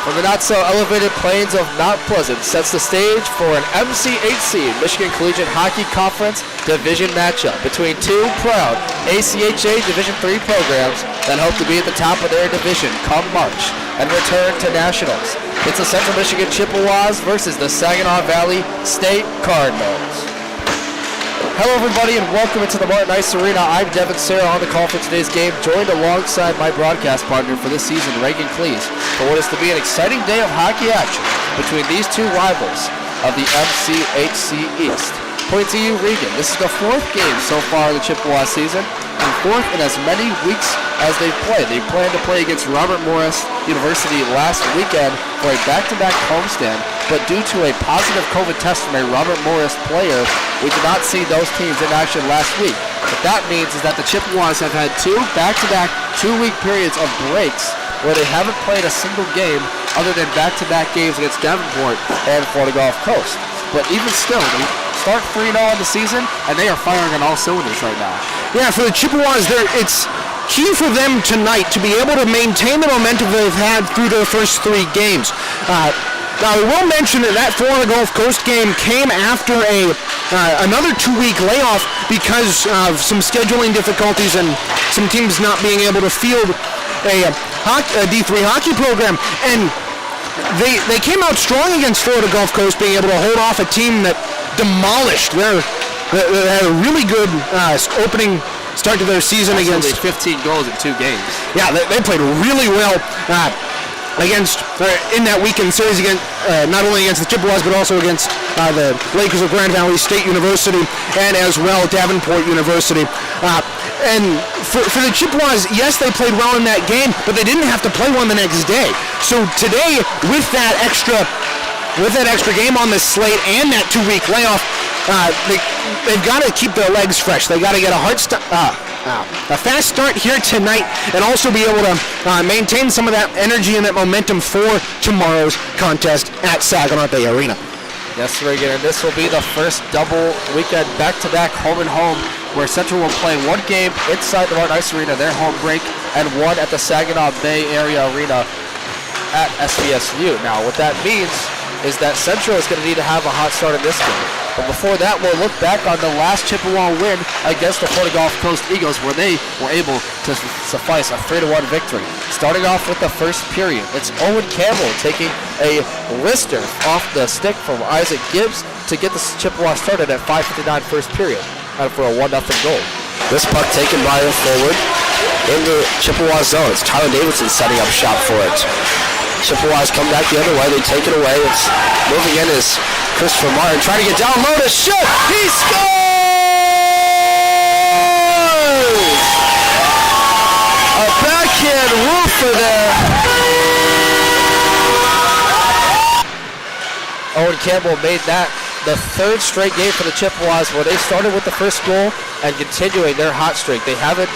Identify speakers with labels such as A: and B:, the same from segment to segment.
A: From the not-so-elevated plains of Mount Pleasant sets the stage for an MCHC, Michigan Collegiate Hockey Conference division matchup between two proud ACHA Division III programs that hope to be at the top of their division come March and return to nationals. It's the Central Michigan Chippewas versus the Saginaw Valley State Cardinals. Hello everybody and welcome into the Martin Ice Arena. I'm Devin Sarah on the call for today's game, joined alongside my broadcast partner for this season, Reagan Cleese, for what is to be an exciting day of hockey action between these two rivals of the MCHC East. Point to you, Regan. This is the fourth game so far in the Chippewa season, and fourth in as many weeks as they've played. They planned to play against Robert Morris University last weekend for a back-to-back homestand, but due to a positive COVID test from a Robert Morris player, we did not see those teams in action last week. What that means is that the Chippewas have had two back-to-back two-week periods of breaks where they haven't played a single game other than back-to-back games against Davenport and Florida Gulf Coast. But even still, they start 3-0 in the season, and they are firing on all cylinders right now.
B: Yeah, for the Chippewas, it's key for them tonight to be able to maintain the momentum they've had through their first three games. Now, I will mention that Florida Gulf Coast game came after another two-week layoff because of some scheduling difficulties and some teams not being able to field a D3 hockey program. And they came out strong against Florida Gulf Coast, being able to hold off a team that demolished they had a really good opening start to their season against
A: 15 goals in 2 games.
B: Yeah, they played really well in that weekend series against not only against the Chippewas but also against the Lakers of Grand Valley State University and as well Davenport University. And for the Chippewas, yes, they played well in that game, but they didn't have to play one the next day. So today, with that extra game on the slate and that 2-week layoff, they've got to keep their legs fresh. They got to get a fast start here tonight and also be able to maintain some of that energy and that momentum for tomorrow's contest at Saginaw Bay Arena.
A: Yes, Reagan, and this will be the first double weekend back-to-back home and home where Central will play one game inside the Martin Ice Arena, their home break, and one at the Saginaw Bay Area Arena at SVSU. Now, what that means is that Central is going to need to have a hot start in this game. But before that, we'll look back on the last Chippewa win against the Florida Gulf Coast Eagles, where they were able to suffice a 3-1 victory. Starting off with the first period, it's Owen Campbell taking a wrister off the stick from Isaac Gibbs to get the Chippewa started at 5:59 first period, and for a 1-0 goal.
C: This puck taken by a forward in the Chippewa zone. It's Tyler Davidson setting up shop for it. Chippewas come back the other way. They take it away. It's moving in is Christopher Martin trying to get down low to shoot. He scores! A backhand roofer there.
A: Owen Campbell made that the third straight game for the Chippewas where they started with the first goal and continuing their hot streak. They haven't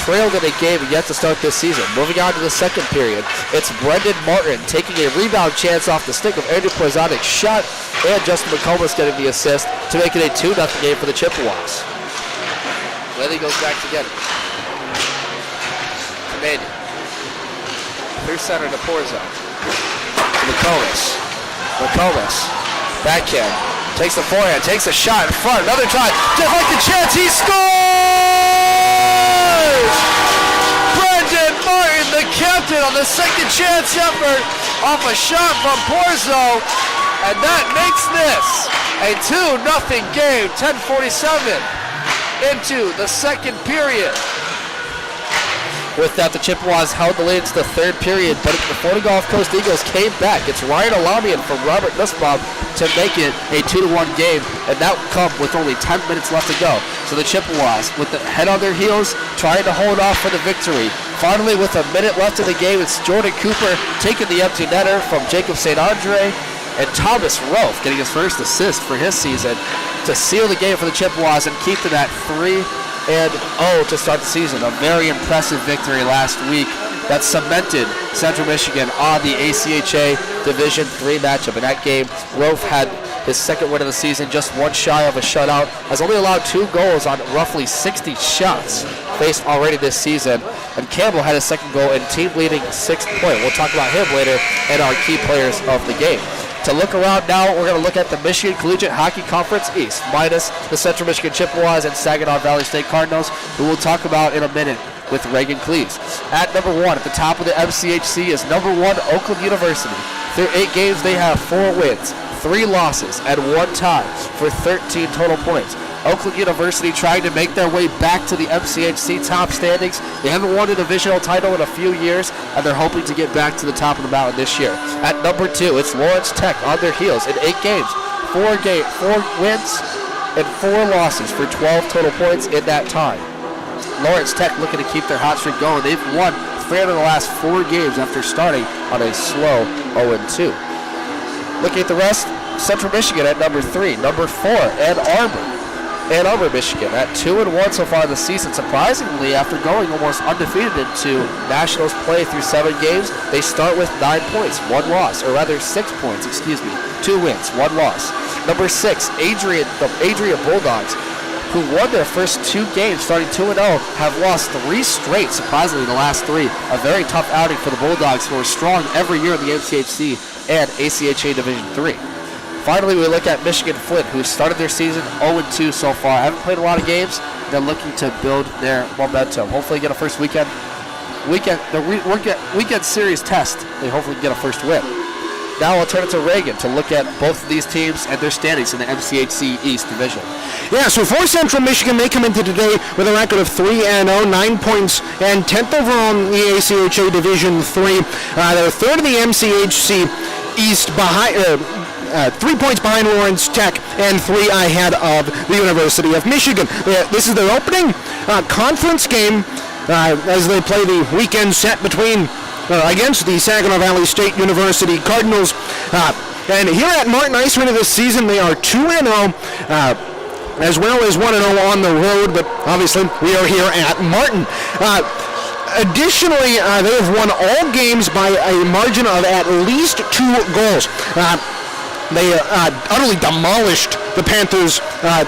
A: trailed in a game yet to start this season. Moving on to the second period, it's Brendan Martin taking a rebound chance off the stick of Andrew Plazonic's shot, and Justin McComas getting the assist to make it a 2-0 game for the Chippewas. Lily goes back to get it. Canadian. Through center to Porzo. McComas. Backhand. Takes the forehand, takes a shot in front, another try, deflected chance, he scores! Brendan Martin, the captain, on the second chance effort off a shot from Porzo, and that makes this a 2-0 game, 10:47 into the second period. With that, the Chippewas held the lead into the third period, but the Florida Gulf Coast Eagles came back. It's Ryan Alamian from Robert Nussbaum to make it a 2-1 game, and that would come with only 10 minutes left to go. So the Chippewas, with the head on their heels, trying to hold off for the victory. Finally, with a minute left in the game, it's Jordan Cooper taking the empty netter from Jacob St. Andre, and Thomas Rolfe getting his first assist for his season to seal the game for the Chippewas and keep them at 3-0 to start the season. A very impressive victory last week that cemented Central Michigan on the ACHA Division III matchup. In that game, Rolfe had his second win of the season, just one shy of a shutout, has only allowed 2 goals on roughly 60 shots faced already this season. And Campbell had his second goal and team-leading 6th point. We'll talk about him later and our key players of the game. To look around now, we're going to look at the Michigan Collegiate Hockey Conference East, minus the Central Michigan Chippewas and Saginaw Valley State Cardinals, who we'll talk about in a minute with Reagan Cleves. At number 1, at the top of the MCHC, is number 1, Oakland University. Through 8 games, they have 4 wins, 3 losses, and 1 tie for 13 total points. Oakland University trying to make their way back to the MCHC top standings. They haven't won a divisional title in a few years, and they're hoping to get back to the top of the mountain this year. At number 2, it's Lawrence Tech on their heels in 8 games, 4 wins and 4 losses for 12 total points in that time. Lawrence Tech looking to keep their hot streak going. They've won 3 out of the last 4 games after starting on a slow 0-2. Looking at the rest, Central Michigan at number 3, number 4, Ann Arbor, Michigan at 2-1 so far this season. Surprisingly, after going almost undefeated into Nationals play through 7 games, they start with 9 points, 1 loss, or rather 6 points, 2 wins, 1 loss. Number 6, the Adria Bulldogs, who won their first 2 games starting 2-0, have lost 3 straight, surprisingly the last 3. A very tough outing for the Bulldogs, who are strong every year in the MCHC and ACHA Division III. Finally, we look at Michigan Flint, who started their season 0-2 so far. Haven't played a lot of games. They're looking to build their momentum. Hopefully get a first weekend series test. They hopefully get a first win. Now I'll turn it to Reagan to look at both of these teams and their standings in the MCHC East Division.
B: Yeah, so for Central Michigan, they come into today with a record of 3-0, 9 points, and 10th overall in the ACHA Division III. They're third in the MCHC East, behind 3 points behind Lawrence Tech and 3 ahead of the University of Michigan. This is their opening conference game as they play the weekend set against the Saginaw Valley State University Cardinals. And here at Martin Ice Arena this season, they are 2-0, as well as 1-0 on the road, but obviously we are here at Martin. Additionally, they have won all games by a margin of at least 2 goals. They utterly demolished the Panthers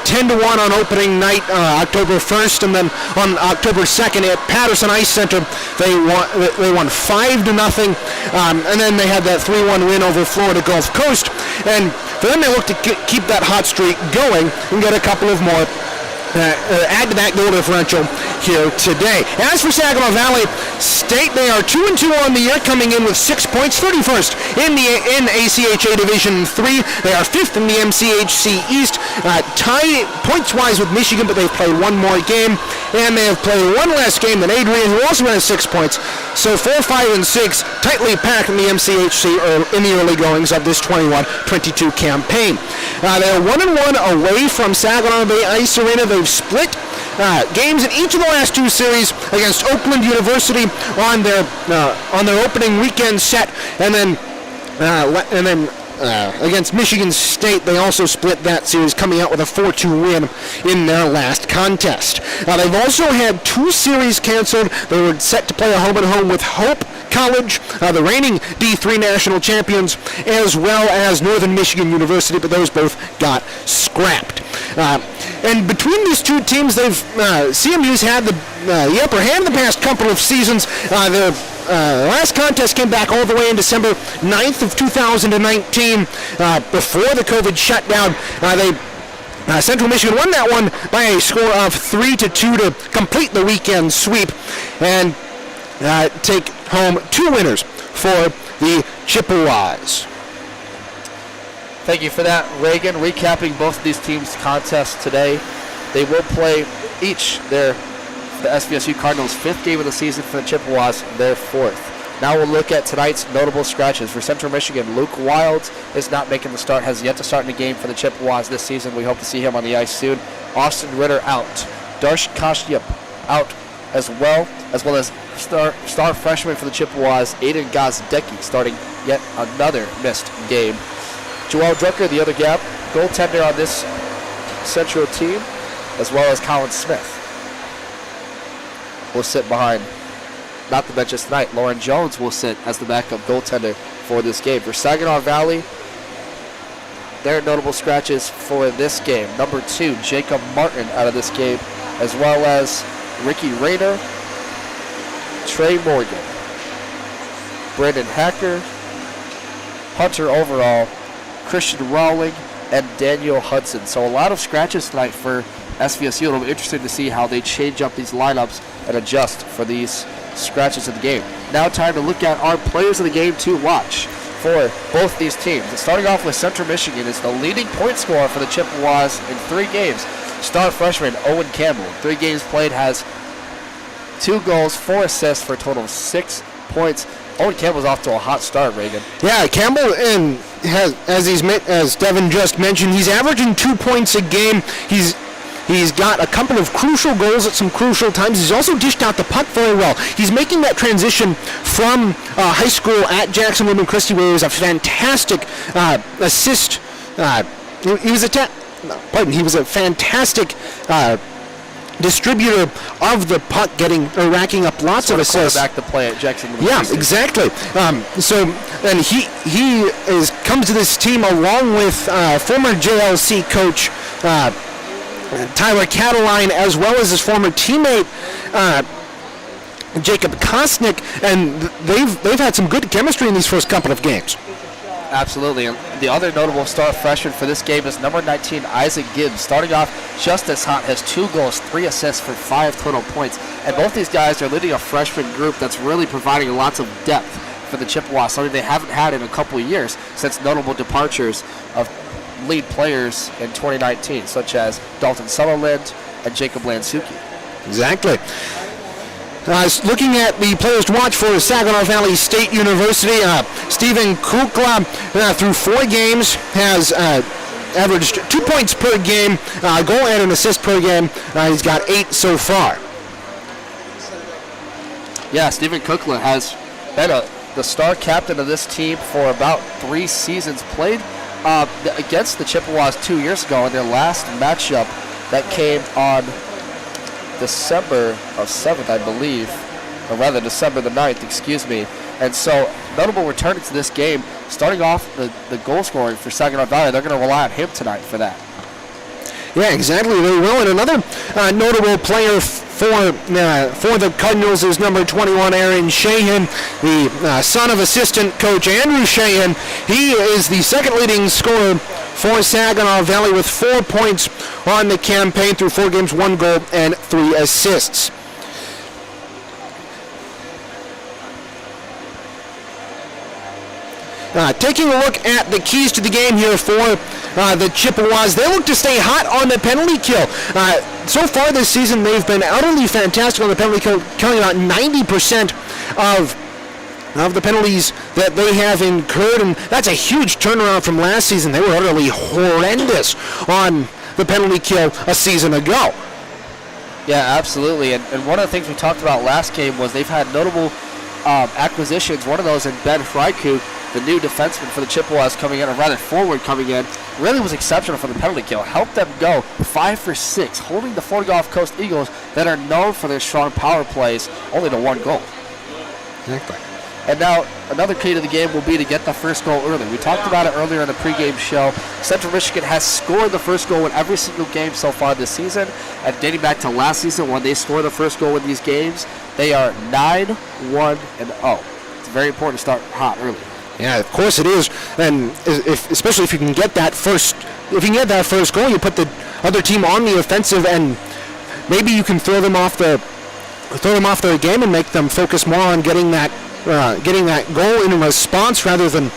B: 10-1 on opening night, October 1st, and then on October 2nd at Patterson Ice Center, they won 5-0, and then they had that 3-1 win over Florida Gulf Coast. And for them, they look to keep that hot streak going and get a couple of more. Add to that goal differential here today. As for Saginaw Valley State, they are 2-2 on the year, coming in with 6 points, 31st in ACHA Division III. They are 5th in the MCHC East, tied points-wise with Michigan, but they've played 1 more game, and they have played 1 less game than Adrian, who also has 6 points. So 4, 5, and 6 tightly packed in the MCHC in the early goings of this 21-22 campaign. They're 1-1 away from Saginaw Bay Ice Arena. They've split games in each of the last 2 series against Oakland University on their opening weekend set, and then against Michigan State, they also split that series, coming out with a 4-2 win in their last contest. They've also had 2 series canceled. They were set to play a home-and-home with Hope College, the reigning D3 national champions, as well as Northern Michigan University, but those both got scrapped. And between these 2 teams, CMU's had the upper hand the past couple of seasons. The last contest came back all the way in December 9th of 2019, before the COVID shutdown. Central Michigan won that one by a score of 3-2 to complete the weekend sweep and take home 2 winners for the Chippewas.
A: Thank you for that, Reagan. Recapping both of these teams' contests today, they will play each the SVSU Cardinals' 5th game of the season, for the Chippewas their 4th. Now we'll look at tonight's notable scratches. For Central Michigan, Luke Wilds is not making the start, has yet to start in a game for the Chippewas this season. We hope to see him on the ice soon. Austin Ritter out. Darsh Kashyap out as well as star freshman for the Chippewas, Aiden Gazdecki, starting yet another missed game. Joel Drucker, the other gap goaltender on this Central team, as well as Colin Smith, will sit behind, not the benches tonight. Lauren Jones will sit as the backup goaltender for this game. For Saginaw Valley, their notable scratches for this game: number 2, Jacob Martin, out of this game, as well as Ricky Rayner, Trey Morgan, Brandon Hacker, Hunter Overall, Christian Rowling, and Daniel Hudson. So a lot of scratches tonight for SVSU. It'll be interesting to see how they change up these lineups and adjust for these scratches in the game. Now time to look at our players of the game to watch for both these teams. And starting off with Central Michigan is the leading point scorer for the Chippewas in 3 games. Star freshman Owen Campbell, 3 games played, has 2 goals, 4 assists for a total of 6 points. Owen Campbell's off to a hot start, Reagan.
B: Yeah, Campbell, as Devin just mentioned, he's averaging 2 points a game. He's got a couple of crucial goals at some crucial times. He's also dished out the puck very well. He's making that transition from high school at Jackson William Christie, where he was a fantastic assist. He was a fantastic distributor of the puck, racking up lots of assists.
A: Back to play at Jackson.
B: Yeah, exactly. And he comes to this team along with former JLC coach Tyler Cataline, as well as his former teammate Jacob Kosnick, and they've had some good chemistry in these first couple of games.
A: Absolutely. And the other notable star freshman for this game is number 19, Isaac Gibbs. Starting off just as hot, has 2 goals, 3 assists for 5 total points. And both these guys are leading a freshman group that's really providing lots of depth for the Chippewas, something they haven't had in a couple of years since notable departures of lead players in 2019, such as Dalton Sutherland and Jacob Lansuki.
B: Exactly. Looking at the players to watch for Saginaw Valley State University, Stephen Kukla, through 4 games, has averaged 2 points per game, a goal and an assist per game. He's got 8 so far.
A: Yeah, Stephen Kukla has been the star captain of this team for about 3 seasons. Played against the Chippewas 2 years ago in their last matchup that came on December 7th, I believe, or rather December the 9th, excuse me. And so, notable returning to this game, starting off the goal scoring for Saginaw Valley. They're going to rely on him tonight for that.
B: Yeah, exactly. They will. And another notable player for the Cardinals is number 21, Aaron Sheahan, the son of assistant coach Andrew Sheahan. He is the second leading scorer for Saginaw Valley with 4 points on the campaign through 4 games, 1 goal, and 3 assists. Taking a look at the keys to the game here for the Chippewas, they look to stay hot on the penalty kill. So far this season, they've been utterly fantastic on the penalty kill, killing about 90% of the penalties that they have incurred, and that's a huge turnaround from last season. They were utterly horrendous on the penalty kill a season ago.
A: Yeah, absolutely. And one of the things we talked about last game was they've had notable acquisitions. One of those in Ben Freiku, the new defenseman for the Chippewas coming in, or rather forward coming in, really was exceptional for the penalty kill. Helped them go 5 for 6, holding the 4 Gulf Coast Eagles that are known for their strong power plays only to 1 goal.
B: Exactly.
A: And now another key to the game will be to get the first goal early. We talked about it earlier in the pregame show. Central Michigan has scored the first goal in every single game so far this season. And dating back to last season when they scored the first goal in these games, they are 9-1-0. It's very important to start hot early.
B: Yeah, of course it is, and especially if you can get that first goal, you put the other team on the offensive, and maybe you can throw them off their game and make them focus more on getting that goal in response rather than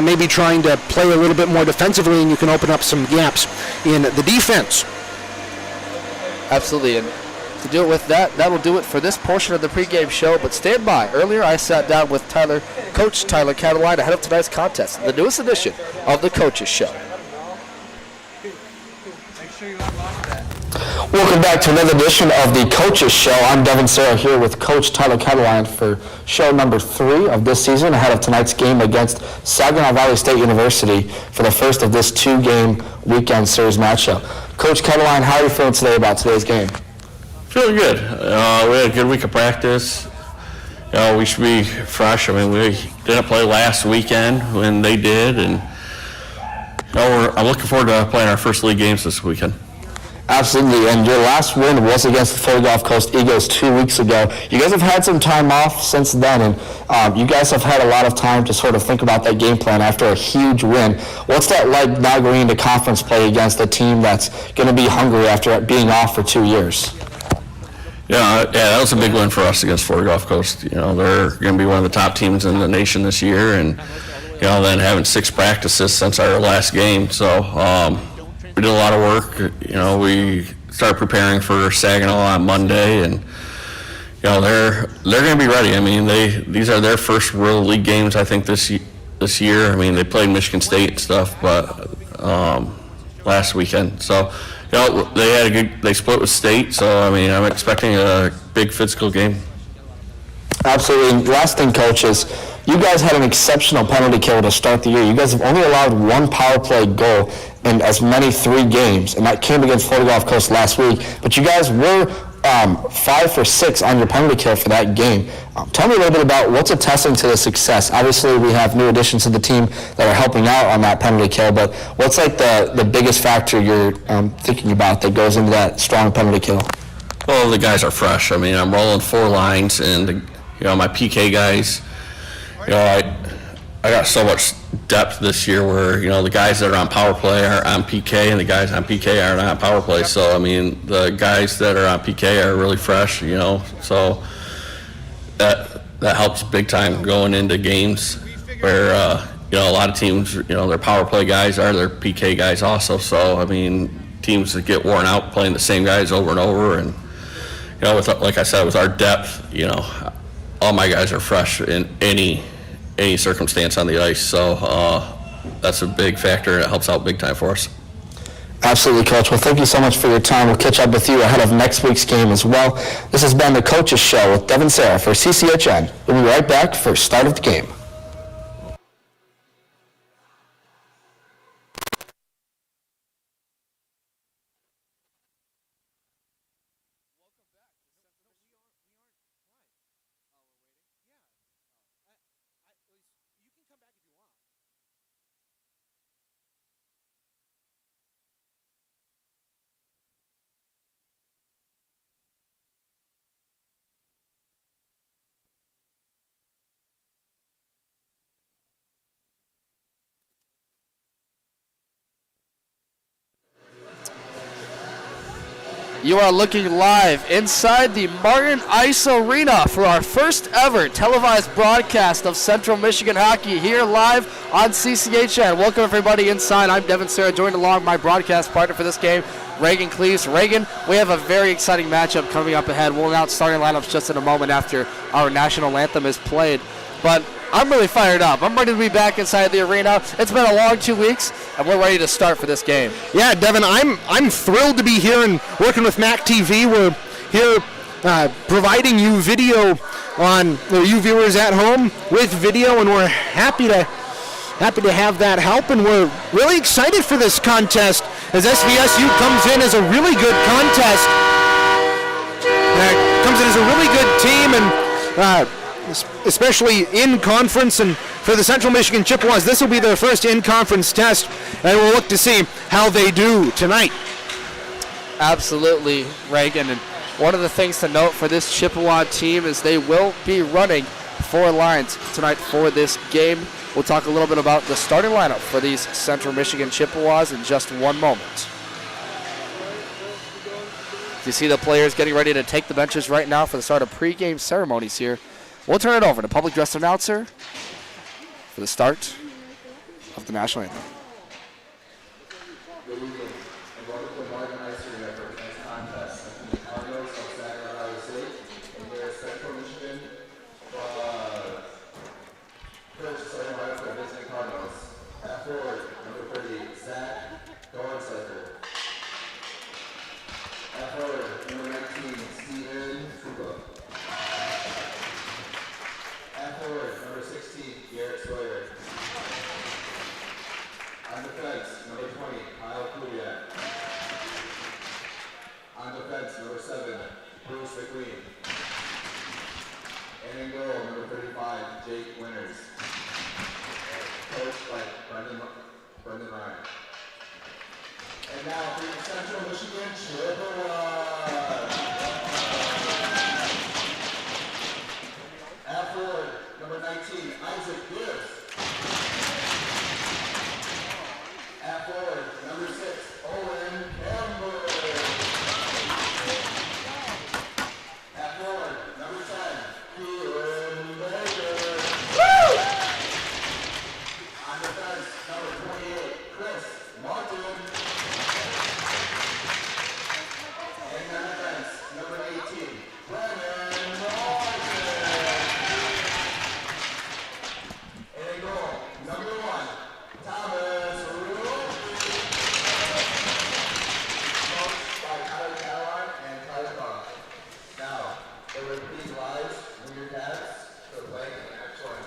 B: maybe trying to play a little bit more defensively, and you can open up some gaps in the defense.
A: Absolutely, and to do it with that will do it for this portion of the pregame show. But stand by. Earlier, I sat down with Coach Tyler Cataline ahead of tonight's contest, the newest edition of the Coaches Show.
C: Welcome back to another edition of the Coaches Show. I'm Devin Sarah here with Coach Tyler Cataline for show number 3 of this season, ahead of tonight's game against Saginaw Valley State University for the first of this 2-game weekend series matchup. Coach Cataline, how are you feeling today about today's game?
D: Feeling good. We had a good week of practice. We should be fresh. I mean, we didn't play last weekend when they did, and I'm looking forward to playing our first league games this weekend.
C: Absolutely, and your last win was against the Florida Gulf Coast Eagles 2 weeks ago. You guys have had some time off since then, and you guys have had a lot of time to sort of think about that game plan after a huge win. What's that like now going into conference play against a team that's going to be hungry after being off for 2 years?
D: Yeah, that was a big win for us against Florida Gulf Coast. You know, they're going to be one of the top teams in the nation this year, and you know, then having 6 practices since our last game, so. We did a lot of work. You know, we started preparing for Saginaw on Monday, and you know they're going to be ready. I mean, these are their first real league games, I think, this year. I mean, they played Michigan State and stuff, but last weekend. So, you know, they split with State. So, I mean, I'm expecting a big physical game.
C: Absolutely. Last thing, Coach, is you guys had an exceptional penalty kill to start the year. You guys have only allowed 1 power play goal in as many 3 games, and that came against Florida Gulf Coast last week. But you guys were 5 for 6 on your penalty kill for that game. Tell me a little bit about what's attesting to the success. Obviously, we have new additions to the team that are helping out on that penalty kill, but what's like the biggest factor you're thinking about that goes into that strong penalty kill?
D: Well, the guys are fresh. I mean, I'm rolling 4 lines, and you know, my PK guys, you know, I got so much depth this year where, you know, the guys that are on power play are on PK and the guys on PK are not on power play. So, I mean, the guys that are on PK are really fresh, you know, so that helps big time going into games where, you know, a lot of teams, you know, their power play guys are their PK guys also. So, I mean, teams that get worn out playing the same guys over and over, and, you know, with, like I said, with our depth, you know, all my guys are fresh in any circumstance on the ice, so that's a big factor, and it helps out big time for us.
C: Absolutely, Coach. Well, thank you so much for your time. We'll catch up with you ahead of next week's game as well. This has been the Coach's Show with Devin Sarah for CCHN. We'll be right back for start of the game.
A: You are looking live inside the Martin Ice Arena for our first ever televised broadcast of Central Michigan hockey here live on CCHN. Welcome everybody inside. I'm Devin Sarah, joined along my broadcast partner for this game, Reagan Cleves. Reagan, we have a very exciting matchup coming up ahead. We'll announce starting lineups just in a moment after our national anthem is played. But I'm really fired up. I'm ready to be back inside the arena. It's been a long 2 weeks, and we're ready to start for this game.
B: Yeah, Devin, I'm thrilled to be here and working with Mac TV. We're here providing you video on you viewers at home with video, and we're happy to have that help, and we're really excited for this contest as SVSU comes in as a really good contest. Comes in as a really good team, and especially in conference, and for the Central Michigan Chippewas, this will be their first in-conference test, and we'll look to see how they do tonight.
A: Absolutely, Reagan. And one of the things to note for this Chippewa team is they will be running 4 lines tonight for this game. We'll talk a little bit about the starting lineup for these Central Michigan Chippewas in just one moment. You see the players getting ready to take the benches right now for the start of pregame ceremonies here. We'll turn it over to public address announcer for the start of the national anthem.
E: Good evening, and welcome to Martin Ice Arena for tonight's contest between the Cardinals of Saginaw State and their Central Michigan coach starting right for the visiting Cardinals. Half forward, number 30, Zach Dorncypher. Half forward, number 19, Steven Fuba. Half forward, number 16, Garrett Sawyer. On defense, number 20, Kyle Kuliak. On defense, number 7, Bruce McQueen. And in goal, number 35, Jake Winters. Coached by Brendan Ryan. And now for your Central Michigan Chippewas. At forward, number 19, Isaac Gibbs. At forward, number 6, Owen Campbell. At forward, number 10, Keegan Moore. On defense, number 28, Chris Martin. And on defense, number 18, Brennan Martin. And in goal, number 1, Thomas Rule. Coached by Tyler Caroline and Tyler Carr. Now, it would please rise when your dads for playing an actual end.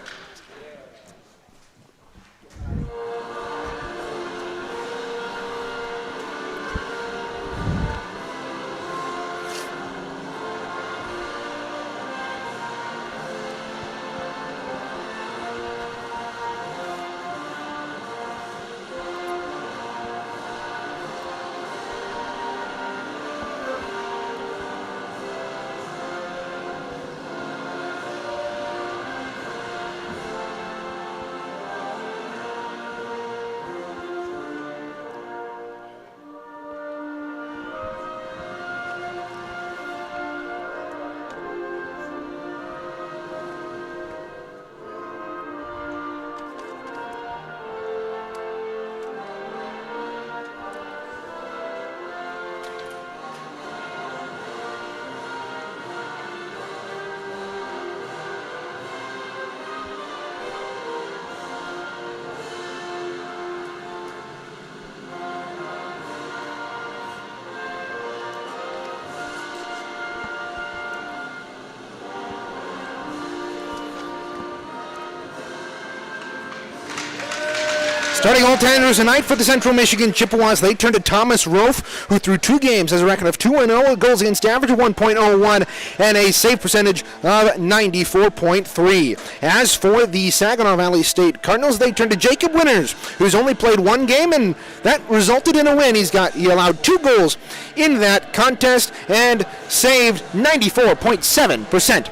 B: Starting goaltenders tonight for the Central Michigan Chippewas, they turn to Thomas Rofe, who through 2 games has a record of 2-0, goals against average of 1.01, and a save percentage of 94.3. As for the Saginaw Valley State Cardinals, they turn to Jacob Winters, who's only played 1 game, and that resulted in a win. He allowed 2 goals in that contest and saved 94.7%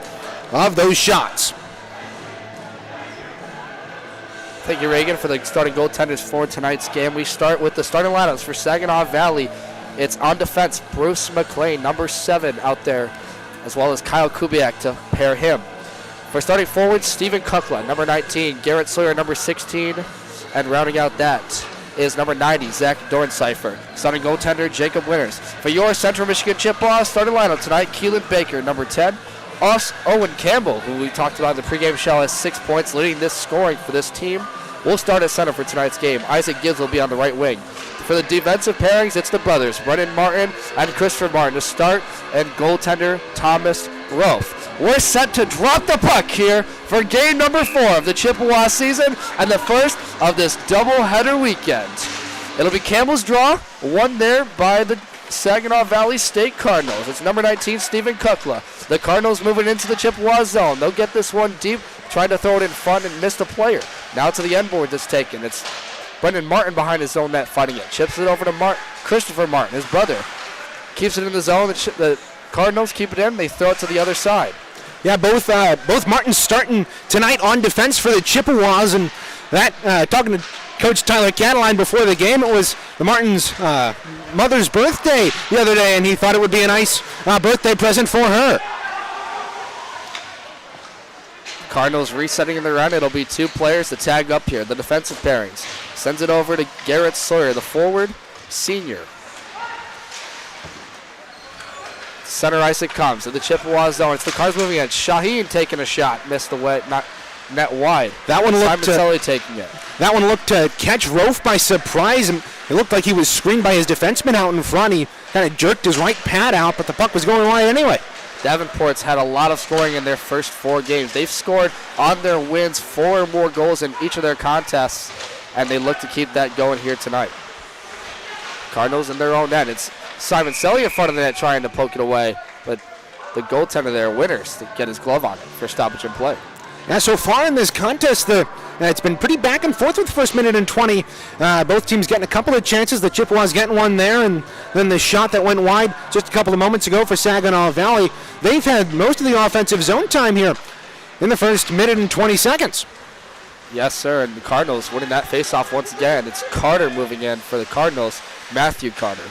B: of those shots.
A: Thank you, Reagan, for the starting goaltenders for tonight's game. We start with the starting lineups for Saginaw Valley. It's on defense, Bruce McLean, number 7 out there, as well as Kyle Kubiak to pair him. For starting forwards, Stephen Kukla, number 19, Garrett Sawyer, number 16, and rounding out that is number 90, Zach Dorncipher. Starting goaltender, Jacob Winters. For your Central Michigan Chippewas starting lineup tonight, Keelan Baker, number 10, Owen Campbell, who we talked about in the pregame show, has 6 points, leading this scoring for this team. Will start at center for tonight's game. Isaac Gibbs will be on the right wing. For the defensive pairings, it's the brothers, Brennan Martin and Christopher Martin to start, and goaltender Thomas Rofe. We're set to drop the puck here for game number 4 of the Chippewa season and the first of this doubleheader weekend. It'll be Campbell's draw, won there by the Saginaw Valley State Cardinals. It's number 19, Stephen Kukla. The Cardinals moving into the Chippewa zone. They'll get this one deep, trying to throw it in front and missed a player. Now to the end board that's taken. It's Brendan Martin behind his zone net fighting it. Chips it over to Christopher Martin, his brother. Keeps it in the zone. The Cardinals keep it in. They throw it to the other side.
B: Yeah, both Martins starting tonight on defense for the Chippewas, and that talking to Coach Tyler Cataline before the game, it was the Martins' mother's birthday the other day, and he thought it would be a nice birthday present for her.
A: Cardinals resetting in the run. It'll be 2 players to tag up here. The defensive pairings. Sends it over to Garrett Sawyer, the forward senior. Center ice it comes to the Chippewa zone. It's the Cards moving in. Sheahan taking a shot. Missed the net wide.
B: That one looked
A: Simon taking it.
B: That one looked to catch Rofe by surprise. And it looked like he was screened by his defenseman out in front. He kind of jerked his right pad out, but the puck was going wide anyway.
A: Davenport's had a lot of scoring in their first 4 games. They've scored on their wins 4 or more goals in each of their contests, and they look to keep that going here tonight. Cardinals in their own net. It's Simon Selly in front of the net trying to poke it away, but the goaltender there, Winters, to get his glove on it for stoppage and play.
B: Yeah, so far in this contest, it's been pretty back and forth with the first minute and 20. Both teams getting a couple of chances. The Chippewas getting one there, and then the shot that went wide just a couple of moments ago for Saginaw Valley. They've had most of the offensive zone time here in the first minute and 20 seconds.
A: Yes, sir, and the Cardinals winning that faceoff once again. It's Carter moving in for the Cardinals, Matthew Carter.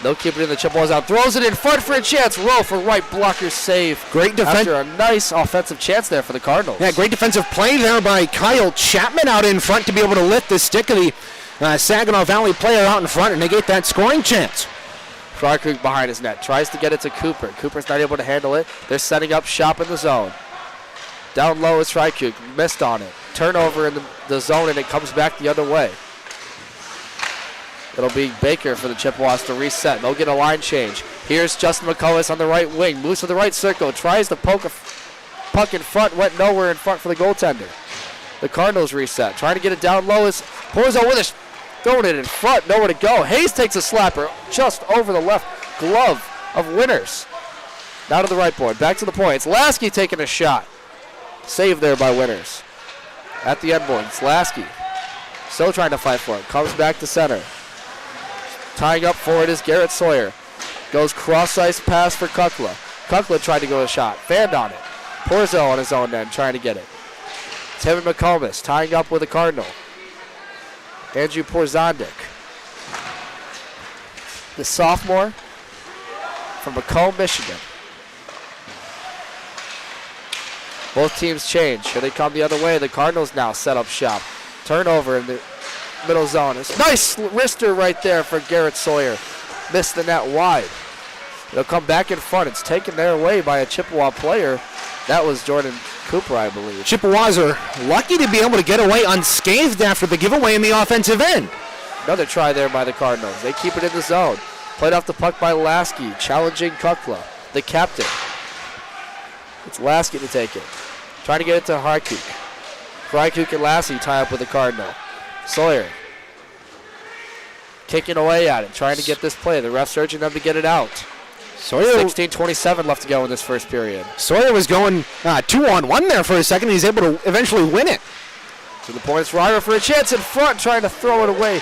A: They'll keep it in, the Chippewas out, throws it in front for a chance. Rowe for right blocker save.
B: Great defense.
A: After a nice offensive chance there for the Cardinals.
B: Yeah, great defensive play there by Kyle Chapman out in front to be able to lift the stick of the Saginaw Valley player out in front and negate that scoring chance.
A: Frykrug behind his net, tries to get it to Cooper. Cooper's not able to handle it. They're setting up shop in the zone. Down low is Frykrug, missed on it. Turnover in the zone, and it comes back the other way. It'll be Baker for the Chippewas to reset. They'll get a line change. Here's Justin McCullis on the right wing. Moves to the right circle. Tries to poke a puck in front. Went nowhere in front for the goaltender. The Cardinals reset. Trying to get it down low is Porzo with it. Throwing it in front. Nowhere to go. Hayes takes a slapper just over the left glove of Winters. Now to the right board. Back to the point. It's Lasky taking a shot. Saved there by Winters. At the end board. It's Lasky. Still trying to fight for it. Comes back to center. Tying up for it is Garrett Sawyer. Goes cross-ice pass for Kukla. Kukla tried to go a shot. Fanned on it. Porzo on his own end trying to get it. Tevin McComas tying up with a Cardinal. Andrew Porzondik. The sophomore from Macomb, Michigan. Both teams change. Here they come the other way. The Cardinals now set up shop. Turnover in the middle zone. It's nice wrister right there for Garrett Sawyer. Missed the net wide. It'll come back in front. It's taken there away by a Chippewa player. That was Jordan Cooper, I believe.
B: Chippewas are lucky to be able to get away unscathed after the giveaway in the offensive end.
A: Another try there by the Cardinals. They keep it in the zone. Played off the puck by Lasky, challenging Kukla, the captain. It's Lasky to take it. Trying to get it to Harkuk. Frykuk and Lasky tie up with the Cardinal. Sawyer kicking away at it, trying to get this play. The ref's urging them to get it out.
B: Sawyer,
A: 16:27 left to go in this first period.
B: Sawyer was going 2-on-1 there for a second. He's able to eventually win it.
A: To the point, it's Ryder for a chance in front, trying to throw it away.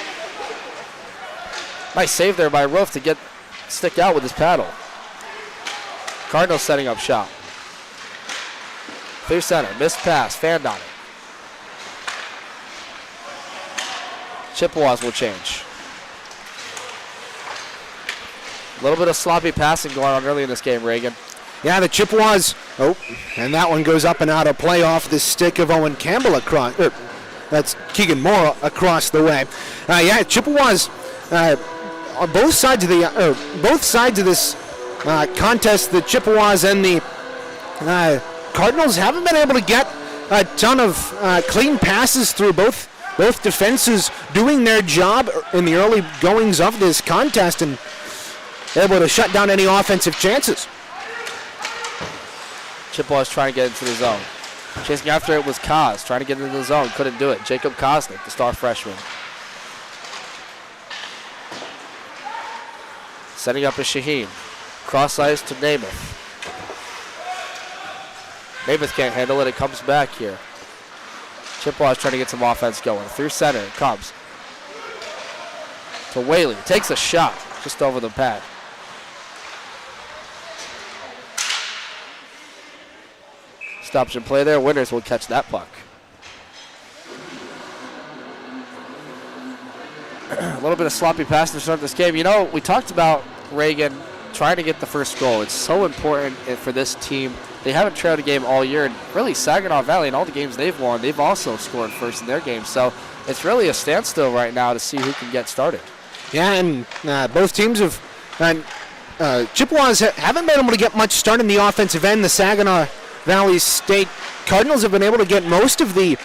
A: Nice save there by Roof to stick out with his paddle. Cardinals setting up shop. Clear center, missed pass, fanned on it. Chippewas will change. A little bit of sloppy passing going on early in this game, Reagan.
B: Yeah, the Chippewas, and that one goes up and out of play off the stick of Owen Campbell across, that's Keegan Moore across the way. Chippewas, on both sides of this contest, the Chippewas and the Cardinals haven't been able to get a ton of clean passes through both defenses doing their job in the early goings of this contest and able to shut down any offensive chances.
A: Chippewas trying to get into the zone. Chasing after it was Kaz, trying to get into the zone, couldn't do it. Jacob Kosnick, the star freshman. Setting up is Sheahan. Cross ice to Namath. Namath can't handle it, it comes back here. Chippewas trying to get some offense going. Through center, it comes to Whaley. Takes a shot just over the pad. Stops and play there. Winters will catch that puck. A little bit of sloppy pass to start this game. You know, we talked about Reagan trying to get the first goal. It's so important for this team. They haven't trailed a game all year, and really Saginaw Valley and all the games they've won, they've also scored first in their games. So it's really a standstill right now to see who can get started.
B: Yeah, and both teams have Chippewas haven't been able to get much start in the offensive end. The Saginaw Valley State Cardinals have been able to get most of the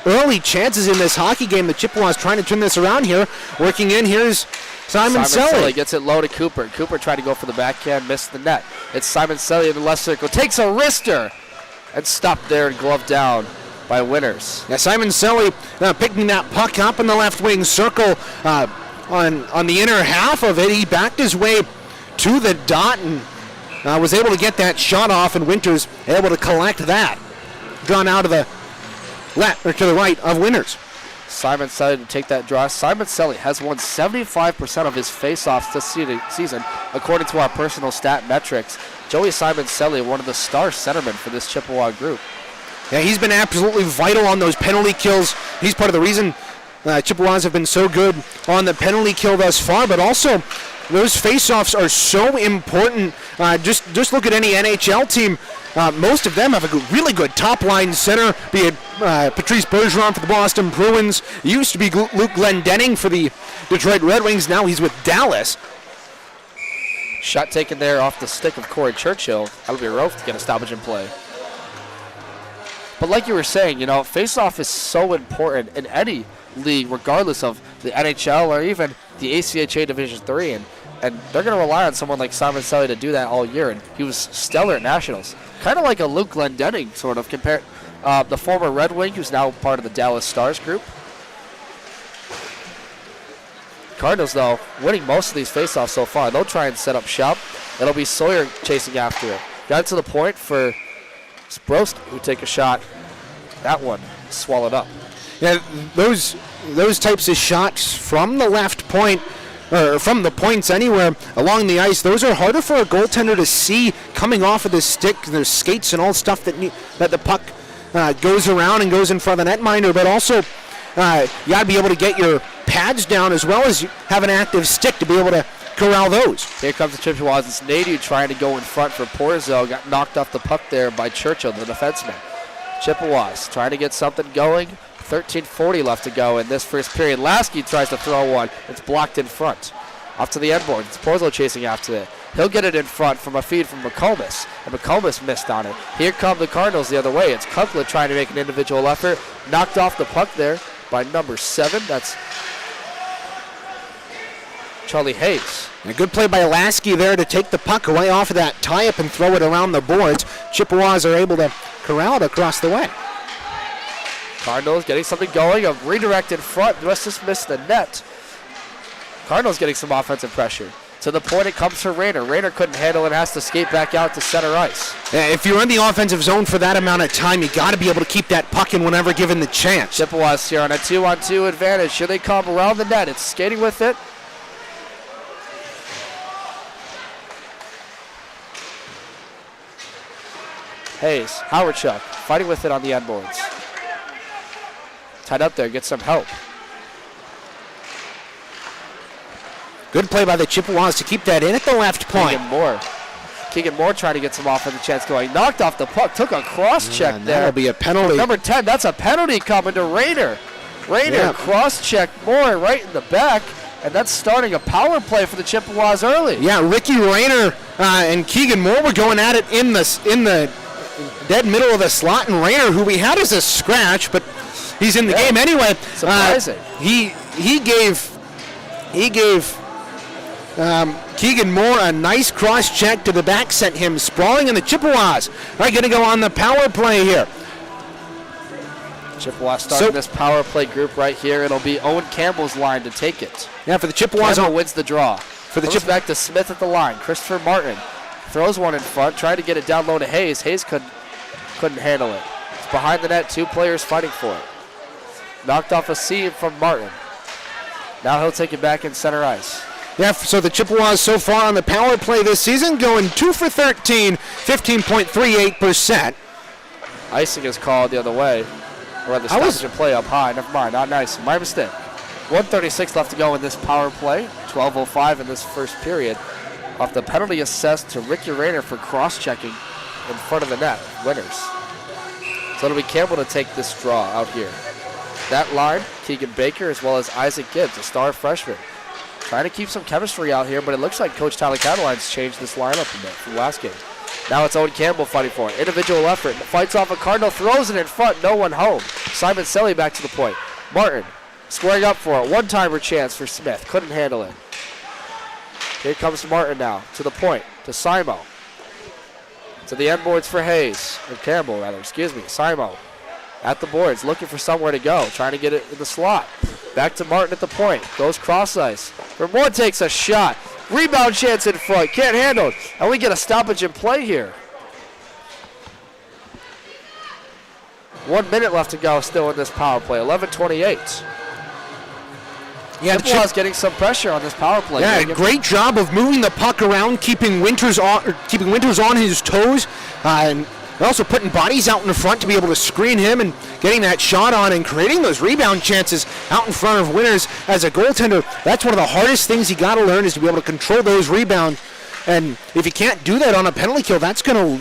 B: early chances in this hockey game. The Chippewas trying to turn this around here. Working in, here's Simon Selly.
A: Gets it low to Cooper. Cooper tried to go for the backhand, missed the net. It's Simon Selly in the left circle. Takes a wrister and stopped there and gloved down by Winters.
B: Yeah, Simon Selly picking that puck up in the left wing circle on the inner half of it. He backed his way to the dot and was able to get that shot off, and Winters able to collect that. drawn out of the left or to the right of Winters.
A: Simon Selly to take that draw. Simon Selly has won 75% of his faceoffs this season, according to our personal stat metrics. Joey Simon Selly, one of the star centermen for this Chippewa group.
B: Yeah, he's been absolutely vital on those penalty kills. He's part of the reason Chippewas have been so good on the penalty kill thus far, but also those faceoffs are so important. Just look at any NHL team. Most of them have a really good top-line center, be it Patrice Bergeron for the Boston Bruins. It used to be Luke Glendening for the Detroit Red Wings. Now he's with Dallas.
A: Shot taken there off the stick of Cory Churchill. That'll be a rope to get a stoppage in play. But like you were saying, face-off is so important in any league, regardless of the NHL or even the ACHA Division III. And they're going to rely on someone like Simon Selly to do that all year. And he was stellar at Nationals. Kind of like a Luke Glendening, sort of, compared the former Red Wing, who's now part of the Dallas Stars group. Cardinals, though, winning most of these faceoffs so far. They'll try and set up shop. It'll be Sawyer chasing after it. Got it to the point for Sprost, who take a shot. That one swallowed up.
B: Yeah, those types of shots from the left point, or from the points anywhere along the ice, those are harder for a goaltender to see coming off of the stick. There's skates and all stuff that the puck goes around and goes in front of the netminder, but also you got to be able to get your pads down as well as you have an active stick to be able to corral those.
A: Here comes the Chippewas. It's Nadu trying to go in front for Porzo. Got knocked off the puck there by Churchill, the defenseman. Chippewas trying to get something going. 13:40 left to go in this first period. Lasky tries to throw one. It's blocked in front. Off to the end board. It's Porzo chasing after it. He'll get it in front from a feed from McComas, and McComas missed on it. Here come the Cardinals the other way. It's Kunklid trying to make an individual effort. Knocked off the puck there by number 7. That's Charlie Hayes.
B: And a good play by Lasky there to take the puck away off of that tie-up and throw it around the boards. Chippewas are able to corral it across the way.
A: Cardinals getting something going. A redirect in front. Just missed the net. Cardinals getting some offensive pressure. To the point it comes to Rayner. Rayner couldn't handle it, has to skate back out to center ice.
B: Yeah, if you're in the offensive zone for that amount of time, you got to be able to keep that puck in whenever given the chance.
A: Chippewas here on a 2-on-2 advantage. Should they come around the net? It's skating with it. Hayes, Howardchuk, fighting with it on the end boards. Tied up there, get some help.
B: Good play by the Chippewas to keep that in at the left point.
A: Keegan Moore trying to get some offensive chance going. Knocked off the puck, took a cross check there.
B: That'll be a penalty.
A: Number 10, that's a penalty coming to Rayner. Rayner cross check Moore right in the back, and that's starting a power play for the Chippewas early.
B: Yeah, Ricky Rayner and Keegan Moore were going at it in the dead middle of the slot, and Rayner, who we had as a scratch, but he's in the game anyway.
A: Surprising.
B: He gave Keegan Moore a nice cross check to the back, sent him sprawling, and the Chippewas are going to go on the power play here.
A: Chippewas starting this power play group right here. It'll be Owen Campbell's line to take it.
B: Yeah, for the Chippewas.
A: Campbell wins the draw. For the back to Smith at the line. Christopher Martin throws one in front, trying to get it down low to Hayes. Hayes couldn't handle it. It's behind the net, 2 players fighting for it. Knocked off a seam from Martin. Now he'll take it back in center ice.
B: Yeah, so the Chippewas so far on the power play this season going 2 for 13, 15.38%.
A: Icing is called the other way. Or the stoppage and play up high. Never mind, not nice. My mistake. 1:36 left to go in this power play. 12:05 in this first period. Off the penalty assessed to Ricky Rayner for cross-checking in front of the net. Winners. So it'll be Campbell to take this draw out here. That line, Keegan Baker as well as Isaac Gibbs, a star freshman. Trying to keep some chemistry out here, but it looks like Coach Tyler Catalin's changed this lineup a bit from last game. Now it's Owen Campbell fighting for it. Individual effort. Fights off a Cardinal, throws it in front. No one home. Simon Selly back to the point. Martin squaring up for it. One-timer chance for Smith. Couldn't handle it. Here comes Martin now to the point. To Simo. To the end boards for Hayes. Or Campbell, rather. Excuse me. Simo at the boards, looking for somewhere to go. Trying to get it in the slot. Back to Martin at the point. Goes cross ice. Vermore takes a shot. Rebound chance in front. Can't handle it. And we get a stoppage in play here. 1 minute left to go still in this power play, 11:28.
B: Yeah,
A: Chippewas getting some pressure on this power play.
B: Yeah, great job of moving the puck around, keeping Winters on his toes, and also putting bodies out in front to be able to screen him and getting that shot on and creating those rebound chances out in front of Winters. As a goaltender, that's one of the hardest things you got to learn, is to be able to control those rebounds. And if you can't do that on a penalty kill, that's gonna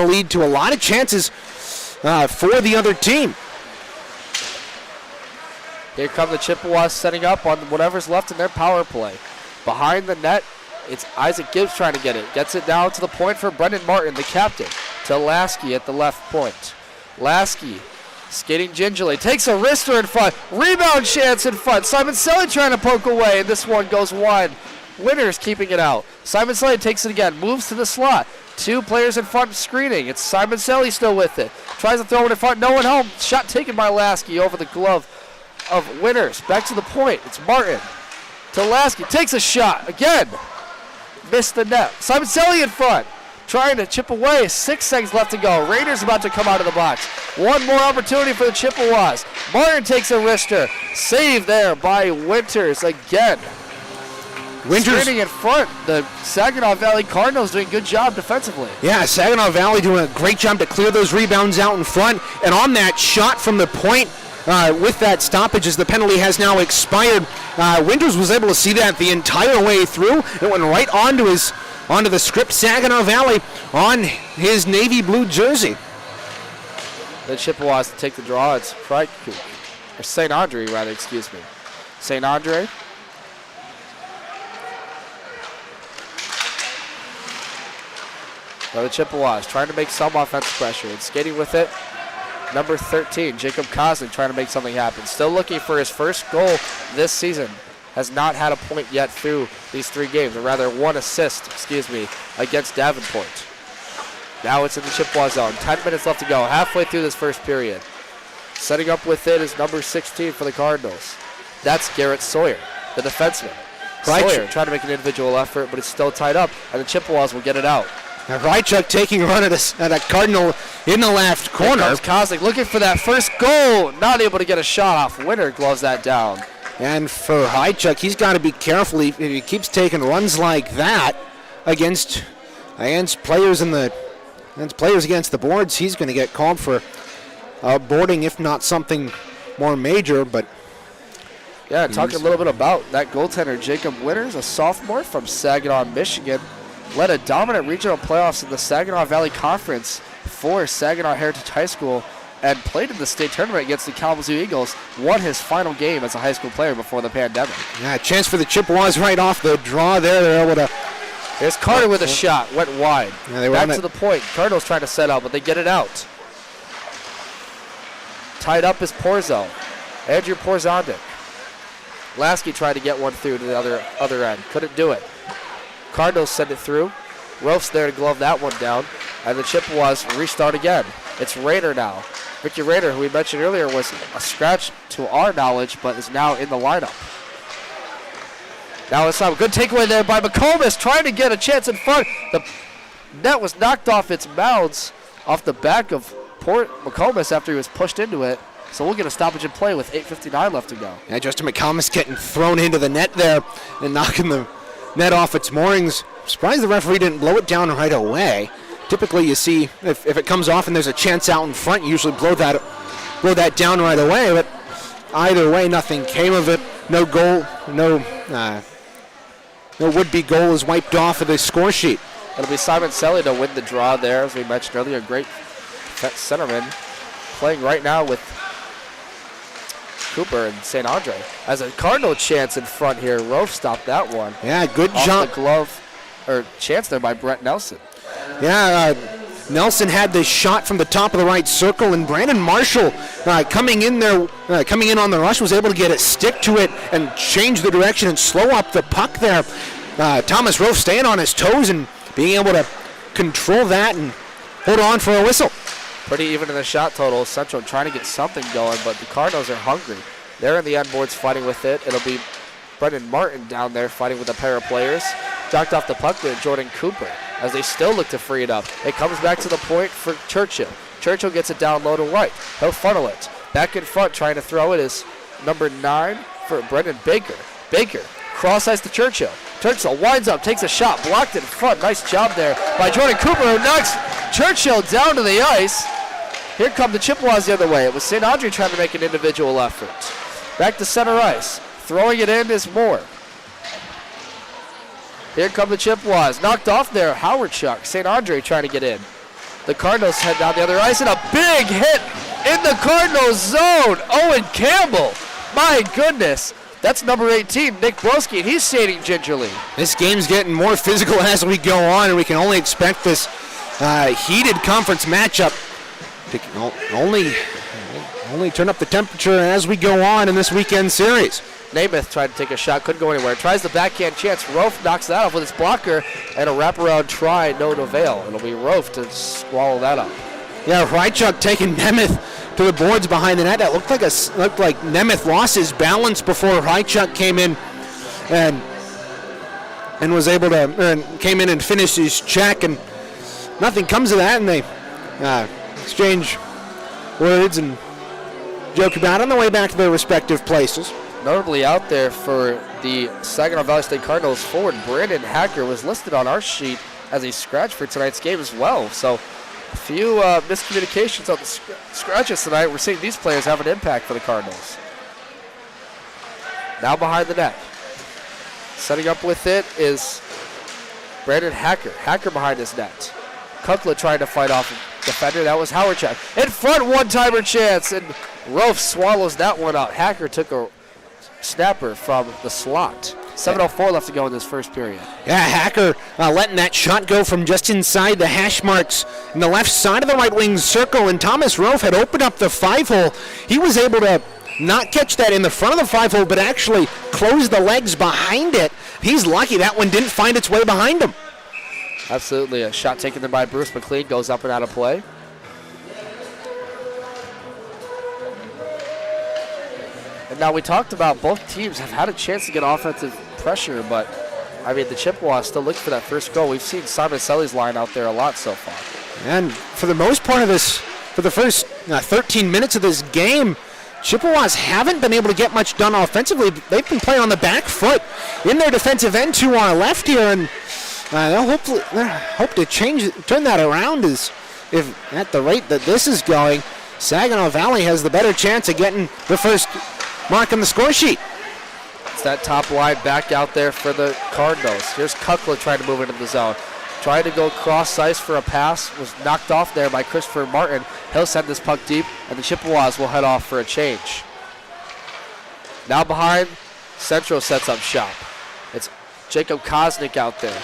B: lead to a lot of chances for the other team.
A: Here come the Chippewas setting up on whatever's left in their power play. Behind the net, it's Isaac Gibbs trying to get it. Gets it down to the point for Brendan Martin, the captain, to Lasky at the left point. Lasky skating gingerly, takes a wrister in front, rebound chance in front. Simon Selly trying to poke away, and this one goes wide. Winters keeping it out. Simon Selly takes it again, moves to the slot. 2 players in front screening. It's Simon Selly still with it. Tries to throw it in front, no one home. Shot taken by Lasky over the glove of Winters. Back to the point. It's Martin to Lasky. Takes a shot again. Missed the net. Simon Selly in front. Trying to chip away. 6 seconds left to go. Raiders about to come out of the box. One more opportunity for the Chippewas. Martin takes a wrister. Save there by Winters again.
B: Winters
A: Screening in front. The Saginaw Valley Cardinals doing a good job defensively.
B: Yeah, Saginaw Valley doing a great job to clear those rebounds out in front. And on that shot from the point, with that stoppage, as the penalty has now expired, Winters was able to see that the entire way through. It went right onto the script, Saginaw Valley, on his navy blue jersey.
A: The Chippewas to take the draw. It's St. Andre, rather, excuse me. St. Andre. Now the Chippewas trying to make some offensive pressure and skating with it. Number 13, Jacob Kazan, trying to make something happen. Still looking for his first goal this season. Has not had a point yet through these 3 games, or rather 1 assist, against Davenport. Now it's in the Chippewa zone. 10 minutes left to go, halfway through this first period. Setting up with it is number 16 for the Cardinals. That's Garrett Sawyer, the defenseman. Sawyer trying to make an individual effort, but it's still tied up, and the Chippewas will get it out.
B: Now Rychuk taking a run at a Cardinal in the left corner.
A: Kozlik looking for that first goal. Not able to get a shot off. Winter gloves that down.
B: And for Rychuk, he's got to be careful if he keeps taking runs like that against players against the boards. He's going to get called for boarding, if not something more major. But
A: yeah, talking a little bit about that goaltender, Jacob Winters, a sophomore from Saginaw, Michigan. Led a dominant regional playoffs in the Saginaw Valley Conference for Saginaw Heritage High School and played in the state tournament against the Kalamazoo Eagles. Won his final game as a high school player before the pandemic.
B: Yeah, chance for the Chippewas right off the draw there. They're able to.
A: There's Carter with a shot. Went wide.
B: Yeah, they were
A: back to the point. Cardinals trying to set up, but they get it out. Tied up is Porzo. Andrew Porzondik. Lasky tried to get one through to the other end. Couldn't do it. Cardinals send it through. Rolf's there to glove that one down. And the Chippewas restart again. It's Rader now. Ricky Rader, who we mentioned earlier, was a scratch to our knowledge, but is now in the lineup. Now it's a good takeaway there by McComas, trying to get a chance in front. The net was knocked off its bounds off the back of McComas after he was pushed into it. So we'll get a stoppage in play with 8:59 left to go.
B: Yeah, Justin McComas getting thrown into the net there and knocking the net off its moorings. Surprised the referee didn't blow it down right away. Typically you see if it comes off and there's a chance out in front, you usually blow that down right away. But either way, nothing came of it. No goal, no would-be goal is wiped off of the score sheet.
A: It'll be Simon Selly to win the draw there, as we mentioned earlier. Great centerman playing right now with Cooper and St. Andre. As a Cardinal chance in front here, Rofe stopped that one.
B: Yeah, good
A: off
B: jump.
A: The glove, or chance there by Brett Nelson.
B: Yeah, Nelson had the shot from the top of the right circle, and Brandon Marshall coming in on the rush was able to get a stick to it and change the direction and slow up the puck there. Thomas Rofe staying on his toes and being able to control that and hold on for a whistle.
A: Pretty even in the shot total. Central trying to get something going, but the Cardinals are hungry. They're in the end boards fighting with it. It'll be Brendan Martin down there fighting with a pair of players. Knocked off the puck to Jordan Cooper as they still look to free it up. It comes back to the point for Churchill. Churchill gets it down low to right. He'll funnel it. Back in front trying to throw it is number 9 for Brendan Baker. Baker, cross ice to Churchill. Churchill winds up, takes a shot, blocked in front. Nice job there by Jordan Cooper, who knocks Churchill down to the ice. Here come the Chippewas the other way. It was St. Andre trying to make an individual effort. Back to center ice. Throwing it in is Moore. Here come the Chippewas. Knocked off there. Howard Chuck. St. Andre trying to get in. The Cardinals head down the other ice, and a big hit in the Cardinals zone. Owen Campbell. My goodness. That's number 18, Nick Broski, and he's skating gingerly.
B: This game's getting more physical as we go on, and we can only expect this heated conference matchup to only turn up the temperature as we go on in this weekend series.
A: Namath tried to take a shot, couldn't go anywhere. Tries the backhand chance. Rofe knocks that off with his blocker, and a wraparound try, no avail. It'll be Rofe to swallow that up.
B: Yeah, Rychuk taking Nemeth to the boards behind the net. That looked like Nemeth lost his balance before Rychuk came in and was able to came in and finished his check, and nothing comes of that, and they exchange words and joke about it on the way back to their respective places.
A: Notably out there for the Saginaw Valley State Cardinals forward, Brandon Hacker was listed on our sheet as a scratch for tonight's game as well. So a few miscommunications on the scratches tonight. We're seeing these players have an impact for the Cardinals. Now behind the net. Setting up with it is Brandon Hacker. Hacker behind his net. Kukla trying to fight off a defender. That was Howardchuk. In front, one-timer chance, and Rofe swallows that one out. Hacker took a snapper from the slot. 7:04 left to go in this first period.
B: Yeah, Hacker letting that shot go from just inside the hash marks in the left side of the right wing circle, and Thomas Rofe had opened up the 5-hole. He was able to not catch that in the front of the 5-hole, but actually close the legs behind it. He's lucky that one didn't find its way behind him.
A: Absolutely. A shot taken there by Bruce McLean goes up and out of play. And now we talked about both teams have had a chance to get offensive pressure, but I mean the Chippewas still looking for that first goal. We've seen Simon Selly's line out there a lot so far.
B: And for the most part of this, for the first 13 minutes of this game, Chippewas haven't been able to get much done offensively. They've been playing on the back foot in their defensive end to our left here, and they'll hope to turn that around if at the rate that this is going. Saginaw Valley has the better chance of getting the first mark on the score sheet.
A: It's that top line back out there for the Cardinals. Here's Kukla trying to move into the zone. Trying to go cross ice for a pass. Was knocked off there by Christopher Martin. He'll send this puck deep, and the Chippewas will head off for a change. Now behind, Central sets up shop. It's Jacob Kosnick out there.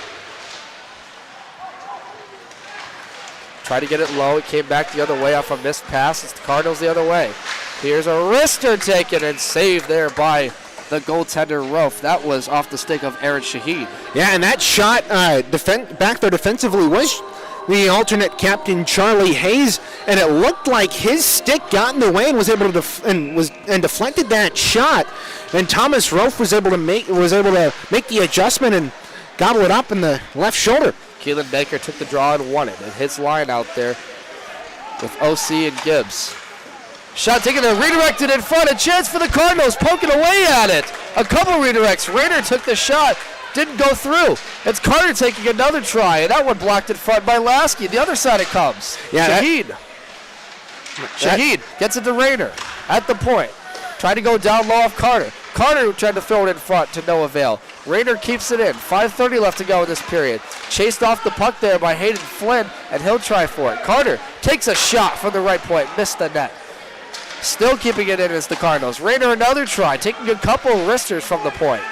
A: Try to get it low. It came back the other way off a missed pass. It's the Cardinals the other way. Here's a wrister taken and saved there by the goaltender Rofe. That was off the stick of Aaron Sheahan.
B: Yeah, and that shot back there defensively was the alternate captain Charlie Hayes, and it looked like his stick got in the way and was able to deflected that shot. And Thomas Rofe was able to make the adjustment and gobble it up in the left shoulder.
A: Keelan Baker took the draw and won it. And his line out there with OC and Gibbs. Shot taken there, redirected in front. A chance for the Cardinals, poking away at it. A couple redirects. Rayner took the shot, didn't go through. It's Carter taking another try, and that one blocked in front by Lasky. The other side it comes.
B: Yeah,
A: Sheahan gets it to Rayner at the point. Trying to go down low off Carter. Carter tried to throw it in front to no avail. Rayner keeps it in. 5:30 left to go in this period. Chased off the puck there by Hayden Flynn, and he'll try for it. Carter takes a shot from the right point, missed the net. Still keeping it in is the Cardinals. Rayner another try, taking a couple wristers from the point.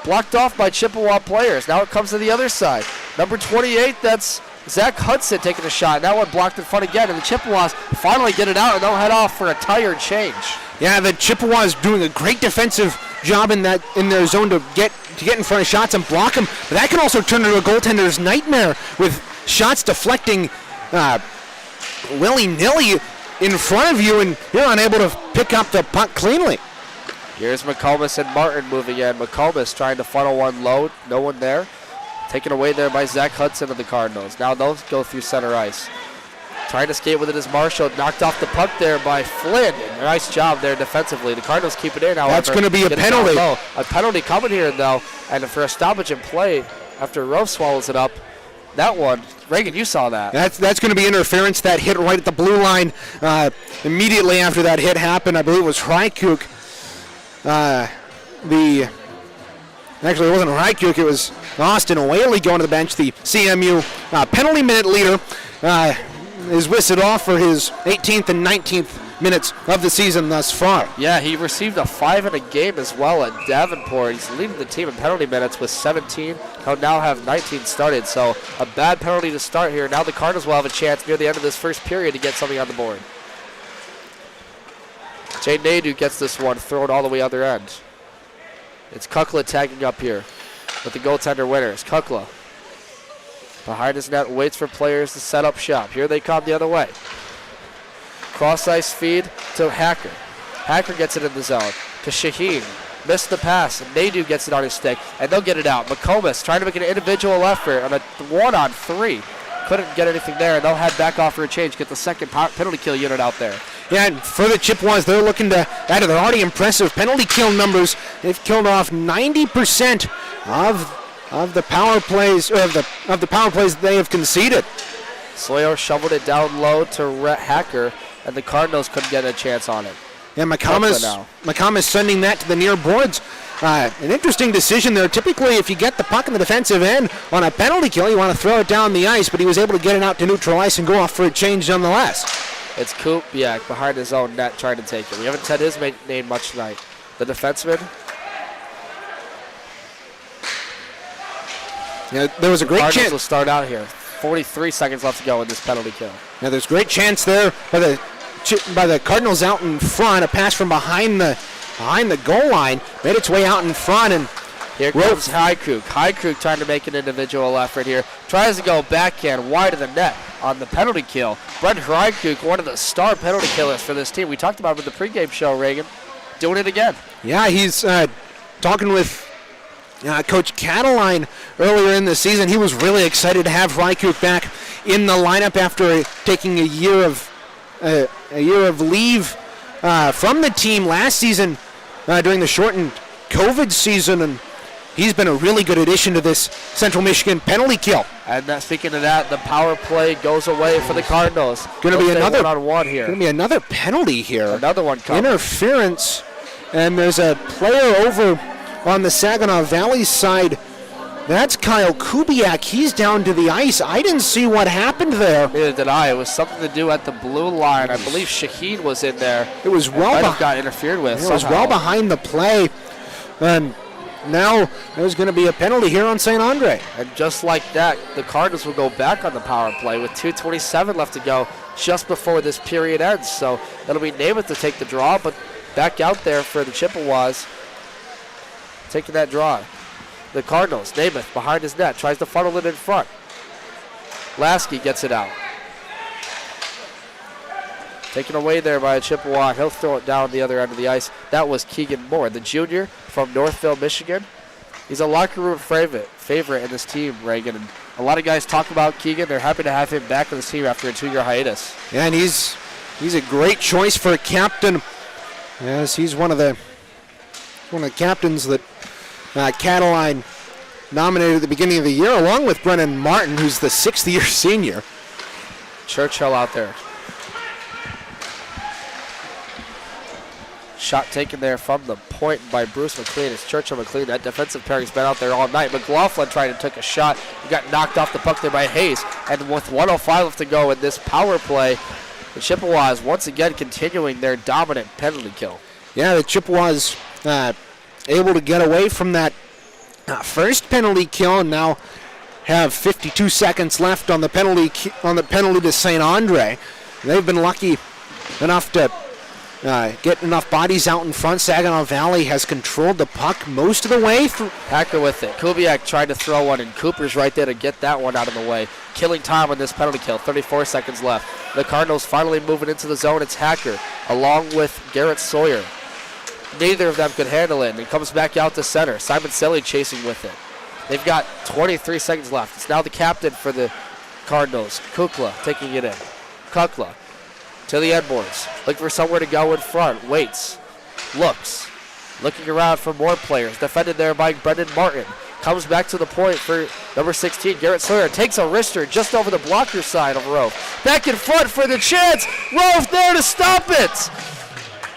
A: Blocked off by Chippewa players. Now it comes to the other side. Number 28, that's Zach Hudson taking a shot. Now one blocked in front again, and the Chippewas finally get it out, and they'll head off for a tired change.
B: Yeah, the Chippewas doing a great defensive job in their zone to get in front of shots and block them. But that can also turn into a goaltender's nightmare with shots deflecting willy-nilly in front of you, and you're unable to pick up the puck cleanly.
A: Here's McComas and Martin moving in. McComas trying to funnel one low. No one there. Taken away there by Zach Hudson of the Cardinals. Now they'll go through center ice. Trying to skate with it is Marshall. Knocked off the puck there by Flynn. Nice job there defensively. The Cardinals keep it in, however.
B: That's going to be a
A: Get it
B: penalty.
A: down low. A penalty coming here, though. And for a stoppage in play after Rove swallows it up. That one, Reagan, you saw that.
B: That's going to be interference. That hit right at the blue line immediately after that hit happened. I believe it was Rykuk. Actually, it wasn't Rykuk. It was Austin Whaley going to the bench. The CMU penalty minute leader is whistled off for his 18th and 19th minutes of the season thus far.
A: Yeah, he received a 5 in a game as well at Davenport. He's leading the team in penalty minutes with 17. He'll now have 19 started, so a bad penalty to start here. Now the Cardinals will have a chance near the end of this first period to get something on the board. Jay Nadu gets this one thrown all the way other end. It's Kukla tagging up here with the goaltender winners. Kukla behind his net waits for players to set up shop. Here they come the other way. Cross-ice feed to Hacker. Hacker gets it in the zone to Sheahan. Missed the pass, and Nadu gets it on his stick, and they'll get it out. McComas trying to make an individual effort on a 1-on-3. Couldn't get anything there, and they'll head back off for a change, get the second penalty kill unit out there.
B: Yeah, and for the Chippewas, they're looking to add to their already impressive penalty kill numbers. They've killed off 90% of the power plays of the power plays that they have conceded.
A: Sawyer shoveled it down low to Hacker, and the Cardinals couldn't get a chance on it.
B: And McComas sending that to the near boards. An interesting decision there. Typically, if you get the puck in the defensive end on a penalty kill, you want to throw it down the ice, but he was able to get it out to neutral ice and go off for a change nonetheless.
A: It's Kupiak behind his own net trying to take it. We haven't said his name much tonight. The defenseman.
B: Yeah, there was a great
A: Cardinals
B: chance.
A: will start out here. 43 seconds left to go in this penalty kill.
B: Now there's great chance there by the Cardinals out in front. A pass from behind the goal line made its way out in front, and
A: here comes Haikuk. Haikuk trying to make an individual effort here. Tries to go backhand wide of the net on the penalty kill. Brent Haikuk, one of the star penalty killers for this team. We talked about him in the pregame show, Reagan. Doing it again.
B: Yeah, he's talking with Coach Cataline earlier in the season. He was really excited to have Rykuk back in the lineup after taking a year of leave from the team last season during the shortened COVID season, and he's been a really good addition to this Central Michigan penalty kill.
A: And speaking of that, the power play goes away for the Cardinals.
B: Going to be another
A: one-on-one here.
B: Going to be another penalty here.
A: Another one coming.
B: Interference, and there's a player over on the Saginaw Valley side. That's Kyle Kubiak. He's down to the ice. I didn't see what happened there.
A: Neither did I. It was something to do at the blue line. I believe Sheahan was in there.
B: It was
A: got interfered with.
B: It was well behind the play. And now there's going to be a penalty here on St. Andre.
A: And just like that, the Cardinals will go back on the power play with 2:27 left to go just before this period ends. So it'll be Namath to take the draw, but back out there for the Chippewas taking that draw. The Cardinals, Namath behind his net, tries to funnel it in front. Lasky gets it out. Taken away there by a Chippewa. He'll throw it down the other end of the ice. That was Keegan Moore, the junior from Northville, Michigan. He's a locker room favorite in this team, Reagan. And a lot of guys talk about Keegan. They're happy to have him back in this team after a 2-year hiatus.
B: Yeah, and he's a great choice for a captain. Yes, he's one of the captains that Cataline nominated at the beginning of the year, along with Brennan Martin, who's the 6th-year senior.
A: Churchill out there. Shot taken there from the point by Bruce McLean. It's Churchill McLean. That defensive pairing's been out there all night. McLaughlin tried to take a shot. He got knocked off the puck there by Hayes. And with 1:05 left to go in this power play, the Chippewas once again continuing their dominant penalty kill.
B: Yeah, the Chippewas able to get away from that first penalty kill, and now have 52 seconds left on the penalty to St. Andre. They've been lucky enough to get enough bodies out in front. Saginaw Valley has controlled the puck most of the way through.
A: Hacker with it. Kubiak tried to throw one, and Cooper's right there to get that one out of the way. Killing time on this penalty kill. 34 seconds left. The Cardinals finally moving into the zone. It's Hacker along with Garrett Sawyer. Neither of them could handle it, and it comes back out to center. Simon Selly chasing with it. They've got 23 seconds left. It's now the captain for the Cardinals, Kukla, taking it in. Kukla to the end boards. Looking for somewhere to go in front. Waits. Looks. Looking around for more players. Defended there by Brendan Martin. Comes back to the point for number 16, Garrett Sawyer. Takes a wrister just over the blocker side of Rove. Back in front for the chance. Rove there to stop it.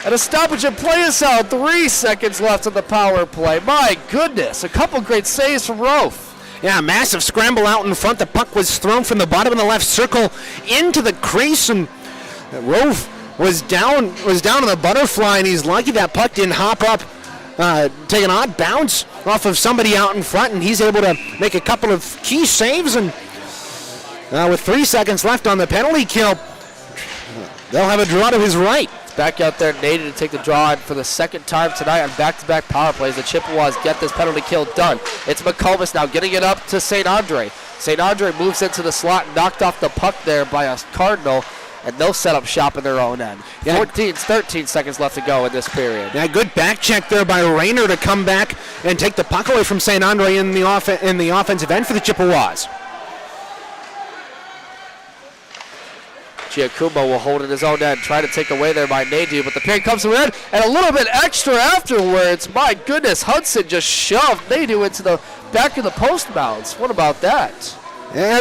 A: And a stoppage and play is out. 3 seconds left on the power play. My goodness, a couple great saves from Rove.
B: Yeah, massive scramble out in front. The puck was thrown from the bottom of the left circle into the crease, and Rove was down on the butterfly, and he's lucky that puck didn't hop up, take an odd bounce off of somebody out in front, and he's able to make a couple of key saves. And with 3 seconds left on the penalty kill, they'll have a draw to his right.
A: Back out there, Nady to take the draw, and for the second time tonight on back-to-back power plays, the Chippewas get this penalty kill done. It's McComas now getting it up to St. Andre. St. Andre moves into the slot, knocked off the puck there by a Cardinal, and they'll set up shop in their own end. 13 seconds left to go in this period.
B: Yeah, good back check there by Rayner to come back and take the puck away from St. Andre in the offensive end for the Chippewas.
A: Giacomo will hold in his own end, try to take away there by Nadu, but the period comes to an end, and a little bit extra afterwards. My goodness, Hudson just shoved Nadu into the back of the post mounds. What about that?
B: Yeah,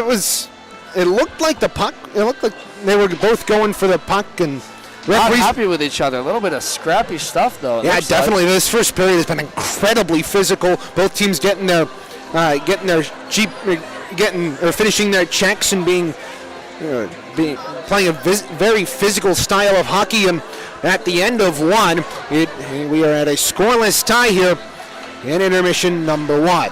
B: it looked like the puck, it looked like they were both going for the puck, and
A: not happy with each other. A little bit of scrappy stuff, though.
B: Yeah, definitely. This first period has been incredibly physical. Both teams finishing their checks and playing a very physical style of hockey. And at the end of one, we are at a scoreless tie here in intermission number 1.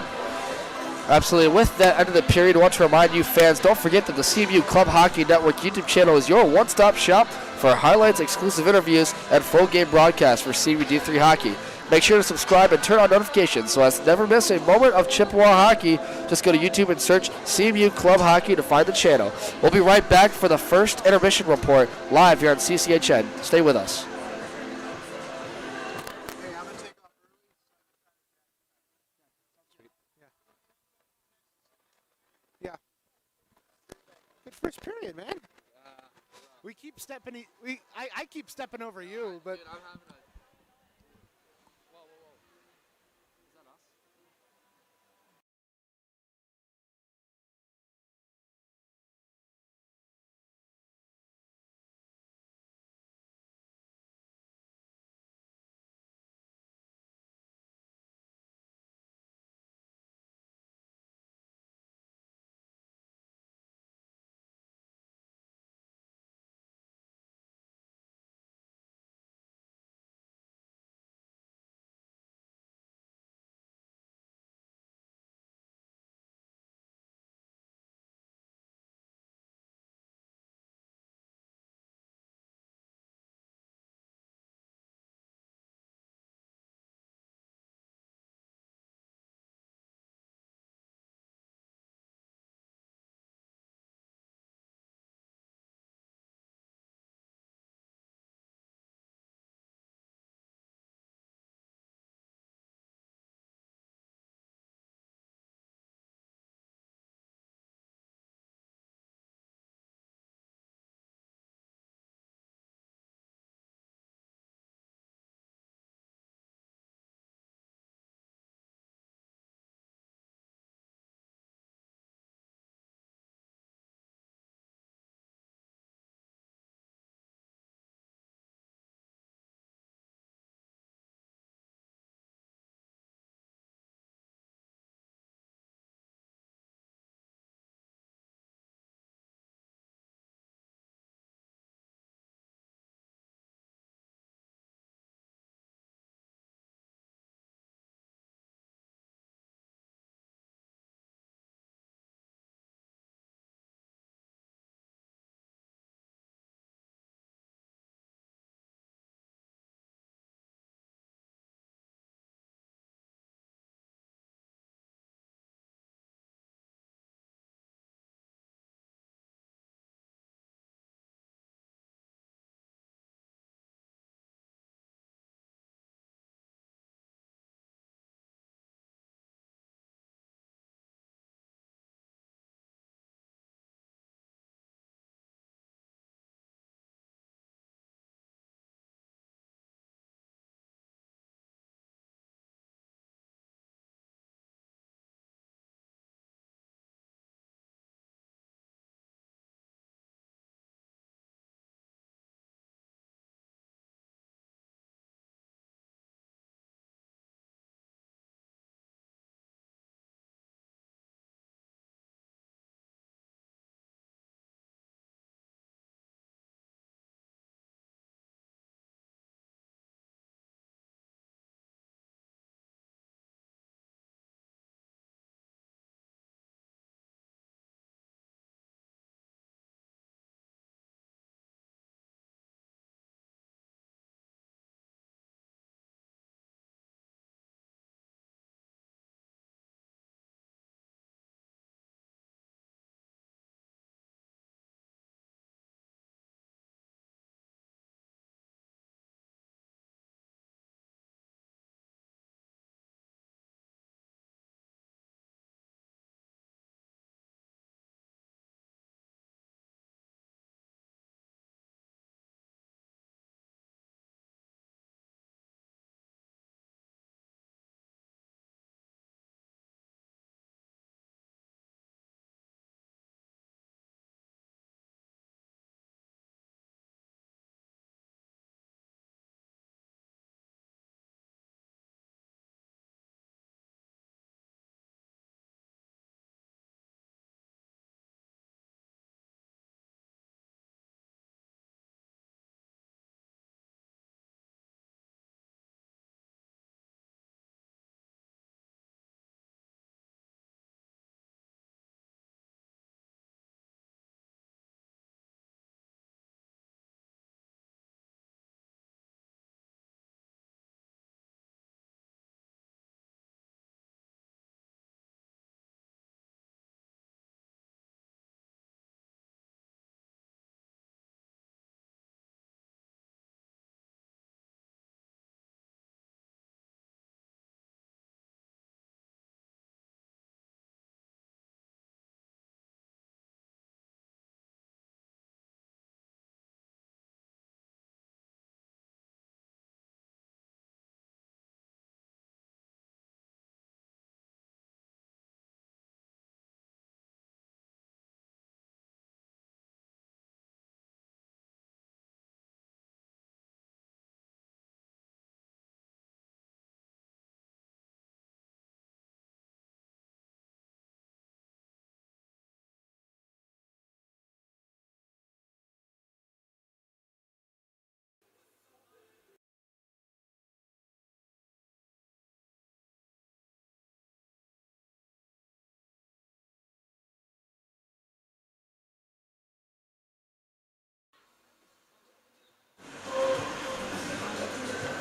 A: Absolutely. With that end of the period, I want to remind you fans, don't forget that the CMU Club Hockey Network YouTube channel is your one-stop shop for highlights, exclusive interviews, and full game broadcasts for CMU D3 hockey. Make sure to subscribe and turn on notifications so as to never miss a moment of Chippewa hockey. Just go to YouTube and search CMU Club Hockey to find the channel. We'll be right back for the first intermission report live here on CCHN. Stay with us.
B: Yeah. Good first period, man. We keep stepping. I keep stepping over you, but.
A: Dude, I'm having a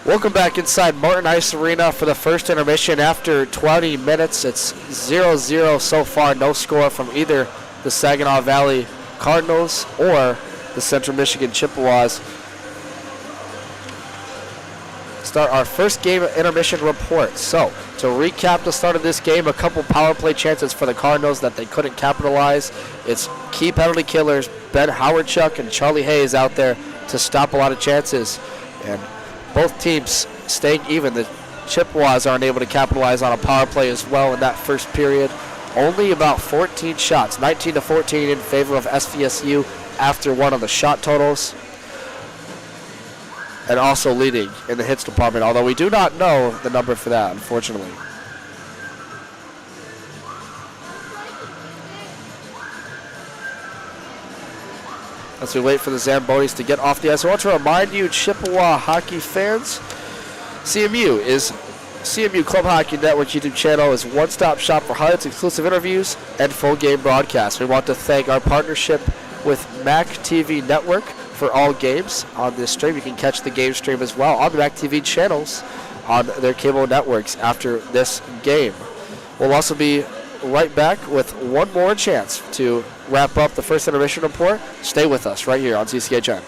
A: Welcome back inside Martin Ice Arena for the first intermission. After 20 minutes, it's 0-0 so far. No score from either the Saginaw Valley Cardinals or the Central Michigan Chippewas. Start our first game intermission report. So, to recap the start of this game, a couple power play chances for the Cardinals that they couldn't capitalize. It's key penalty killers Ben Howardchuk and Charlie Hayes out there to stop a lot of chances. And both teams staying even. The Chippewas aren't able to capitalize on a power play as well in that first period. Only about 14 shots, 19-14 in favor of SVSU after one of the shot totals. And also leading in the hits department, although we do not know the number for that, unfortunately. As we wait for the Zambonis to get off the ice, I want to remind you, Chippewa hockey fans, CMU Club Hockey Network YouTube channel is one-stop shop for highlights, exclusive interviews, and full game broadcasts. We want to thank our partnership with MAC TV Network for all games on this stream. You can catch the game stream as well on the MAC TV channels on their cable networks after this game. We'll also be right back with one more chance to wrap up the first intermission report. Stay with us right here on CCHN.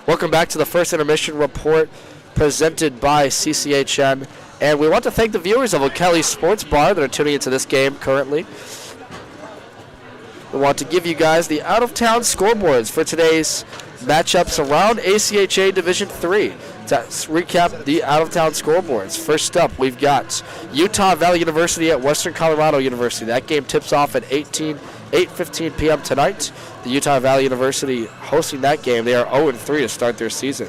A: Welcome back to the first intermission report presented by CCHN. And we want to thank the viewers of O'Kelly Sports Bar that are tuning into this game currently. We want to give you guys the out-of-town scoreboards for today's matchups around ACHA Division III. To recap the out-of-town scoreboards, first up we've got Utah Valley University at Western Colorado University. That game tips off at 8:15 p.m. tonight. The Utah Valley University hosting that game. They are 0-3 to start their season.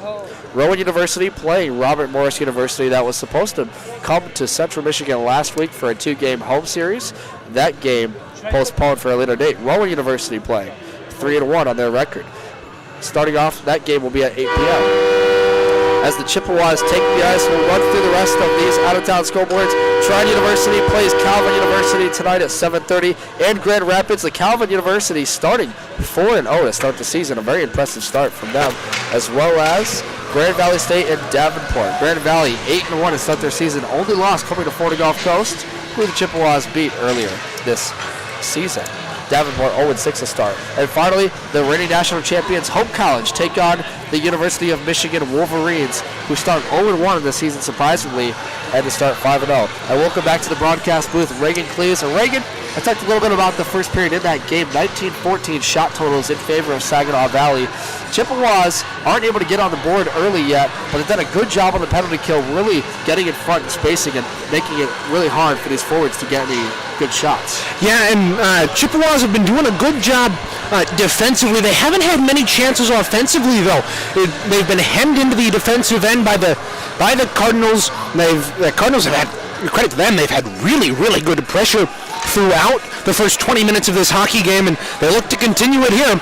A: Rowan University playing Robert Morris University. That was supposed to come to Central Michigan last week for a 2-game home series. That game postponed for a later date. Rowan University playing 3-1 on their record. Starting off, that game will be at 8 p.m. As the Chippewas take the ice, we'll run through the rest of these out-of-town scoreboards. Trine University plays Calvin University tonight at 7:30. And Grand Rapids, the Calvin University starting 4-0 to start the season. A very impressive start from them. As well as Grand Valley State and Davenport. Grand Valley 8-1 to start their season. Only loss coming to Florida Gulf Coast, who the Chippewas beat earlier this season. Davenport 0-6 to start. And finally, the reigning national champions Hope College take on the University of Michigan Wolverines, who start 0-1 in the season surprisingly, and to start 5-0. And welcome back to the broadcast booth, Reagan Cleves. And Reagan, I talked a little bit about the first period in that game. 19-14 shot totals in favor of Saginaw Valley. Chippewas aren't able to get on the board early yet, but they've done a good job on the penalty kill, really getting in front and spacing and making it really hard for these forwards to get any good shots.
B: Yeah, and Chippewas have been doing a good job defensively. They haven't had many chances offensively, though. They've been hemmed into the defensive end by the Cardinals. The Cardinals have had, credit to them, they've had really, really good pressure throughout the first 20 minutes of this hockey game, and they look to continue it here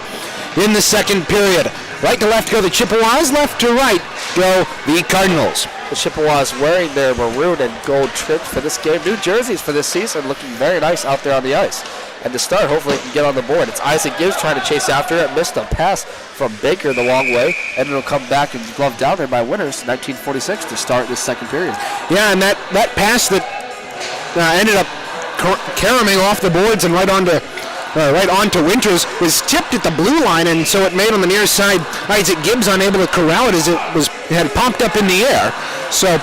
B: in the second period. Right to left go the Chippewas, left to right go the Cardinals.
A: The Chippewas wearing their maroon and gold trim for this game. New jerseys for this season, looking very nice out there on the ice. And to start, hopefully, can get on the board. It's Isaac Gibbs trying to chase after it. Missed a pass from Baker the long way, and it'll come back and glove down there by Winters, 1946, to start this second period.
B: Yeah, and that pass that ended up caroming off the boards and right onto Winters was tipped at the blue line, and so it made on the near side Isaac Gibbs unable to corral it as it had popped up in the air. So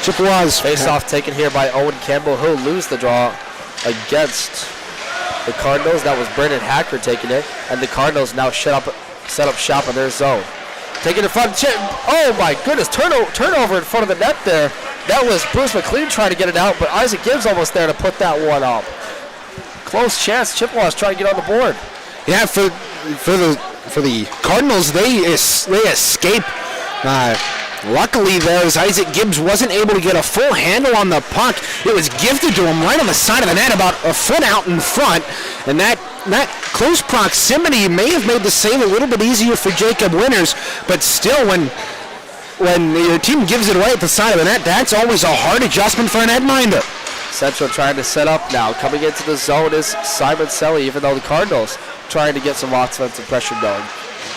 B: Chippewas
A: face-off taken here by Owen Campbell. He'll lose the draw against the Cardinals. That was Brendan Hacker taking it, and the Cardinals now set up shop in their zone. Taking it front. Oh my goodness! Turnover in front of the net there. That was Bruce McLean trying to get it out, but Isaac Gibbs almost there to put that one up. Close chance. Chippewas trying to get on the board.
B: Yeah, for the Cardinals, they escape. Luckily, though, as Isaac Gibbs wasn't able to get a full handle on the puck, it was gifted to him right on the side of the net, about a foot out in front, and that close proximity may have made the save a little bit easier for Jacob Winters, but still, when your team gives it away at the side of the net, that's always a hard adjustment for a netminder.
A: Central trying to set up now. Coming into the zone is Simon Selly, even though the Cardinals trying to get some offensive pressure going.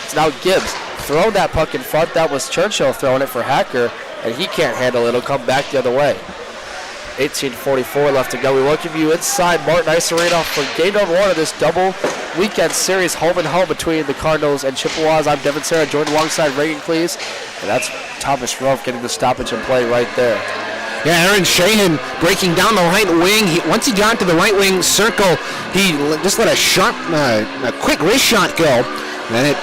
A: It's now Gibbs throwing that puck in front. That was Churchill throwing it for Hacker, and he can't handle it. It'll come back the other way. 18:44 left to go. We welcome you inside Martin Ice Arena for game number one of this double weekend series, home and home between the Cardinals and Chippewas. I'm Devin Serra, joined alongside Reagan Cleese, and that's Thomas Rove getting the stoppage and play right there.
B: Yeah, Aaron Sheahan breaking down the right wing. Once he got to the right wing circle, he just let a quick wrist shot go, and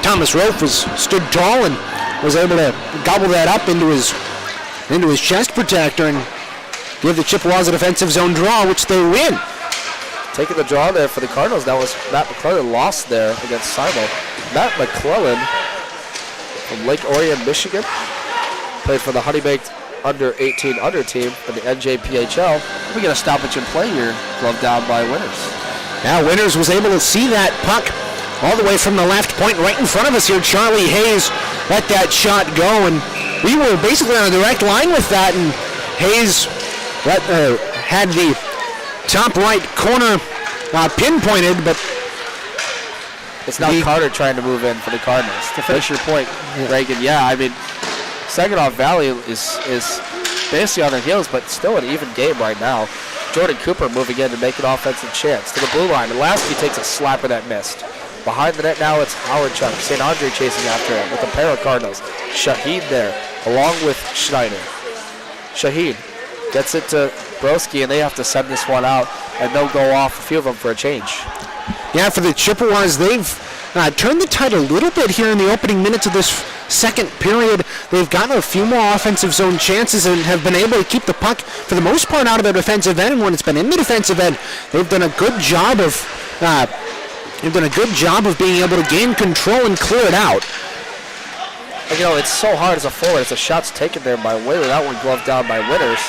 B: Thomas Rofe stood tall and was able to gobble that up into his chest protector and give the Chippewas a defensive zone draw, which they win.
A: Taking the draw there for the Cardinals, that was Matt McClellan lost there against Simo. Matt McClellan from Lake Orion, Michigan, played for the Honey Baked under-18 under team in the NJPHL. We get a stoppage and play here, gloved down by Winters.
B: Now Winters was able to see that puck all the way from the left point right in front of us here. Charlie Hayes let that shot go, and we were basically on a direct line with that, and Hayes had the top right corner pinpointed, but
A: it's now Carter trying to move in for the Cardinals. To finish your point, Reagan, I mean, Saginaw Valley is basically on their heels, but still an even game right now. Jordan Cooper moving in to make an offensive chance to the blue line, and Lasky takes a slapper that missed. Behind the net now, it's Howard Chuck. St. Andre chasing after him with a pair of Cardinals. Shaheen there, along with Schneider. Shaheen gets it to Broski, and they have to send this one out, and they'll go off, a few of them, for a change.
B: Yeah, for the Chippewas, they've turned the tide a little bit here in the opening minutes of this second period. They've gotten a few more offensive zone chances and have been able to keep the puck, for the most part, out of their defensive end. And when it's been in the defensive end, they've done a good job of being able to gain control and clear it out.
A: And, it's so hard as a forward. As the shot's taken there by Whaley. That one gloved down by Winters.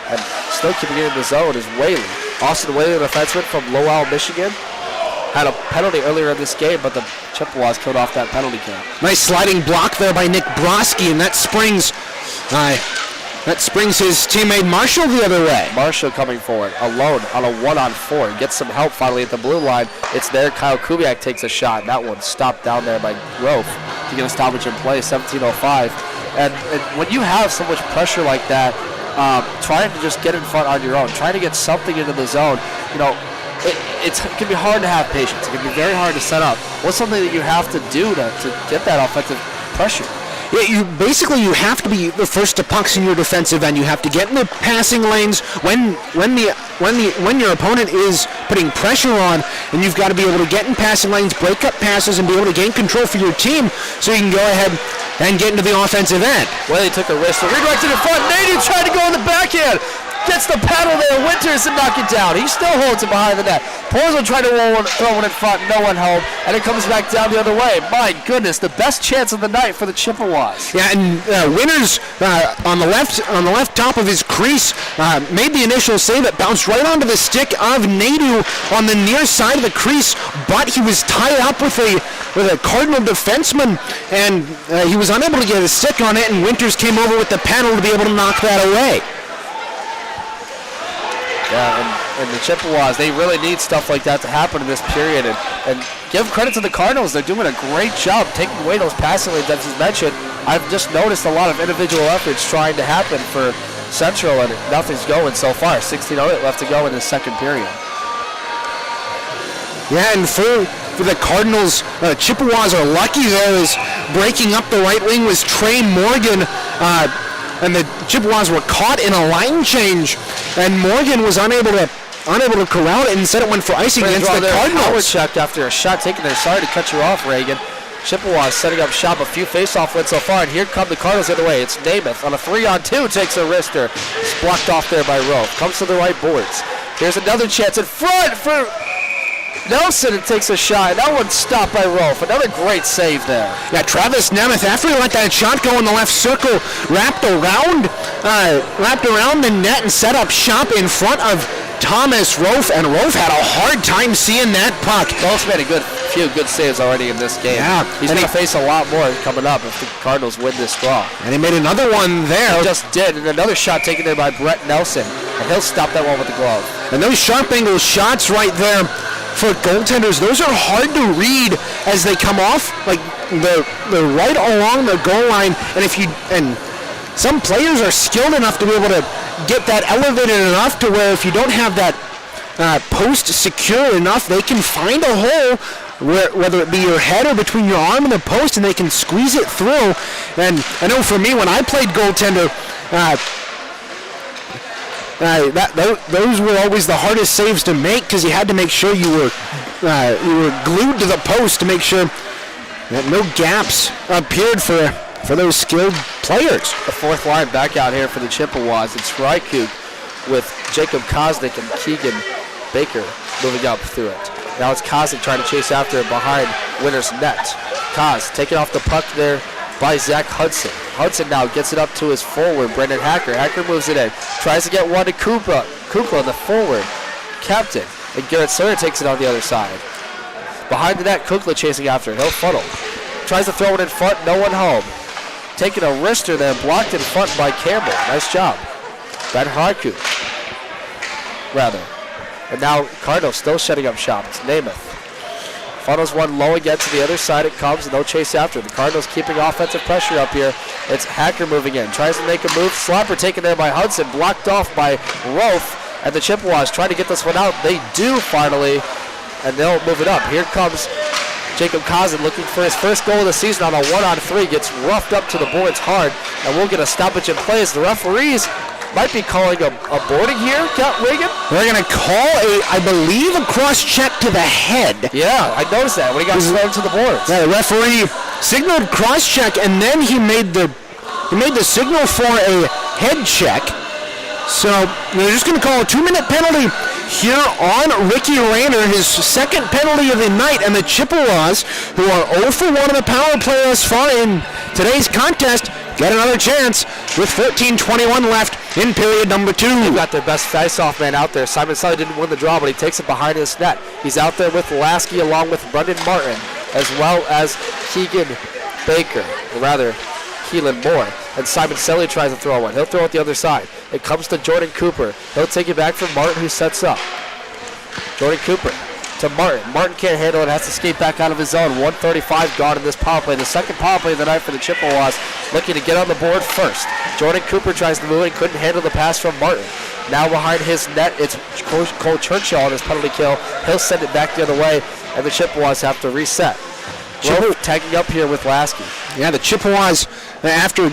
A: And still keeping it in the zone is Whaley. Austin Whaley, the defenseman from Lowell, Michigan, had a penalty earlier in this game, but the Chippewas killed off that penalty kill.
B: Nice sliding block there by Nick Broski, and that springs his teammate Marshall the other way.
A: Marshall coming forward, alone on a 1-on-4. He gets some help finally at the blue line. It's there. Kyle Kubiak takes a shot, and that one stopped down there by Rofe to get a stoppage in play, 17:05. And when you have so much pressure like that, trying to just get in front on your own, trying to get something into the zone, it can be hard to have patience. It can be very hard to set up. What's something that you have to do to get that offensive pressure?
B: you have to be the first to pucks in your defensive end. You have to get in the passing lanes when your opponent is putting pressure on, and you've got to be able to get in passing lanes, break up passes, and be able to gain control for your team so you can go ahead and get into the offensive end.
A: Well, he took a risk. So redirected in front. Nadu tried to go in the backhand. Gets the paddle there. Winters and knock it down. He still holds it behind the net. Porzo tried to throw one in front. No one home. And it comes back down the other way. My goodness, the best chance of the night for the Chippewas.
B: Yeah, and Winters on the left top of his crease made the initial save. It bounced right onto the stick of Nadu on the near side of the crease, but he was tied up with a Cardinal defenseman, and he was unable to get a stick on it, and Winters came over with the paddle to be able to knock that away.
A: Yeah, and the Chippewas, they really need stuff like that to happen in this period. And give credit to the Cardinals. They're doing a great job taking away those passing lanes, as you mentioned. I've just noticed a lot of individual efforts trying to happen for Central, and nothing's going so far. 16:08 left to go in the second period.
B: Yeah, and for the Cardinals, Chippewas are lucky there as breaking up the right wing was Trey Morgan. And the Chippewas were caught in a line change, and Morgan was unable to corral it, and instead it went for icing against the Cardinals.
A: Power checked after a shot taken there. Sorry to cut you off, Reagan. Chippewas setting up shop, a few face-off wins so far, and here come the Cardinals the other way. It's Namath on a 3-on-2, takes a wrister. It's blocked off there by Rowe. Comes to the right boards. Here's another chance in front for Nelson, and takes a shot. That one's stopped by Rolf. Another great save there.
B: Yeah, Travis Nemeth, after he let that shot go in the left circle, wrapped around the net and set up shop in front of Thomas Rolf, and Rolf had a hard time seeing that puck.
A: Rolf's made a few good saves already in this game.
B: Yeah,
A: he's going to face a lot more coming up if the Cardinals win this draw.
B: And he made another one there.
A: He just did, and another shot taken there by Brett Nelson, and he'll stop that one with the glove.
B: And those sharp angle shots right there for goaltenders, those are hard to read as they come off, like they're right along the goal line, and some players are skilled enough to be able to get that elevated enough to where if you don't have that post secure enough, they can find a hole, whether it be your head or between your arm and the post, and they can squeeze it through. And I know for me, when I played goaltender, those were always the hardest saves to make, because you had to make sure you were glued to the post to make sure that no gaps appeared for those skilled players.
A: The fourth line back out here for the Chippewas. It's Rykuk with Jacob Kosnick and Keegan Baker moving up through it. Now it's Kosnick trying to chase after it behind Winter's net. Kos taking off the puck there by Zach Hudson. Hudson now gets it up to his forward, Brendan Hacker. Hacker moves it in. Tries to get one to Kukla, the forward captain. And Garrett Sawyer takes it on the other side. Behind the net, Kukla chasing after it. He'll funnel. Tries to throw it in front, no one home. Taking a wrister there, blocked in front by Campbell. Nice job. Ben Harku, rather. And now Cardinals still shutting up shop. It's Namath. Funnels one low again to the other side. It comes, and no chase after. The Cardinals keeping offensive pressure up here. It's Hacker moving in. Tries to make a move. Slapper taken there by Hudson. Blocked off by Roth. And the Chippewas trying to get this one out. They do finally, and they'll move it up. Here comes Jacob Kazan looking for his first goal of the season on a 1-on-3. Gets roughed up to the boards hard. And we'll get a stoppage in play as the referees might be calling a boarding here, Reagan.
B: They're going to call I believe, a cross-check to the head.
A: Yeah, I noticed that when he got slammed to the boards.
B: Yeah, the referee signaled cross-check, and then he made the signal for a head check. So they're just going to call a 2-minute penalty here on Ricky Rayner, his second penalty of the night, and the Chippewas, who are 0 for 1 in the power play thus far in today's contest, get another chance with 14:21 left in period number 2.
A: They've got their best face-off man out there. Simon Sully didn't win the draw, but he takes it behind his net. He's out there with Lasky along with Brendan Martin, as well as Keegan Baker, or rather, Keelan Moore. And Simon Sully tries to throw one. He'll throw it the other side. It comes to Jordan Cooper. He'll take it back from Martin, who sets up. Jordan Cooper to Martin. Martin can't handle it, has to skate back out of his zone. 1:35 gone in this power play. The second power play of the night for the Chippewas, looking to get on the board first. Jordan Cooper tries to move it, couldn't handle the pass from Martin. Now behind his net, it's Cory Churchill on his penalty kill. He'll send it back the other way, and the Chippewas have to reset. Rowe tagging up here with Lasky.
B: Yeah, the Chippewas after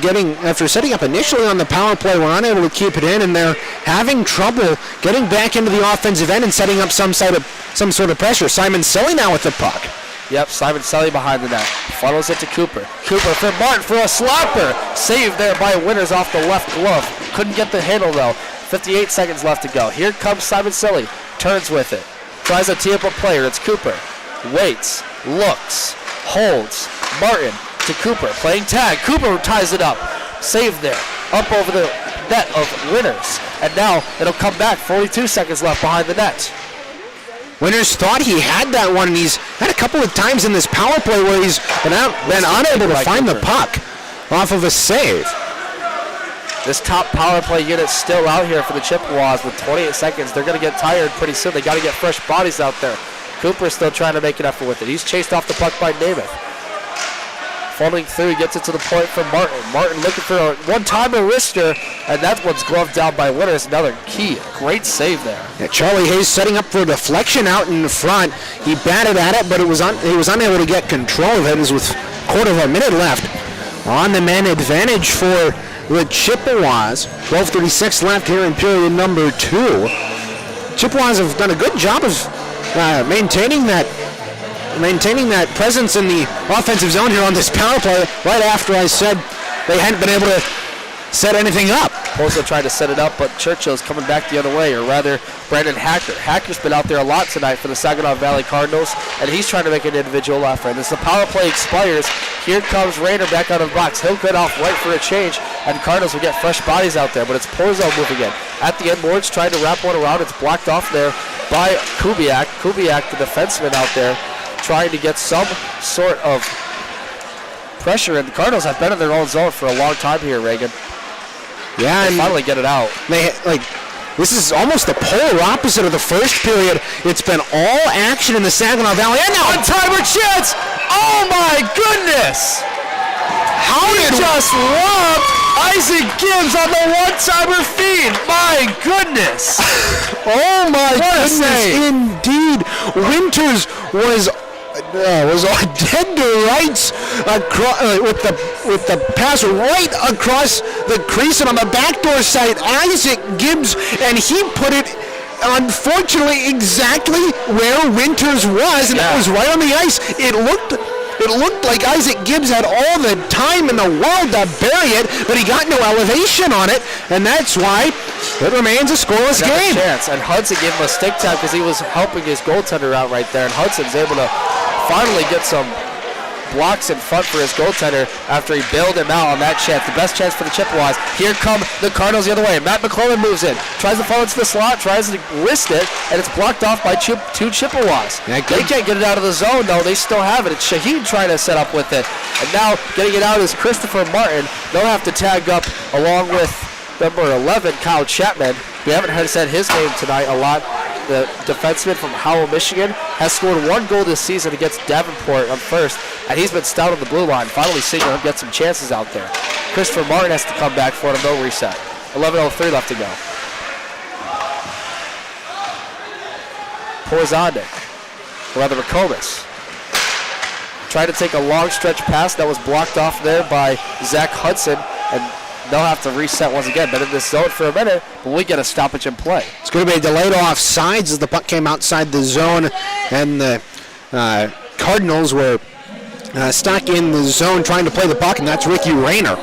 B: setting up initially on the power play, were unable to keep it in, and they're having trouble getting back into the offensive end and setting up some sort of pressure. Simon Selly now with the puck.
A: Yep, Simon Selly behind the net. Funnels it to Cooper. Cooper for Martin for a slapper. Saved there by Winters off the left glove. Couldn't get the handle though. 58 seconds left to go. Here comes Simon Selly. Turns with it. Tries to tee up a player. It's Cooper. Waits. Looks. Holds. Martin to Cooper. Playing tag. Cooper ties it up. Saved there. Up over the net of Winters. And now it'll come back. 42 seconds left behind the net.
B: Winters thought he had that one, and he's had a couple of times in this power play where he's been unable to find the puck off of a save.
A: This top power play unit still out here for the Chippewas with 28 seconds. They're going to get tired pretty soon. They got to get fresh bodies out there. Cooper's still trying to make an effort with it. He's chased off the puck by Namath. Falling through, gets it to the point for Martin. Martin looking for a one-timer wrister, and that one's gloved down by Winters. Another key, great save there.
B: Yeah, Charlie Hayes setting up for a deflection out in the front. He batted at it, but he was unable to get control of it. As with a quarter of a minute left on the man advantage for the Chippewas. 12:36 left here in period number 2. Chippewas have done a good job of maintaining that presence in the offensive zone here on this power play right after I said they hadn't been able to set anything up.
A: Also tried to set it up, but Churchill's coming back the other way, or rather Brandon Hacker. Hacker's been out there a lot tonight for the Saginaw Valley Cardinals, and he's trying to make an individual effort. And as the power play expires, here comes Rayner back out of the box. He'll get off right for a change, and Cardinals will get fresh bodies out there, but it's Porzo moving in. At the end, Ward's trying to wrap one around. It's blocked off there by Kubiak. Kubiak, the defenseman out there, trying to get some sort of pressure, and the Cardinals have been in their own zone for a long time here, Reagan.
B: Yeah,
A: and finally get it out.
B: This is almost the polar opposite of the first period. It's been all action in the Saginaw Valley, and now
A: one-timer chance! Oh my goodness!
B: How did
A: just robbed Isaac Gibbs on the one-timer feed? My goodness!
B: Oh my goodness! Indeed, Winters was on dead to rights with the pass right across the crease, and on the backdoor side, Isaac Gibbs, and he put it unfortunately exactly where Winters was, and that was right on the ice. It looked like Isaac Gibbs had all the time in the world to bury it, but he got no elevation on it, and that's why it remains a scoreless game.
A: Chance. And Hudson gave him a stick tap because he was helping his goaltender out right there, and Hudson's able to finally get some blocks in front for his goaltender after he bailed him out on that chance. The best chance for the Chippewas. Here come the Cardinals the other way. Matt McClellan moves in, tries to fall into the slot, tries to wrist it, and it's blocked off by two Chippewas. They can't get it out of the zone, though. They still have it. It's Sheahan trying to set up with it. And now getting it out is Christopher Martin. They'll have to tag up along with number 11, Kyle Chapman. We haven't said his name tonight a lot. The defenseman from Howell, Michigan, has scored 1 goal this season against Davenport on first, and he's been stout on the blue line. Finally seeing him get some chances out there. Christopher Martin has to come back for a no reset. 11:03 left to go. Porzonic, or rather McComas, tried to take a long stretch pass that was blocked off there by Zach Hudson, and they'll have to reset once again. Been in this zone for a minute, but we get a stoppage in play.
B: It's going to be a delayed offsides as the puck came outside the zone, and the Cardinals were stuck in the zone trying to play the puck, and that's Ricky Rayner.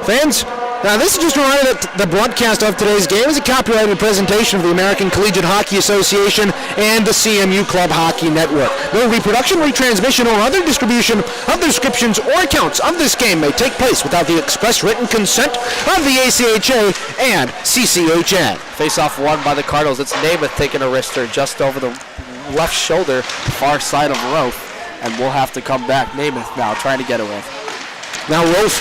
B: Fans, now this is just a reminder that the broadcast of today's game is a copyrighted presentation of the American Collegiate Hockey Association and the CMU Club Hockey Network. No reproduction, retransmission, or other distribution of the descriptions or accounts of this game may take place without the express written consent of the ACHA and CCHN.
A: Face-off won by the Cardinals. It's Namath taking a wrister just over the left shoulder, far side of Roth, and we'll have to come back. Namath now trying to get it with.
B: Now Roth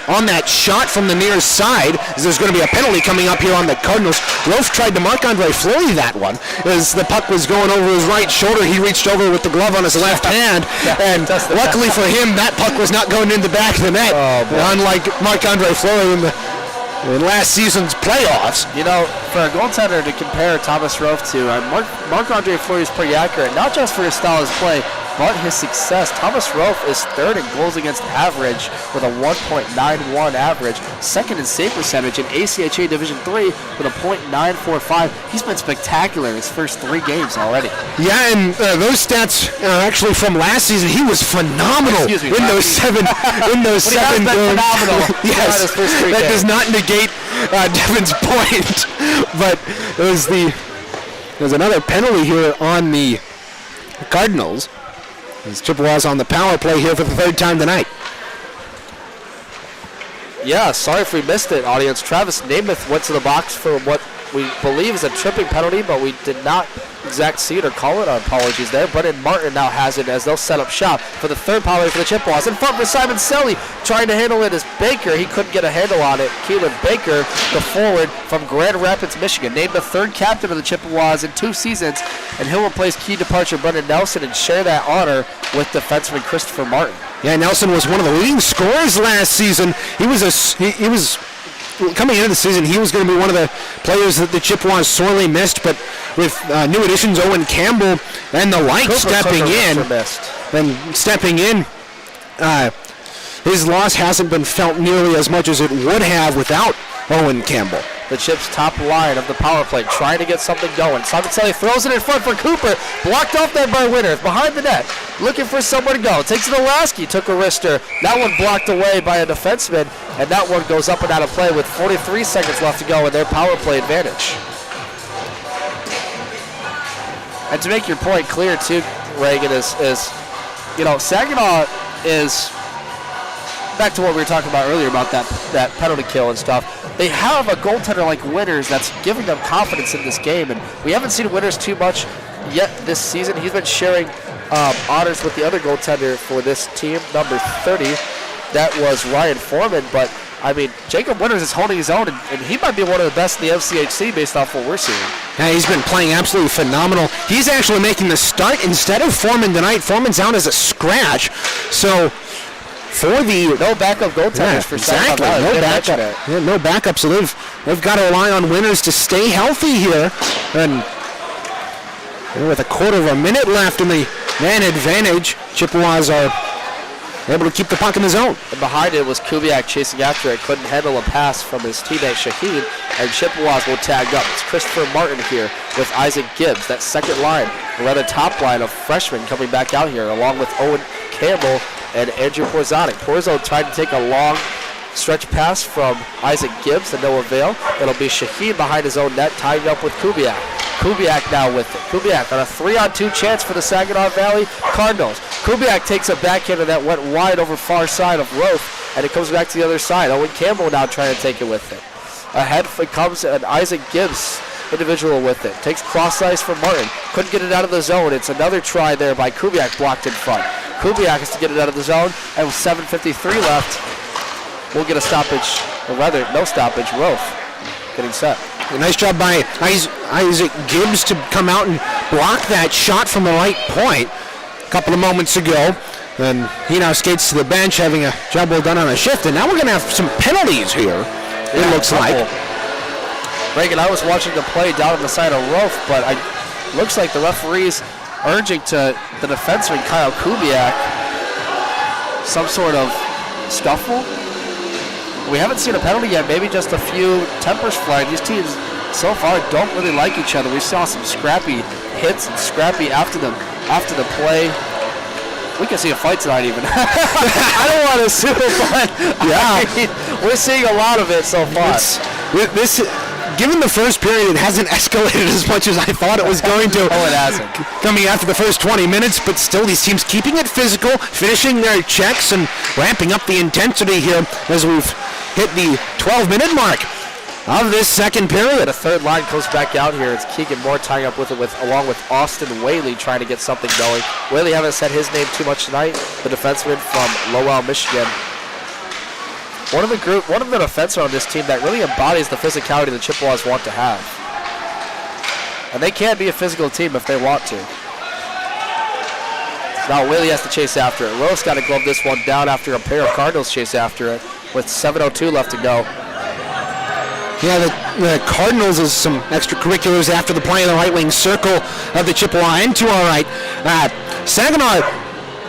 B: on that shot from the near side, as there's going to be a penalty coming up here on the Cardinals. Roth tried to Marc-Andre Fleury that one. As the puck was going over his right shoulder, he reached over with the glove on his left hand, and luckily for him, that puck was not going in the back of the net, unlike Marc-Andre Fleury in last season's playoffs.
A: You know, for a goaltender to compare Thomas Roth to, Marc-Andre Fleury is pretty accurate, not just for his style of play, but his success. Thomas Rofe is third in goals against average with a 1.91 average, second in save percentage in ACHA Division III with a .945. He's been spectacular in his first 3 games already.
B: Yeah, and those stats are actually from last season. He was phenomenal in those 7 games.
A: Phenomenal.
B: Yes,
A: his first 3
B: that
A: games.
B: does not negate Devin's point, but there's another penalty here on the Cardinals. As Chippewas on the power play here for the 3rd time tonight.
A: Yeah, sorry if we missed it, audience. Travis Namath went to the box for what we believe is a tripping penalty, but we did not exact see it or call it. Our apologies there. Brendan Martin now has it as they'll set up shop for the 3rd penalty for the Chippewas. In front for Simon Selly, trying to handle it is Baker. He couldn't get a handle on it. Keelan Baker, the forward from Grand Rapids, Michigan, named the 3rd captain of the Chippewas in 2 seasons, and he'll replace key departure Brendan Nelson and share that honor with defenseman Christopher Martin.
B: Yeah, Nelson was one of the leading scorers last season. He was coming into the season, he was going to be one of the players that the Chippewas sorely missed, but with new additions Owen Campbell and the like stepping in, his loss hasn't been felt nearly as much as it would have without Owen Campbell.
A: The Chips' top line of the power play, trying to get something going. Simon Selly throws it in front for Cooper. Blocked off there by Winters, behind the net. Looking for somewhere to go. Takes it to Lasky, took a wrister. That one blocked away by a defenseman, and that one goes up and out of play with 43 seconds left to go in their power play advantage. And to make your point clear, too, Reagan, is Saginaw is, back to what we were talking about earlier about that penalty kill and stuff. They have a goaltender like Winters that's giving them confidence in this game, and we haven't seen Winters too much yet this season. He's been sharing honors with the other goaltender for this team, number 30. That was Ryan Foreman, but I mean, Jacob Winters is holding his own, and he might be one of the best in the MCHC based off what we're seeing.
B: Yeah, he's been playing absolutely phenomenal. He's actually making the start instead of Foreman tonight. Foreman's out as a scratch, so for the
A: no backup goaltenders for
B: exactly no backup. So they've got to rely on Winters to stay healthy here, and with a quarter of a minute left in the man advantage, Chippewas are able to keep the puck in the zone.
A: And behind it was Kubiak chasing after it, couldn't handle a pass from his teammate Sheahan, and Chippewas will tag up. It's Christopher Martin here with Isaac Gibbs, that second line, or rather top line of freshmen coming back out here, along with Owen Campbell and Andrew Porzanic. Porzo tried to take a long stretch pass from Isaac Gibbs to no avail. It'll be Sheahan behind his own net, tying up with Kubiak. Kubiak now with it. Kubiak on a 3-on-2 chance for the Saginaw Valley Cardinals. Kubiak takes a backhander that went wide over far side of Rofe, and it comes back to the other side. Owen Campbell now trying to take it with it. Ahead comes an Isaac Gibbs individual with it. Takes cross ice from Martin. Couldn't get it out of the zone. It's another try there by Kubiak, blocked in front. Kubiak has to get it out of the zone, and with 7:53 left, we'll get a stoppage, or rather, no stoppage. Rofe getting set.
B: A nice job by Isaac Gibbs to come out and block that shot from the right point a couple of moments ago. And he now skates to the bench, having a job well done on a shift. And now we're going to have some penalties here, it looks like.
A: Reagan, I was watching the play down on the side of Rofe, but it looks like the referee's urging to the defenseman, Kyle Kubiak, some sort of scuffle. We haven't seen a penalty yet, maybe just a few tempers flying. These teams so far don't really like each other. We saw some scrappy hits and scrappy after the play. We can see a fight tonight even. I don't want to assume, but yeah. I mean, we're seeing a lot of it so far.
B: Given the first period, it hasn't escalated as much as I thought it was going to.
A: Oh, it hasn't.
B: Coming after the first 20 minutes, but still these teams keeping it physical, finishing their checks, and ramping up the intensity here as we've hit the 12-minute mark of this second period.
A: The third line comes back out here. It's Keegan Moore tying up with it, along with Austin Whaley trying to get something going. Whaley haven't said his name too much tonight. The defenseman from Lowell, Michigan. One of the defensemen on this team that really embodies the physicality the Chippewas want to have. And they can be a physical team if they want to. Now Whaley has to chase after it. Rose got to glove this one down after a pair of Cardinals chase after it with 7:02 left to go.
B: Yeah, the Cardinals is some extracurriculars after the play in the right wing circle of the Chippewa. And to our right, Saginaw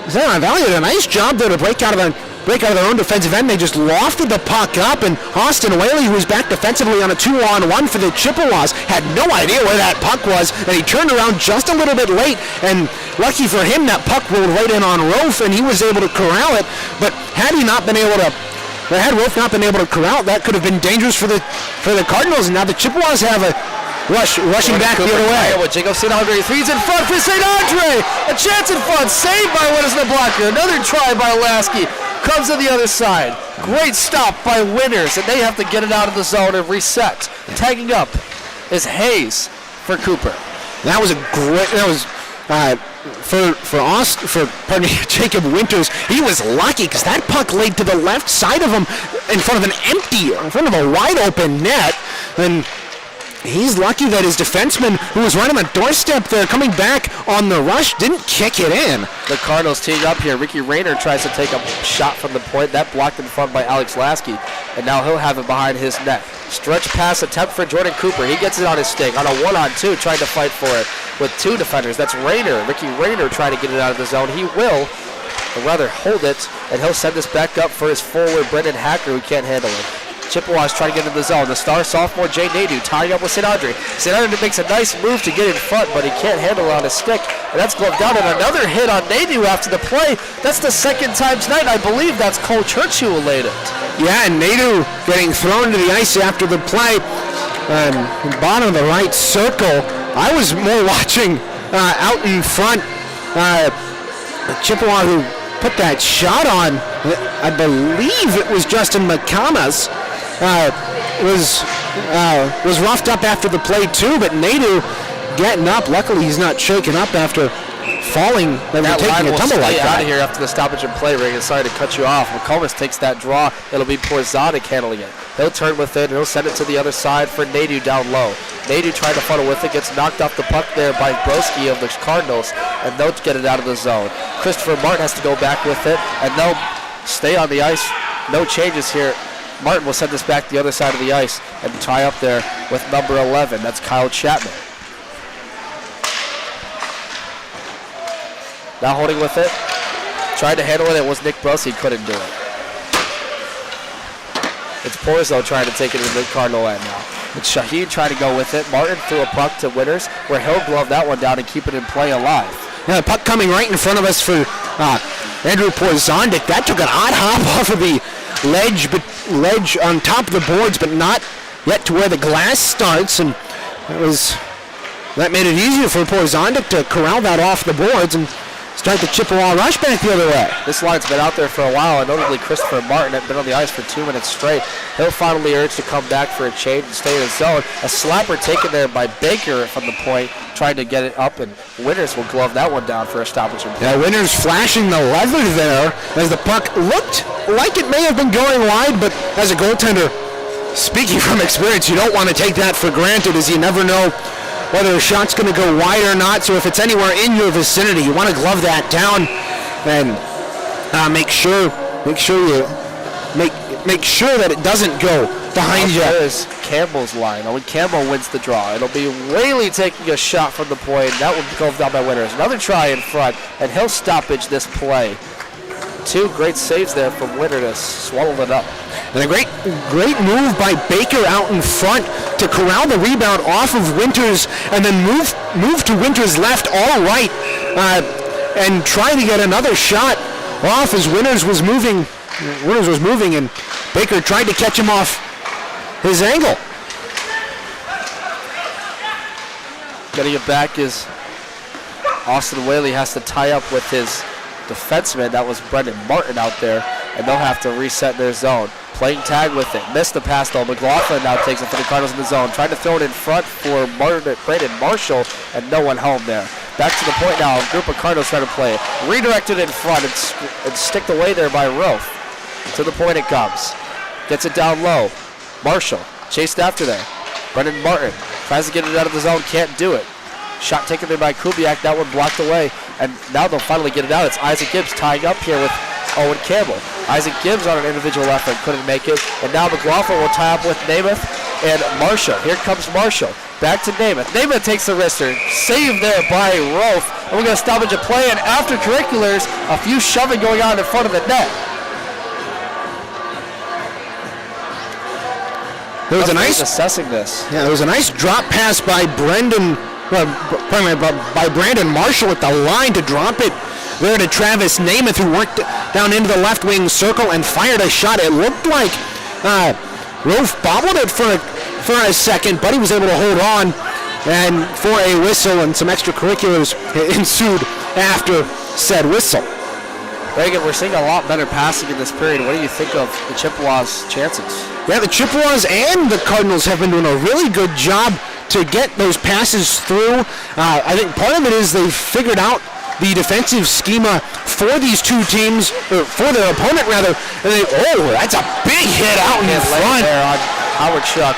B: Saginaw Valley did a nice job there to break out of their own defensive end. They just lofted the puck up, and Austin Whaley, who was back defensively on a 2-on-1 for the Chippewas, had no idea where that puck was, and he turned around just a little bit late, and lucky for him, that puck rolled right in on Rofe, and he was able to corral it. But had Rofe not been able to corral it, that could have been dangerous for the Cardinals, and now the Chippewas have a rushing back the other way.
A: Jacob St. Andre, three's in front for St. Andre. A chance in front, saved by Winters in the blocker. Another try by Lasky. Comes to the other side. Great stop by Winters, and they have to get it out of the zone and reset. Tagging up is Hayes for Cooper.
B: That was for Jacob Winters. He was lucky because that puck laid to the left side of him in front of a wide open net. And he's lucky that his defenseman, who was right on the doorstep there, coming back on the rush, didn't kick it in.
A: The Cardinals teeing up here. Ricky Rayner tries to take a shot from the point. That blocked in front by Alex Lasky, and now he'll have it behind his net. Stretch pass attempt for Jordan Cooper. He gets it on his stick on a 1-on-2, trying to fight for it with two defenders. That's Rayner. Ricky Rayner trying to get it out of the zone. He will, or rather hold it, and he'll send this back up for his forward, Brendan Hacker, who can't handle it. Chippewas trying to get into the zone. The star sophomore, Jay Nadeau, tying up with St. Andre. St. Andre makes a nice move to get in front, but he can't handle it on his stick. And that's gloved down, and another hit on Nadeau after the play. That's the second time tonight. I believe that's Cory Churchill who laid it.
B: Yeah, and Nadeau getting thrown to the ice after the play. Bottom of the right circle. I was more watching out in front. Chippewa who put that shot on. I believe it was Justin McComas. Was roughed up after the play too, but Nadeau getting up. Luckily, he's not shaken up after falling and taking a tumble like that.
A: Out of here after the stoppage and play ring. Sorry to cut you off. McComas takes that draw. It'll be Porzanic handling it. He'll turn with it, and he'll send it to the other side for Nadeau down low. Nadeau trying to funnel with it, gets knocked off the puck there by Broski of the Cardinals, and they'll get it out of the zone. Christopher Martin has to go back with it, and they'll stay on the ice. No changes here. Martin will send this back the other side of the ice and tie up there with number 11. That's Kyle Chapman. Now holding with it. Tried to handle it. It was Nick Broski. Couldn't do it. It's Porzo trying to take it into the Cardinal end now. It's Sheahan trying to go with it. Martin threw a puck to Winters, where he'll glove that one down and keep it in play alive.
B: Yeah, the puck coming right in front of us for Andrew Porzanic. That took an odd hop off of the ledge on top of the boards, but not yet to where the glass starts, and that made it easier for Porzanic to corral that off the boards and start the Chippewa rush back the other way.
A: This line's been out there for a while, and notably Christopher Martin had been on the ice for 2 minutes straight. He'll finally urge to come back for a change and stay in his zone. A slapper taken there by Baker from the point, trying to get it up, and Winters will glove that one down for a stoppage.
B: Yeah, Winters flashing the leather there as the puck looked like it may have been going wide, but as a goaltender, speaking from experience, you don't want to take that for granted, as you never know whether a shot's going to go wide or not. So if it's anywhere in your vicinity, you want to glove that down and make sure that it doesn't go behind you.
A: There's Campbell's line. Owen Campbell wins the draw. It'll be Whaley taking a shot from the point. That will go down by Winters. Another try in front, and he'll stoppage this play. Two great saves there from Winter to swallow it up.
B: And a great move by Baker out in front to corral the rebound off of Winters, and then move to Winters' left, all right, and try to get another shot off as Winters was moving, and Baker tried to catch him off his angle.
A: Getting it back is Austin Whaley has to tie up with his defenseman. That was Brendan Martin out there, and they'll have to reset their zone. Playing tag with it. Missed the pass though. McLaughlin now takes it for the Cardinals in the zone. Trying to throw it in front for Brandon Marshall, and no one home there. Back to the point now. A group of Cardinals trying to play it. Redirected in front and sticked away there by Rofe. To the point it comes. Gets it down low. Marshall chased after there. Brendan Martin tries to get it out of the zone. Can't do it. Shot taken there by Kubiak. That one blocked away. And now they'll finally get it out. It's Isaac Gibbs tying up here with Owen Campbell. Isaac Gibbs on an individual effort couldn't make it, and now McLaughlin will tie up with Namath and Marshall. Here comes Marshall. Back to Namath. Namath takes the wrister. Saved there by Rolf. And we're going to stoppage a play, and after curriculars, a few shoving going on in front of the net.
B: There was a nice
A: assessing this.
B: Yeah, there was a nice drop pass by Brandon Marshall at the line to drop it there to Travis Namath, who worked down into the left wing circle and fired a shot. It looked like Rolf bobbled it for a second, but he was able to hold on, and for a whistle, and some extracurriculars ensued after said whistle.
A: Reagan, we're seeing a lot better passing in this period. What do you think of the Chippewas' chances?
B: Yeah, the Chippewas and the Cardinals have been doing a really good job to get those passes through. I think part of it is they've figured out the defensive schema for these two teams, or for their opponent rather. And that's a big hit out in front
A: there on Howard Shuck.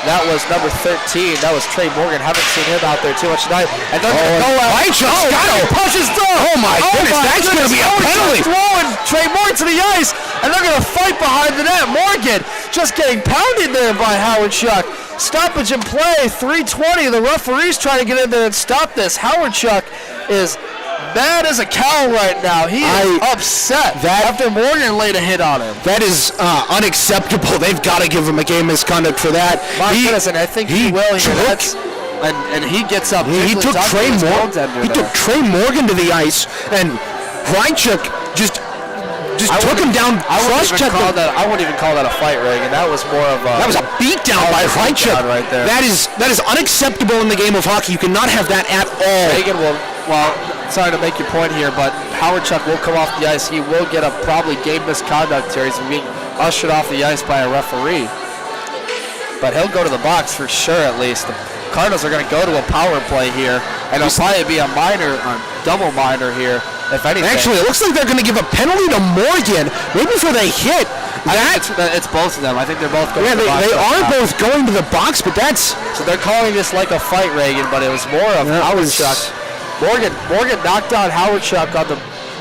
A: That was number 13. That was Trey Morgan. Haven't seen him out there too much tonight. And they're going to go out. Pushes through.
B: Oh my goodness, that's going to be a penalty.
A: Throwing Trey Morgan to the ice, and they're going to fight behind the net. Morgan just getting pounded there by Howard Shuck. Stoppage in play, 3:20. The referee's trying to get in there and stop this. Howard Shuck is mad as a cow right now. He is upset after Morgan laid a hit on him.
B: That is unacceptable. They've got to give him a game misconduct for that.
A: My goodness, and I think he will. And he gets up.
B: He took Trey Morgan to the ice, and Rychuk just took him down.
A: I wouldn't even call that a fight, Reagan. That was more of a...
B: That was a beatdown by Rychuk.
A: Right there.
B: That is unacceptable in the game of hockey. You cannot have that at all.
A: Reagan will... Well, sorry to make your point here, but Howard Shuck will come off the ice. He will get a probably game misconduct here. He's being ushered off the ice by a referee. But he'll go to the box for sure, at least. The Cardinals are going to go to a power play here, and it'll probably be a double minor here, if anything.
B: Actually, it looks like they're going to give a penalty to Morgan, maybe for the hit.
A: It's both of them. I think they're both going to the box.
B: They are both going to the box, but that's...
A: So they're calling this like a fight, Reagan, but it was more of Howard Shuck. Morgan knocked down Howard Shuck on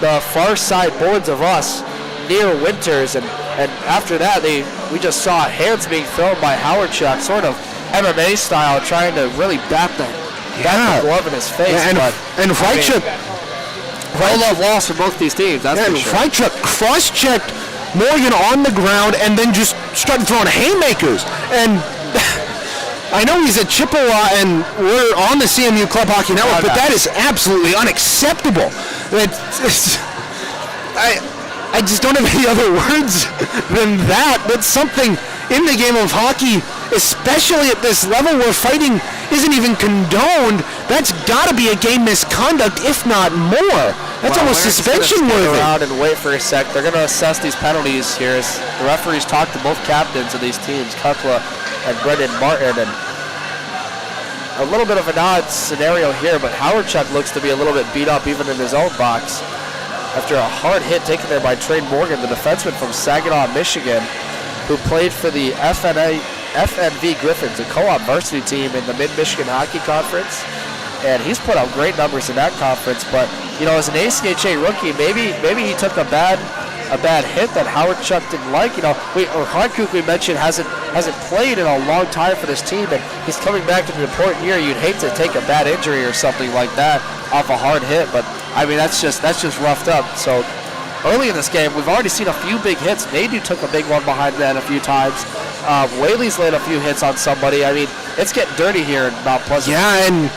A: the far side boards of us near Winters, and after that we just saw hands being thrown by Howard Shuck, sort of MMA style, trying to really bat the glove in his face.
B: Yeah, and Rychuk,
A: no love lost for both these teams. That's for sure.
B: Rychuk cross-checked Morgan on the ground and then just started throwing haymakers. And I know he's a Chippewa and we're on the CMU Club Hockey Network, but that is absolutely unacceptable. I just don't have any other words than that. That's something in the game of hockey, especially at this level where fighting isn't even condoned. That's got to be a game misconduct, if not more. That's almost suspension worthy.
A: Around and wait for a sec. They're going to assess these penalties here as the referees talk to both captains of these teams, Kukla and Brendan Martin, and a little bit of an odd scenario here, but Howard Shuck looks to be a little bit beat up even in his own box after a hard hit taken there by Trey Morgan, the defenseman from Saginaw, Michigan, who played for the FNV Griffins, a co-op varsity team in the Mid-Michigan Hockey Conference, and he's put out great numbers in that conference. But as an ACHA rookie, maybe he took a bad hit that Howard Shuck didn't like. Harkuk, we mentioned, hasn't played in a long time for this team, and he's coming back to an important year. You'd hate to take a bad injury or something like that off a hard hit, but I mean that's just roughed up. So early in this game, we've already seen a few big hits. Nadu took a big one behind that a few times. Whaley's laid a few hits on somebody. I mean, it's getting dirty here in Mount Pleasant.
B: Yeah, and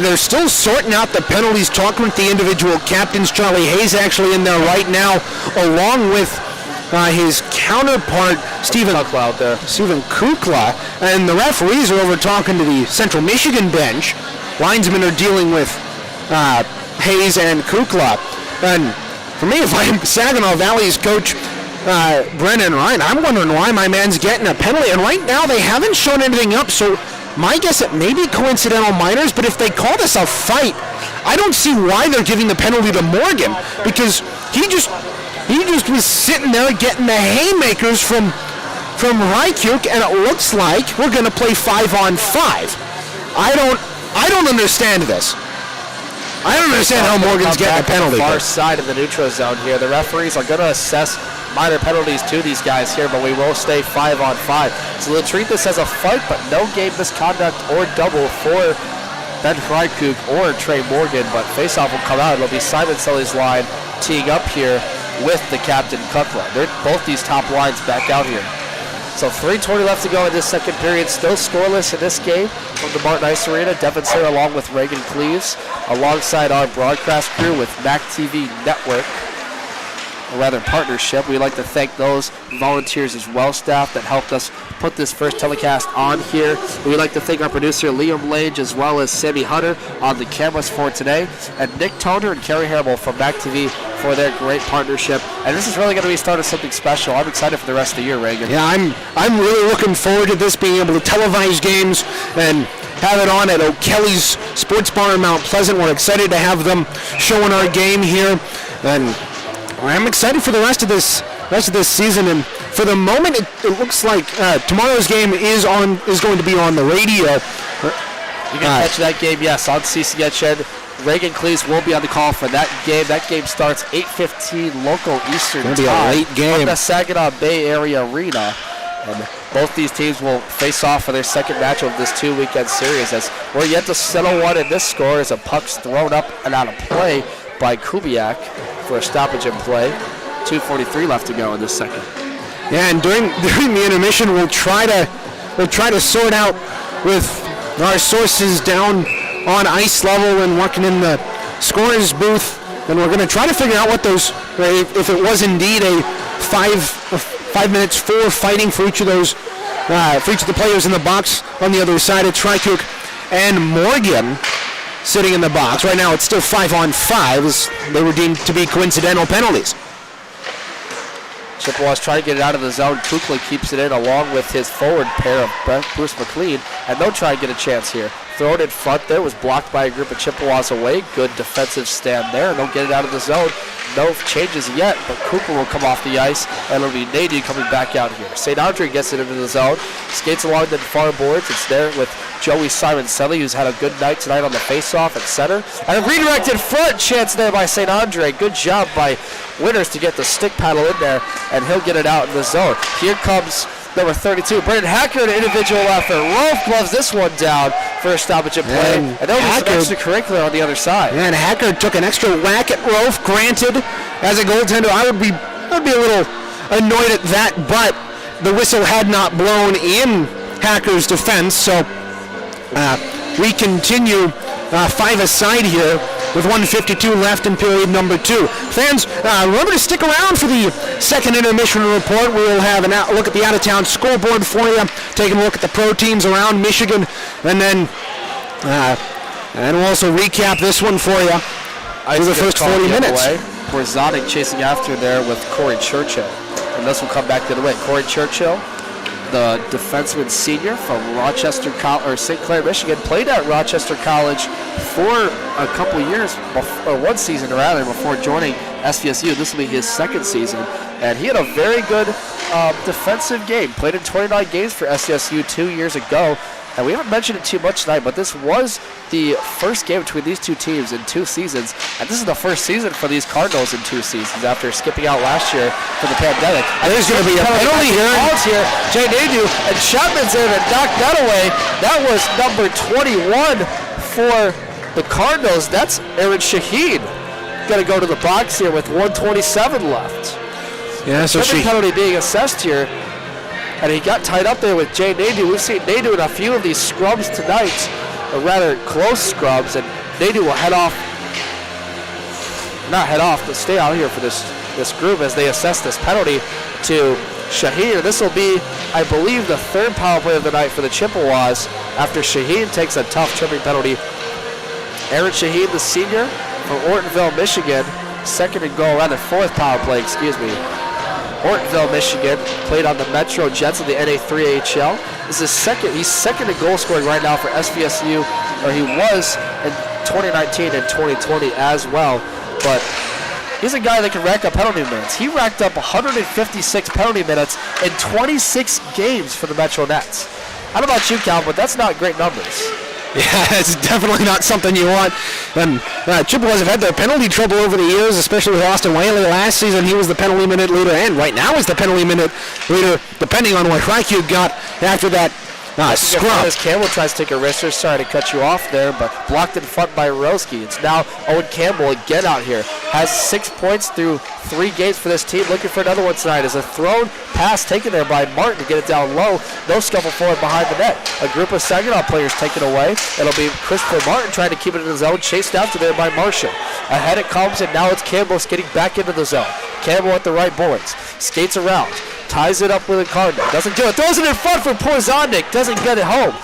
B: they're still sorting out the penalties, talking with the individual captains. Charlie Hayes actually in there right now, along with his counterpart, Stephen Kukla. And the referees are over talking to the Central Michigan bench. Linesmen are dealing with Hayes and Kukla. And for me, if I'm Saginaw Valley's coach, Brennan Ryan, I'm wondering why my man's getting a penalty. And right now, they haven't shown anything up, so my guess it may be coincidental minors, but if they call this a fight, I don't see why they're giving the penalty to Morgan, because he just was sitting there getting the haymakers from Rychuk, and it looks like we're going to play 5-on-5. I don't understand this. I don't understand how Morgan's getting a penalty.
A: Far side of the neutral zone here. The referees are going to assess minor penalties to these guys here, but we will stay 5-on-5. So they'll treat this as a fight, but no game misconduct or double for Ben Freikuk or Trey Morgan, but faceoff will come out. It'll be Simon Sully's line teeing up here with the captain Kukla. They're both these top lines back out here. So 3:20 left to go in this second period. Still scoreless in this game from the Martin Ice Arena. Devin Sayre along with Reagan Cleaves, alongside our broadcast crew with MAC TV Network, or rather partnership. We'd like to thank those volunteers as well, staff that helped us put this first telecast on here. We'd like to thank our producer Liam Lange as well as Sammy Hunter on the cameras for today, and Nick Toner and Kerry Hamill from MAC TV for their great partnership. And this is really going to be starting something special. I'm excited for the rest of the year, Reagan.
B: Yeah, I'm really looking forward to this, being able to televise games and have it on at O'Kelly's Sports Bar in Mount Pleasant. We're excited to have them showing our game here, and I'm excited for the rest of this season. And for the moment, it looks like tomorrow's game is going to be on the radio.
A: You can catch that game, yes, on CCHN. Reagan Cleaves will be on the call for that game. That game starts 8:15 local Eastern time.
B: It's going to be a late game.
A: At the Saginaw Bay Area Arena. And both these teams will face off for their second match of this two-weekend series, as we're yet to settle one in this score as a puck's thrown up and out of play by Kubiak for a stoppage in play. 2:43 left to go in this second.
B: Yeah, and during the intermission, we'll try to sort out with our sources down on ice level and working in the scorer's booth, and we're going to try to figure out what those, if it was indeed a 5 minutes for fighting for each of those, for each of the players in the box on the other side. It's Freikuk and Morgan sitting in the box. Right now it's still 5-on-5 as they were deemed to be coincidental penalties.
A: Chippewas trying to get it out of the zone. Kukla keeps it in along with his forward pair of Bruce McLean, and they'll try and get a chance here. Throw it in front there, was blocked by a group of Chippewas away. Good defensive stand there, and they'll get it out of the zone. No changes yet, but Kukla will come off the ice, and it'll be Nadu coming back out here. St. Andre gets it into the zone, skates along the far boards. It's there with Joey Simon-Selly, who's had a good night tonight on the faceoff at center. And a redirected front chance there by St. Andre. Good job by Winters to get the stick paddle in there, and he'll get it out in the zone. Here comes number 32, Brendan Hacker, an individual effort. Rolf gloves this one down for a stoppage in play, and there'll be some extracurricular on the other side.
B: And Hacker took an extra whack at Rolf. Granted, as a goaltender, I would be a little annoyed at that, but the whistle had not blown in Hacker's defense, so we continue 5-a-side here with 1:52 left in period number 2. Fans, remember to stick around for the second intermission report. We will have a look at the out-of-town scoreboard for you, taking a look at the pro teams around Michigan, and then we'll also recap this one for you for the first 40 minutes.
A: Borzanic chasing after there with Cory Churchill, and this will come back the other way. Cory Churchill, the defenseman senior from Rochester or St. Clair, Michigan, played at Rochester College for a couple years, or one season rather, before joining SVSU. This will be his second season, and he had a very good defensive game. Played in 29 games for SVSU 2 years ago, and we haven't mentioned it too much tonight, but this was the first game between these two teams in 2 seasons, and this is the first season for these Cardinals in 2 seasons after skipping out last year for the pandemic.
B: And there's going to be a penalty here.
A: Jay Nadu, and Chapman's there to knock that away. That was number 21 for the Cardinals. That's Aaron Sheahan. Going to go to the box here with 1:27 left.
B: Yeah, so
A: penalty being assessed here. And he got tied up there with Jay Nadu. We've seen Nadu in a few of these scrubs tonight, or rather close scrubs, and Nadu will but stay out here for this group as they assess this penalty to Sheahan. This will be, I believe, the third power play of the night for the Chippewas after Sheahan takes a tough tripping penalty. Aaron Sheahan, the senior from Ortonville, Michigan, fourth power play, Ortonville, Michigan, played on the Metro Jets of the NA3 AHL. This is he's second in goal scoring right now for SVSU, or he was in 2019 and 2020 as well. But he's a guy that can rack up penalty minutes. He racked up 156 penalty minutes in 26 games for the Metro Nets. I don't know about you, Cal, but that's not great numbers.
B: Yeah, it's definitely not something you want. And Chippewas have had their penalty trouble over the years, especially with Austin Whaley. Last season, he was the penalty minute leader, and right now is the penalty minute leader, depending on what Ryku got after that scrum.
A: As Campbell tries to take a wrister, sorry to cut you off there, but blocked in front by Roski. It's now Owen Campbell again out here. Has 6 points through 3 games for this team. Looking for another one tonight. As a thrown pass taken there by Martin to get it down low. No scuffle forward behind the net. A group of Saginaw players taken away. It'll be Christopher Martin trying to keep it in the zone. Chased after there by Marshall. Ahead it comes, and now it's Campbell getting back into the zone. Campbell at the right boards. Skates around. Ties it up with a Cardinal. Doesn't do it. Throws it in front for Porzonnik. Doesn't get it home.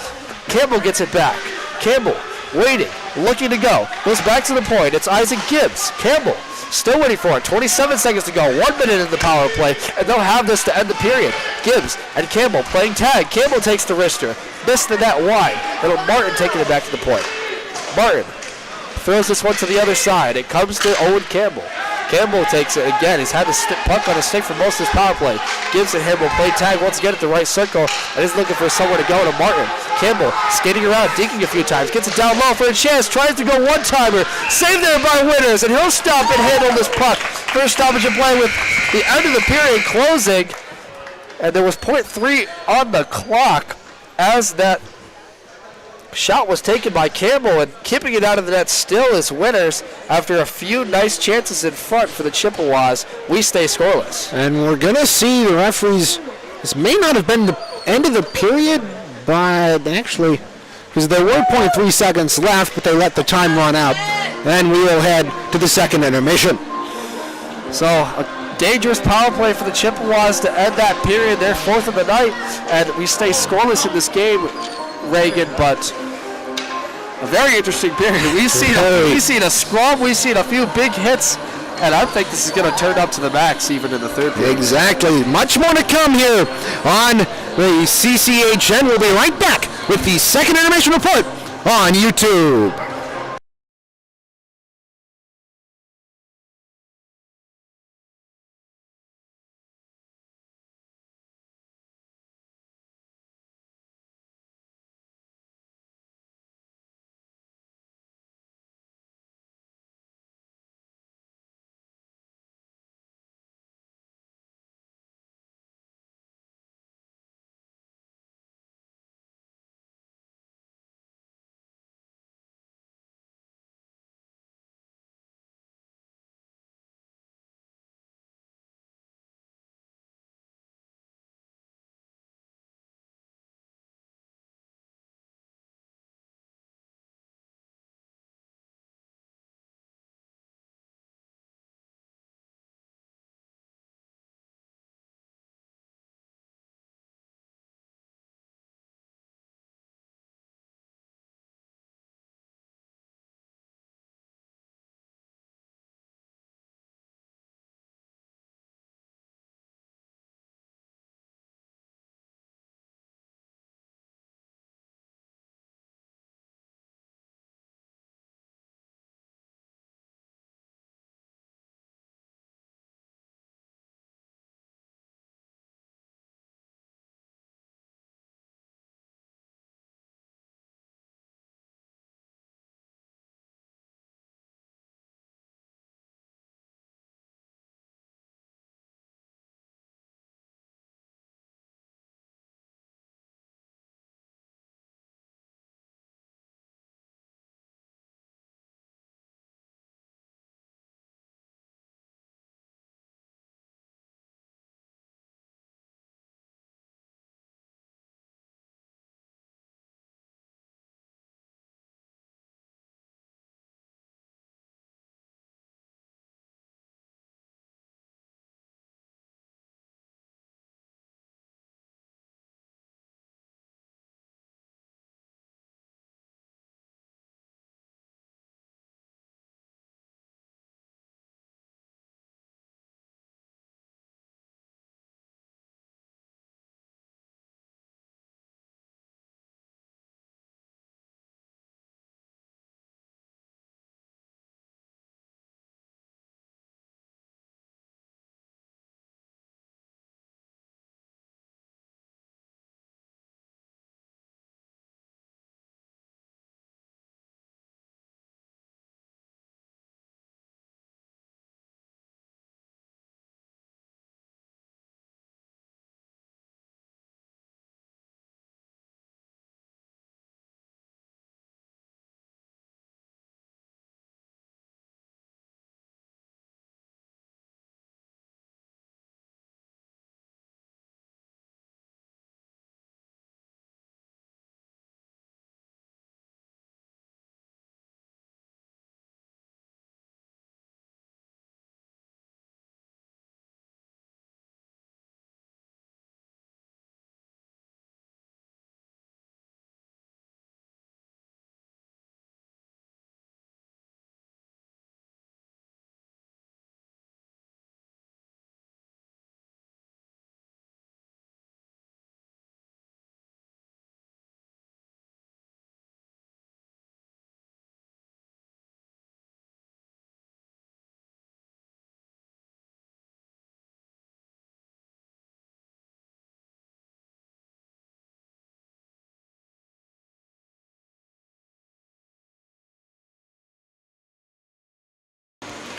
A: Campbell gets it back. Campbell waiting. Looking to go. Goes back to the point. It's Isaac Gibbs. Campbell still waiting for it. 27 seconds to go. 1 minute in the power play. And they'll have this to end the period. Gibbs and Campbell playing tag. Campbell takes the wrister. Missed the net wide. It'll Martin taking it back to the point. Martin throws this one to the other side. It comes to Owen Campbell. Campbell takes it again. He's had the puck on his stick for most of his power play. Gibbs and him will play tag once again at the right circle, and he's looking for somewhere to go to Martin. Campbell skating around, dinking a few times, gets it down low for a chance, tries to go one-timer. Saved there by Winters, and he'll stop and handle this puck. First stoppage of play with the end of the period closing, and there was .3 on the clock as that shot was taken by Campbell, and keeping it out of the net still is Winters after a few nice chances in front for the Chippewas. We stay scoreless.
B: And we're going to see the referees. This may not have been the end of the period, but actually, because there were .3 seconds left, but they let the time run out. And we will head to the second intermission.
A: So a dangerous power play for the Chippewas to end that period. They're 4th of the night, and we stay scoreless in this game, Reagan, but a very interesting period. We've seen a scrum, we've seen a few big hits, and I think this is going to turn up to the max even in the third period.
B: Exactly. Much more to come here on the CCHN. We'll be right back with the second intermission report on YouTube.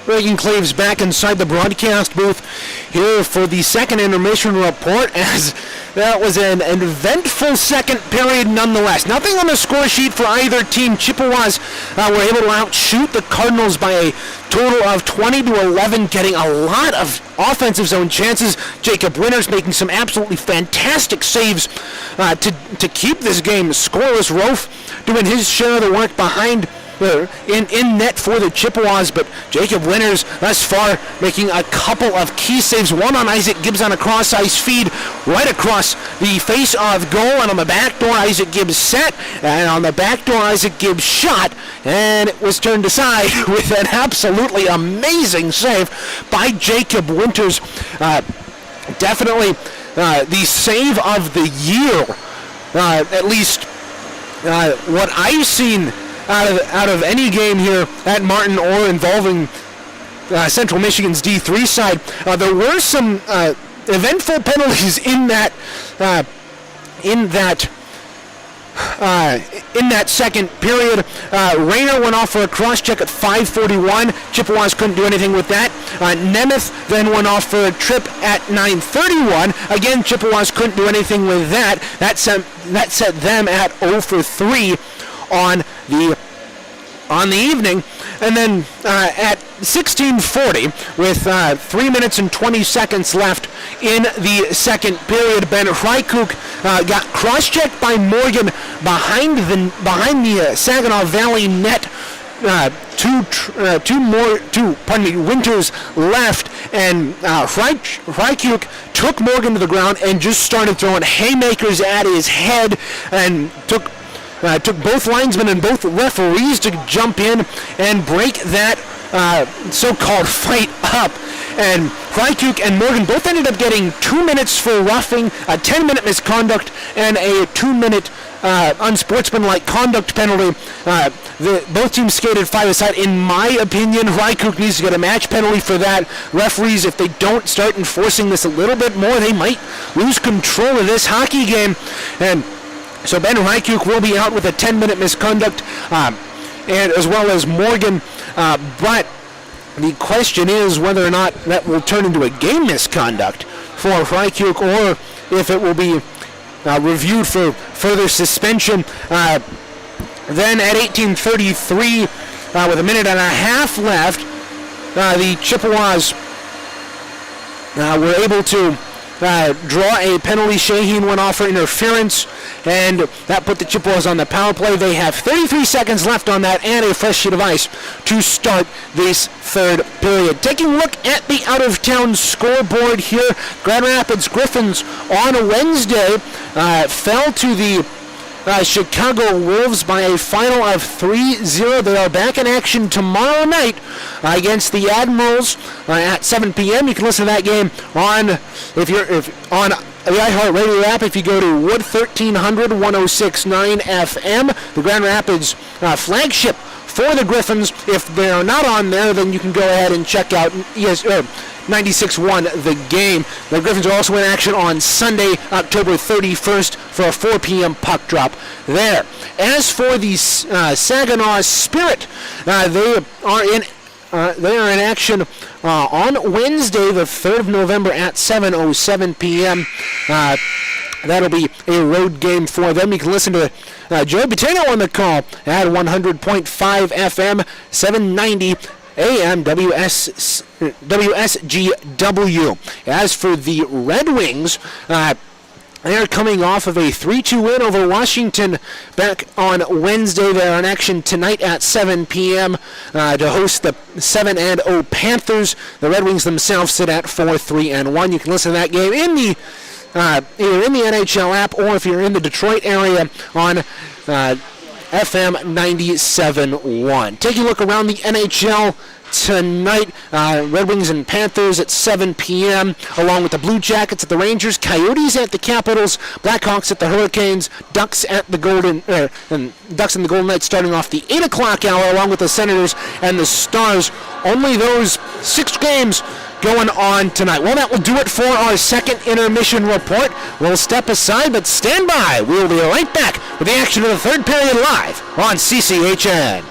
B: Reagan Claves back inside the broadcast booth here for the second intermission report, as that was an eventful second period nonetheless. Nothing on the score sheet for either team. Chippewas were able to outshoot the Cardinals by a total of 20-11, getting a lot of offensive zone chances. Jacob Winters making some absolutely fantastic saves to keep this game scoreless. Rofe doing his share of the work behind in net for the Chippewas, but Jacob Winters thus far making a couple of key saves. One on Isaac Gibbs on a cross-ice feed right across the face of goal, and on the back door Isaac Gibbs set, and on the back door Isaac Gibbs shot, and it was turned aside with an absolutely amazing save by Jacob Winters. Definitely the save of the year, at least what I've seen out of any game here at Martin or involving Central Michigan's D3 side. There were some eventful penalties in that second period. Rayner went off for a cross-check at 5:41. Chippewas couldn't do anything with that. Nemeth then went off for a trip at 9:31. Again, Chippewas couldn't do anything with that. That set them at 0 for 3 on the evening. And then at 16:40, with 3 minutes and 20 seconds left in the second period, Ben Hrykuk got cross-checked by Morgan behind the Saginaw Valley net. Winters left, and Hrykuk took Morgan to the ground and just started throwing haymakers at his head, and took both linesmen and both referees to jump in and break that so-called fight up. And Hrykuk and Morgan both ended up getting 2 minutes for roughing, a 10-minute misconduct, and a 2-minute unsportsmanlike conduct penalty. Both teams skated 5-a-side. In my opinion, Hrykuk needs to get a match penalty for that. Referees, if they don't start enforcing this a little bit more, they might lose control of this hockey game. And so Ben Hrykuk will be out with a 10-minute misconduct, and as well as Morgan. But the question is whether or not that will turn into a game misconduct for Hrykuk, or if it will be reviewed for further suspension. Then at 18:33, with a minute and a half left, the Chippewas were able to draw a penalty. Sheahan went off for interference, and that put the Chippewas on the power play. They have 33 seconds left on that and a fresh sheet of ice to start this third period. Taking a look at the out-of-town scoreboard here, Grand Rapids Griffins on Wednesday fell to the Chicago Wolves by a final of 3-0. They are back in action tomorrow night against the Admirals at 7 p.m. You can listen to that game on on the iHeartRadio app. If you go to Wood 1300 106.9 FM, the Grand Rapids flagship for the Griffins. If they are not on there, then you can go ahead and check out 96.1 The Game. The Griffins are also in action on Sunday, October 31st, for a 4 p.m. puck drop there. As for the Saginaw Spirit, they are in action on Wednesday, the 3rd of November at 7:07 p.m. That'll be a road game for them. You can listen to Joe Butano on the call at 100.5 FM, 790 AM WSGW. As for the Red Wings, they are coming off of a 3-2 win over Washington back on Wednesday. They are in action tonight at 7 p.m. To host the 7-0 Panthers. The Red Wings themselves sit at 4-3-1. You can listen to that game in the either in the NHL app, or if you're in the Detroit area on FM 97.1. Taking a look around the NHL tonight, Red Wings and Panthers at 7 p.m., along with the Blue Jackets at the Rangers, Coyotes at the Capitals, Blackhawks at the Hurricanes, Ducks and the Golden Knights starting off the 8 o'clock hour, along with the Senators and the Stars. Only those 6 games going on tonight. Well, that will do it for our second intermission report. We'll step aside, but stand by. We'll be right back with the action of the third period live on CCHN.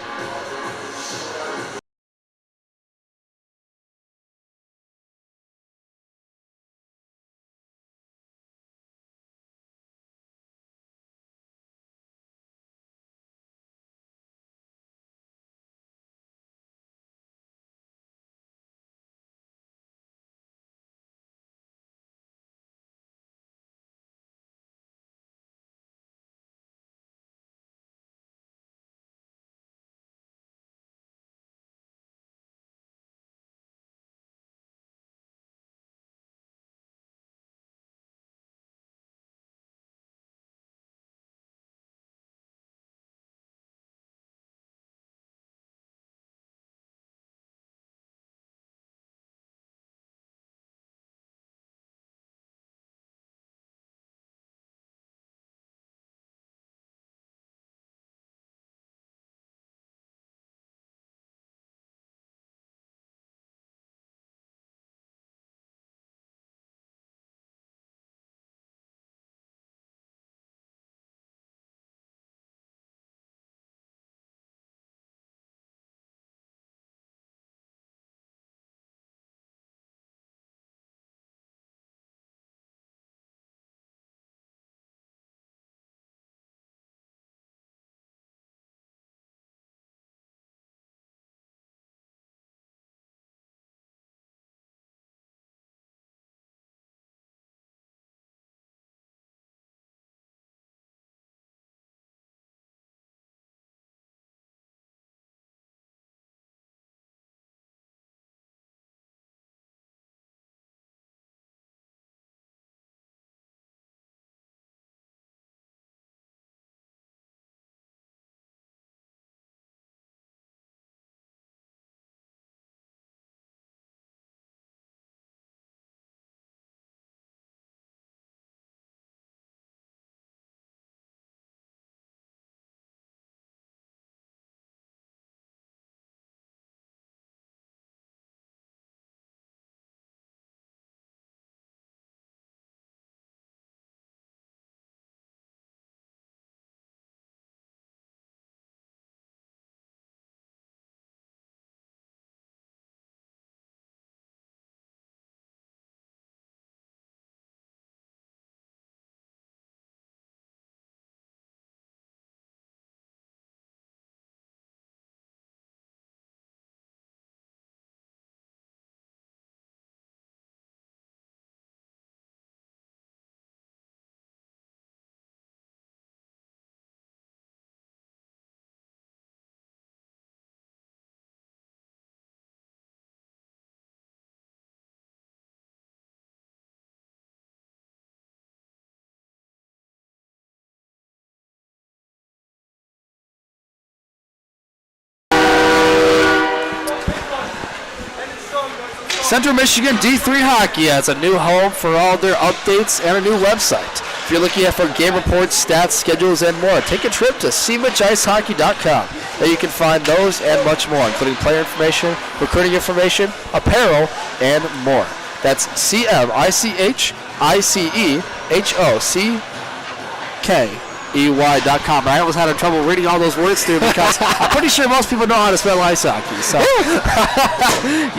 A: Central Michigan D3 Hockey has a new home for all their updates and a new website. If you're looking for game reports, stats, schedules, and more, take a trip to cmichicehockey.com. There you can find those and much more, including player information, recruiting information, apparel, and more. That's CMICHICEHOCKEY.com. I almost had trouble reading all those words through because I'm pretty sure most people know how to spell ice hockey. So,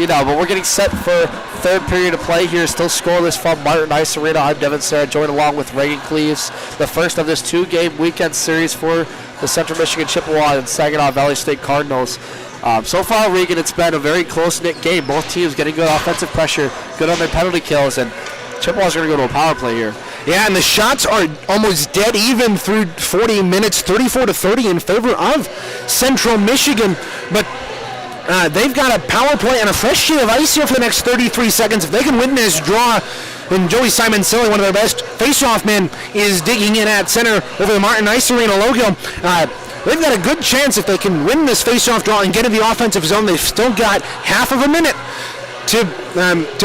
A: but we're getting set for third period of play here. Still scoreless from Martin Ice Arena. I'm Devin Sarah, joined along with Reagan Cleaves. The first of this 2-game weekend series for the Central Michigan Chippewa and Saginaw Valley State Cardinals. So far, Regan, it's been a very close-knit game. Both teams getting good offensive pressure, good on their penalty kills, and Chippewa's going to go to a power play here.
B: Yeah, and the shots are almost dead even through 40 minutes, 34-30 in favor of Central Michigan. But they've got a power play and a fresh sheet of ice here for the next 33 seconds. If they can win this draw, and Joey Simon-Silly, one of their best face-off men, is digging in at center over the Martin Ice Arena logo. They've got a good chance if they can win this face-off draw and get in the offensive zone. They've still got half of a minute to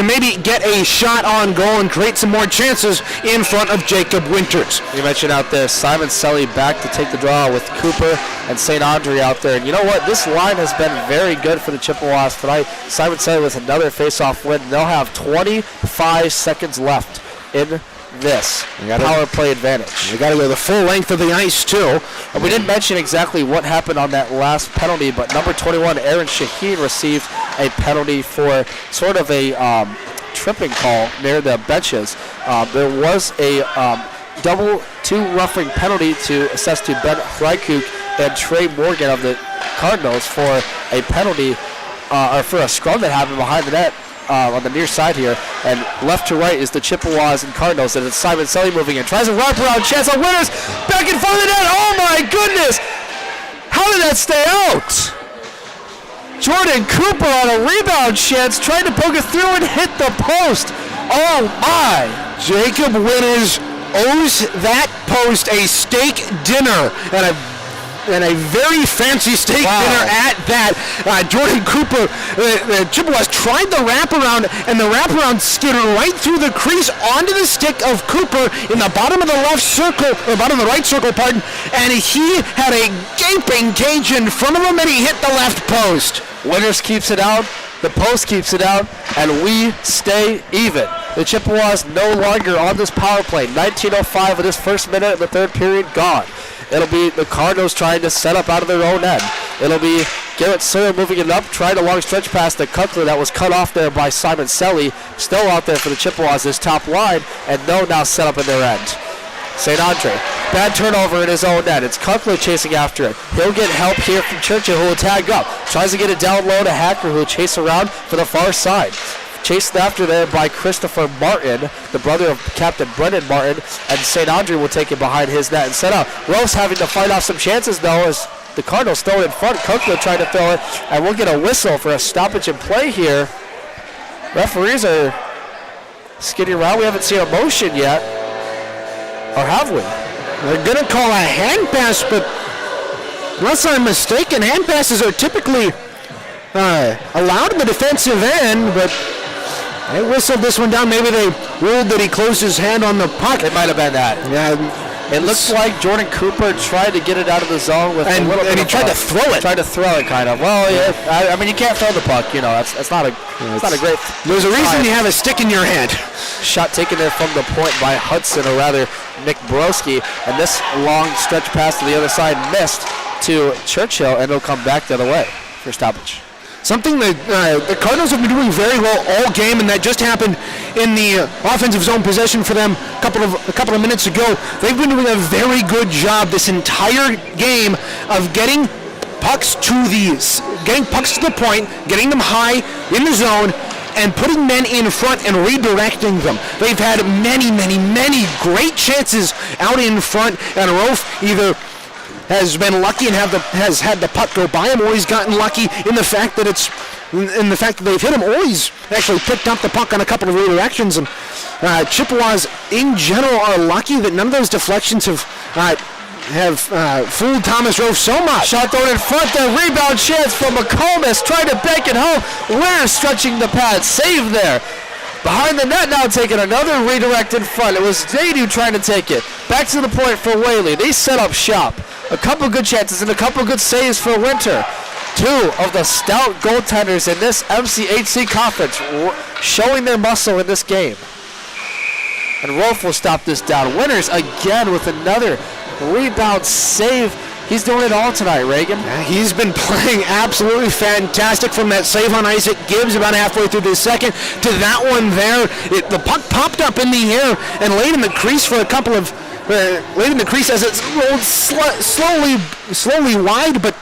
B: maybe get a shot on goal and create some more chances in front of Jacob Winters.
A: You mentioned out there Simon Selly back to take the draw with Cooper and St. Andre out there. And you know what? This line has been very good for the Chippewas tonight. Simon Selly with another face-off win. They'll have 25 seconds left in this power play advantage.
B: You got to go the full length of the ice, too.
A: And we didn't mention exactly what happened on that last penalty, but number 21, Aaron Sheahan, received a penalty for sort of a tripping call near the benches. There was a double two-roughing penalty to assess to Ben Hrykook and Trey Morgan of the Cardinals for a penalty, or for a scrum that happened behind the net. On the near side here, and left to right is the Chippewas and Cardinals, and it's Simon Selly moving in, tries a wraparound chance on Winters, back in front of the net. Oh my goodness, how did that stay out? Jordan Cooper on a rebound chance, trying to poke it through and hit the post. Oh my.
B: Jacob Winters owes that post a steak dinner and a very fancy steak dinner at that. Jordan Cooper, the Chippewas tried the wraparound, and the wraparound skid right through the crease onto the stick of Cooper in the bottom of the left circle, or bottom of the right circle, pardon, and he had a gaping cage in front of him, and he hit the left post.
A: Winters keeps it out, the post keeps it out, and we stay even. The Chippewas no longer on this power play. 19:05 of this first minute of the third period gone. It'll be the Cardinals trying to set up out of their own end. It'll be Garrett Sawyer moving it up, trying a long stretch pass to Cutler that was cut off there by Simon Selly. Still out there for the Chippewas, this top line, and no now set up in their end. St. Andre, bad turnover in his own net. It's Cutler chasing after it. He'll get help here from Churchill, who will tag up. Tries to get it down low to Hacker, who will chase around for the far side. Chased after there by Christopher Martin, the brother of Captain Brendan Martin, and St. Andre will take it behind his net and set up. Rose having to fight off some chances, though, as the Cardinals throw it in front. Cookler trying to throw it, and we'll get a whistle for a stoppage in play here. Referees are skidding around. We haven't seen a motion yet, or have we?
B: They're going to call a hand pass, but unless I'm mistaken, hand passes are typically allowed in the defensive end, but they whistled this one down. Maybe they ruled that he closed his hand on the puck.
A: It might have been that.
B: Yeah.
A: It looks like Jordan Cooper tried to get it out of the zone with a little bit
B: and he tried to throw it.
A: Tried to throw it, kind of. Well, yeah. I mean, you can't throw the puck. You know, that's not a great.
B: There's a reason you have a stick in your hand.
A: Shot taken there from the point by Hudson, or rather Nick Broski, and this long stretch pass to the other side missed to Churchill, and it'll come back the other way for stoppage.
B: Something that the Cardinals have been doing very well all game, and that just happened in the offensive zone possession for them a couple of minutes ago. They've been doing a very good job this entire game of getting pucks to the point, getting them high in the zone, and putting men in front and redirecting them. They've had many, many, many great chances out in front, and Rofe either has been lucky and has had the puck go by him, or he's gotten lucky in the fact that they've hit him, or he's actually picked up the puck on a couple of redirections. And Chippewas in general are lucky that none of those deflections have have fooled Thomas Rowe so much.
A: Shot thrown in front there. Rebound chance for McComas. Trying to bank it home. Ware stretching the pad. Save there. Behind the net now, taking another redirect in front. It was Dadu trying to take it. Back to the point for Whaley. They set up shop. A couple good chances and a couple good saves for Winter. Two of the stout goaltenders in this MCHC conference showing their muscle in this game. And Rolf will stop this down. Winters again with another rebound save. He's doing it all tonight, Reagan.
B: He's been playing absolutely fantastic from that save on Isaac Gibbs about halfway through the second to that one there. The puck popped up in the air and laid in the crease for a couple of laid in the crease as it rolled slowly wide, but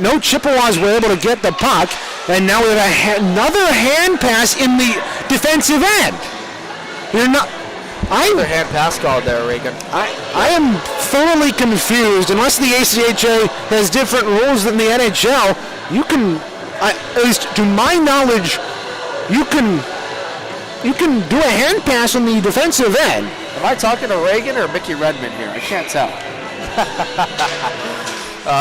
B: no Chippewas were able to get the puck. And now we have another hand pass in the defensive end.
A: Another hand pass called there, Reagan.
B: I am thoroughly confused. Unless the ACHA has different rules than the NHL, you can, at least to my knowledge, you can do a hand pass on the defensive end.
A: Am I talking to Reagan or Mickey Redmond here? I can't tell.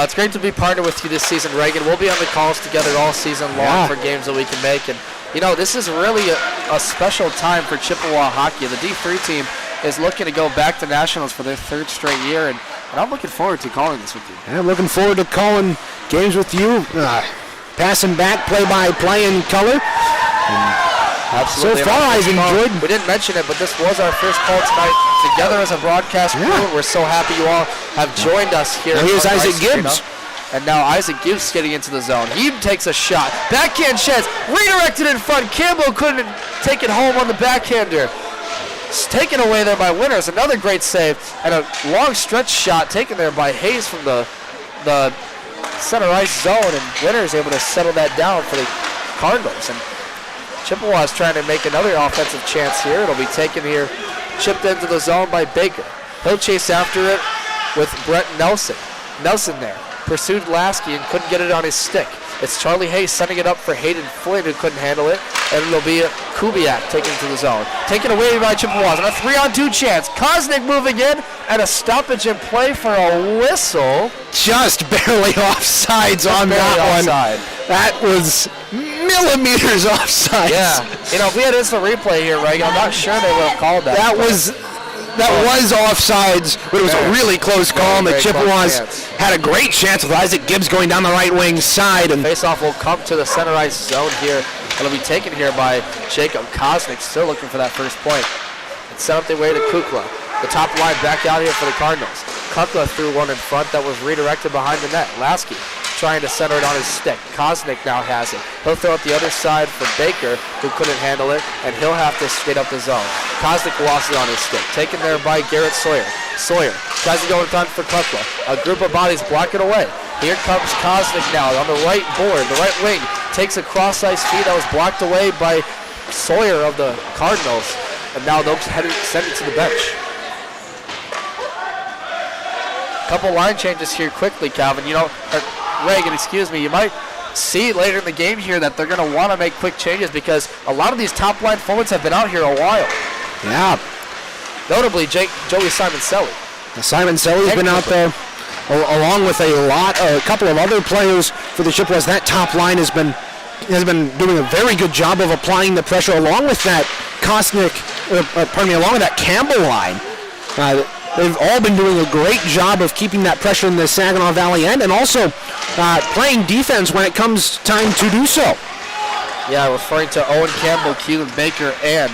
A: It's great to be partnered with you this season, Reagan. We'll be on the calls together all season long for games that we can make. And, you know, this is really a special time for Chippewa hockey. The D3 team is looking to go back to nationals for their third straight year, and I'm looking forward to calling this with you.
B: Yeah, I'm looking forward to calling games with you. Passing back play-by-play in color.
A: Absolutely.
B: So far, I've enjoyed.
A: We didn't mention it, but this was our first call tonight together as a broadcast crew. We're so happy you all have joined us here.
B: And here's Isaac Gibbs.
A: And now Isaac Gibbs getting into the zone. He takes a shot. Backhand chance. Redirected in front. Campbell couldn't take it home on the backhander. It's taken away there by Winters. Another great save. And a long stretch shot taken there by Hayes from the center ice zone. And Winters able to settle that down for the Cardinals. And Chippewa is trying to make another offensive chance here. It'll be taken here, chipped into the zone by Baker. He'll chase after it with Brett Nelson. Nelson there. Pursued Lasky and couldn't get it on his stick. It's Charlie Hayes setting it up for Hayden Flynn who couldn't handle it. And it'll be Kubiak taken to the zone. Taken away by Chippewas on a 3-on-2 chance. Koznick moving in and a stoppage in play for a whistle.
B: Just barely offsides on that
A: offside.
B: One. That was millimeters offside.
A: Yeah. You know, if we had instant replay here, Reagan, I'm not sure they would have called that.
B: That was offsides, but it was a really close call. And the Chippewas had a great chance with Isaac Gibbs going down the right wing side. And
A: face-off will come to the center ice zone here. It'll be taken here by Jacob Koznick, still looking for that first point. And sent up the way to Kukla. The top line back out here for the Cardinals. Kukla threw one in front that was redirected behind the net. Lasky trying to center it on his stick. Koznick now has it. He'll throw it the other side for Baker, who couldn't handle it, and he'll have to skate up the zone. Koznick lost it on his stick. Taken there by Garrett Sawyer. Sawyer tries to go in front for Kukla. A group of bodies block it away. Here comes Koznick now on the right board, the right wing. Takes a cross-ice feed that was blocked away by Sawyer of the Cardinals. And now they'll send it to the bench. Couple line changes here quickly, Calvin. You know, Reagan, excuse me, you might see later in the game here that they're going to want to make quick changes because a lot of these top line forwards have been out here a while.
B: Yeah.
A: Notably, Joey Simon-Selly.
B: Simon Selly's been out there along with a couple of other players for the Chippewas. That top line has been doing a very good job of applying the pressure along with that along with that Campbell line. They've all been doing a great job of keeping that pressure in the Saginaw Valley end and also playing defense when it comes time to do so.
A: Yeah, referring to Owen Campbell, Keelan Baker, and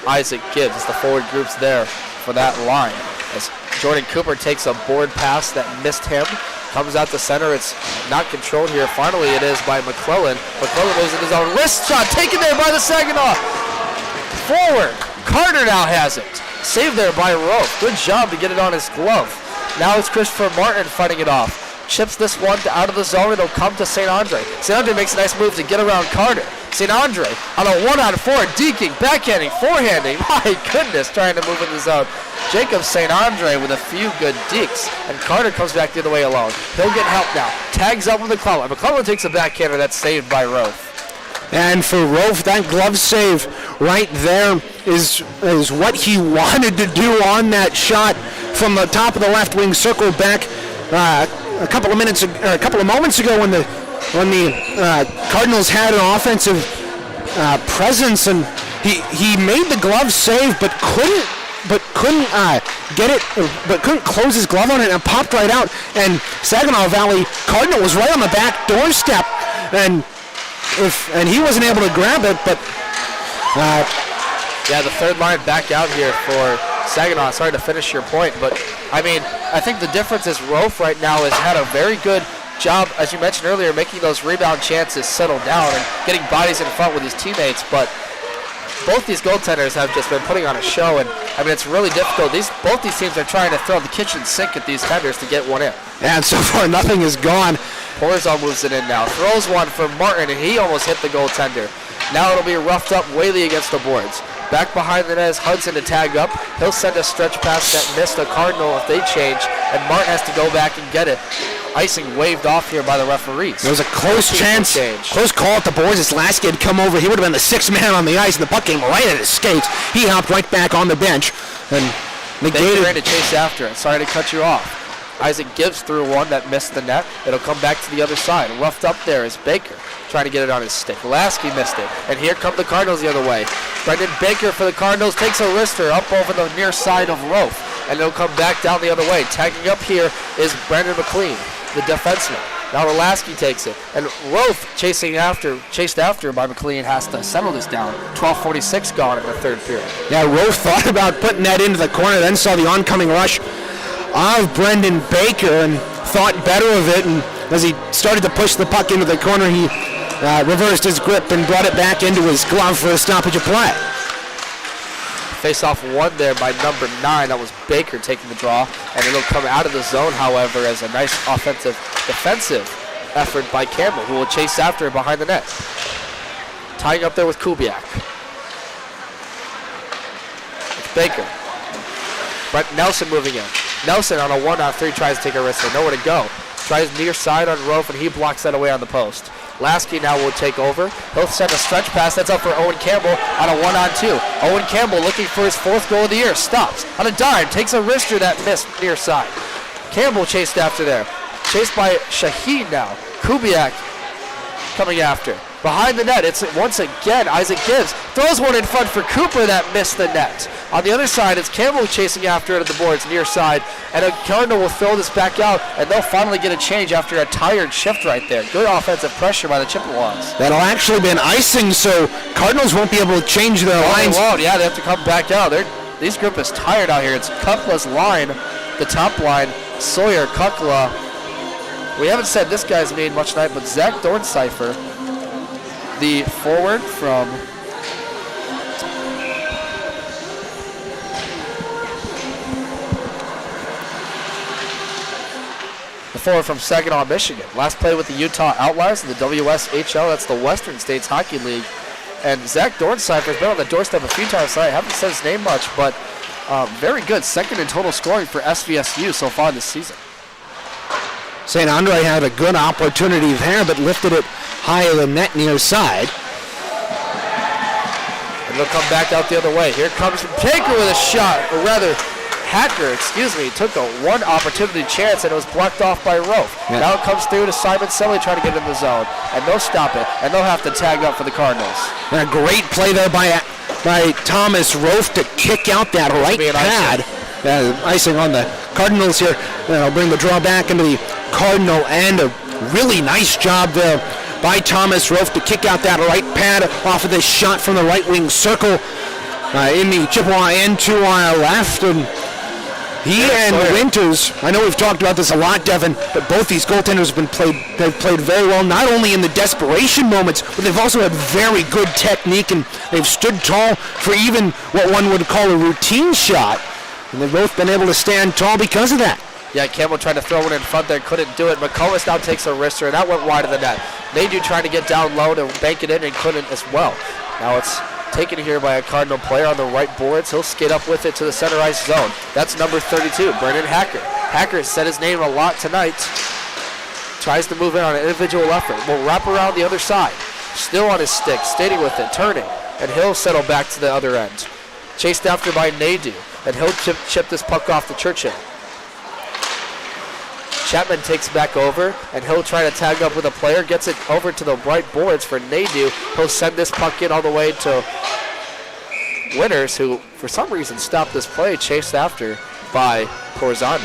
A: Isaac Gibbs as the forward groups there for that line. As Jordan Cooper takes a board pass that missed him, comes out the center. It's not controlled here. Finally, it is by McClellan. McClellan moves in his own wrist shot, taken there by the Saginaw. Forward, Carter now has it. Saved there by Rowe. Good job to get it on his glove. Now it's Christopher Martin fighting it off. Chips this one out of the zone. It'll come to St. Andre. St. Andre makes a nice move to get around Carter. St. Andre on a 1-on-4, deking, backhanding, forehanding. My goodness, trying to move in the zone. Jacob St. Andre with a few good dekes. And Carter comes back the other way alone. He'll get help now. Tags up with McClellan. McClellan takes a backhander that's saved by Rowe.
B: And for Rowe, that glove save right there is what he wanted to do on that shot from the top of the left wing circle back a couple of moments ago when the Cardinals had an offensive presence, and he made the glove save, but couldn't get it, but couldn't close his glove on it, and popped right out. And Saginaw Valley Cardinal was right on the back doorstep, and he wasn't able to grab it, but.
A: Yeah, the third line back out here for Saginaw. Sorry to finish your point, but I mean, I think the difference is Rofe right now has had a very good job, as you mentioned earlier, making those rebound chances settle down and getting bodies in front with his teammates, but both these goaltenders have just been putting on a show, and I mean, it's really difficult. Both these teams are trying to throw the kitchen sink at these tenders to get one in.
B: And so far, nothing is gone.
A: Porzol moves it in now, throws one for Martin, and he almost hit the goaltender. Now it'll be roughed up Whaley against the boards. Back behind the net is Hudson to tag up. He'll send a stretch pass that missed a Cardinal if they change, and Martin has to go back and get it. Icing waved off here by the referees.
B: There was a close chance, close call at the boards. As Lasky had come over, he would have been the sixth man on the ice, and the puck came right at his skates. He hopped right back on the bench and negated.
A: Baker to chase after it. Sorry to cut you off. Isaac Gibbs threw one that missed the net. It'll come back to the other side. Roughed up there is Baker trying to get it on his stick. Lasky missed it. And here come the Cardinals the other way. Brendan Baker for the Cardinals takes a wrister up over the near side of Rofe. And it'll come back down the other way. Tagging up here is Brandon McLean, the defenseman. Now Lasky takes it. And Rofe, chased after by McLean, has to settle this down. 12:46 gone in the third period.
B: Yeah, Rofe thought about putting that into the corner, then saw the oncoming rush of Brendan Baker and thought better of it, and as he started to push the puck into the corner, he reversed his grip and brought it back into his glove for a stoppage of play.
A: Face-off one there by number 9. That was Baker taking the draw, and it'll come out of the zone, however, as a nice defensive effort by Campbell, who will chase after it behind the net. Tying up there with Kubiak. It's Baker. Brett Nelson moving in. Nelson on a 1-on-3 tries to take a risk. Nowhere to go. Tries near side on Rofe, and he blocks that away on the post. Lasky now will take over. He'll send a stretch pass. That's up for Owen Campbell on a 1-on-2. Owen Campbell looking for his 4th goal of the year. Stops on a dime. Takes a wrister that missed near side. Campbell chased after there. Chased by Sheahan now. Kubiak coming after. Behind the net, it's once again Isaac Gibbs. Throws one in front for Cooper that missed the net. On the other side, it's Campbell chasing after it at the boards near side. And a Cardinal will throw this back out, and they'll finally get a change after a tired shift right there. Good offensive pressure by the Chippewas.
B: That'll actually be an icing, so Cardinals won't be able to change their lines.
A: They won't. Yeah, they have to come back out. This group is tired out here. It's Kukla's line, the top line. Sawyer, Kukla. We haven't said this guy's name much tonight, but Zach Dorncipher, the forward from Saginaw, Michigan. Last played with the Utah Outliers in the WSHL. That's the Western States Hockey League. And Zach Dorncipher's been on the doorstep a few times tonight. I haven't said his name much, but very good. Second in total scoring for SVSU so far this season.
B: St. Andre had a good opportunity there, but lifted it high of the net near side.
A: And they'll come back out the other way. Here comes Baker with a shot, or rather, Hacker, took a one opportunity chance, and it was blocked off by Rofe. Yeah. Now it comes through to Simon Selly trying to get in the zone, and they'll stop it, and they'll have to tag up for the Cardinals.
B: And a great play there by Thomas Rofe to kick out that right pad. Icing on the Cardinals here. They'll bring the draw back into the Cardinal end. A really nice job there by Thomas Rofe to kick out that right pad off of this shot from the right wing circle in the Chippewa end to our left. And he and Winters, I know we've talked about this a lot, Devin, but both these goaltenders have played very well, not only in the desperation moments, but they've also had very good technique, and they've stood tall for even what one would call a routine shot. And they've both been able to stand tall because of that.
A: Yeah, Campbell tried to throw one in front there, couldn't do it. McCullis now takes a wrister, and that went wide of the net. Nadu trying to get down low to bank it in and couldn't as well. Now it's taken here by a Cardinal player on the right boards. He'll skate up with it to the center ice zone. That's number 32, Brendan Hacker. Hacker said his name a lot tonight. Tries to move in on an individual effort. Will wrap around the other side. Still on his stick, skating with it, turning, and he'll settle back to the other end. chased after by Nadeau, and he'll chip this puck off to Churchill. Chapman takes back over, and he'll try to tag up with a player, gets it over to the right boards for Nadeau. He'll send this puck in all the way to Winters, who for some reason stopped this play, chased after by Kazan.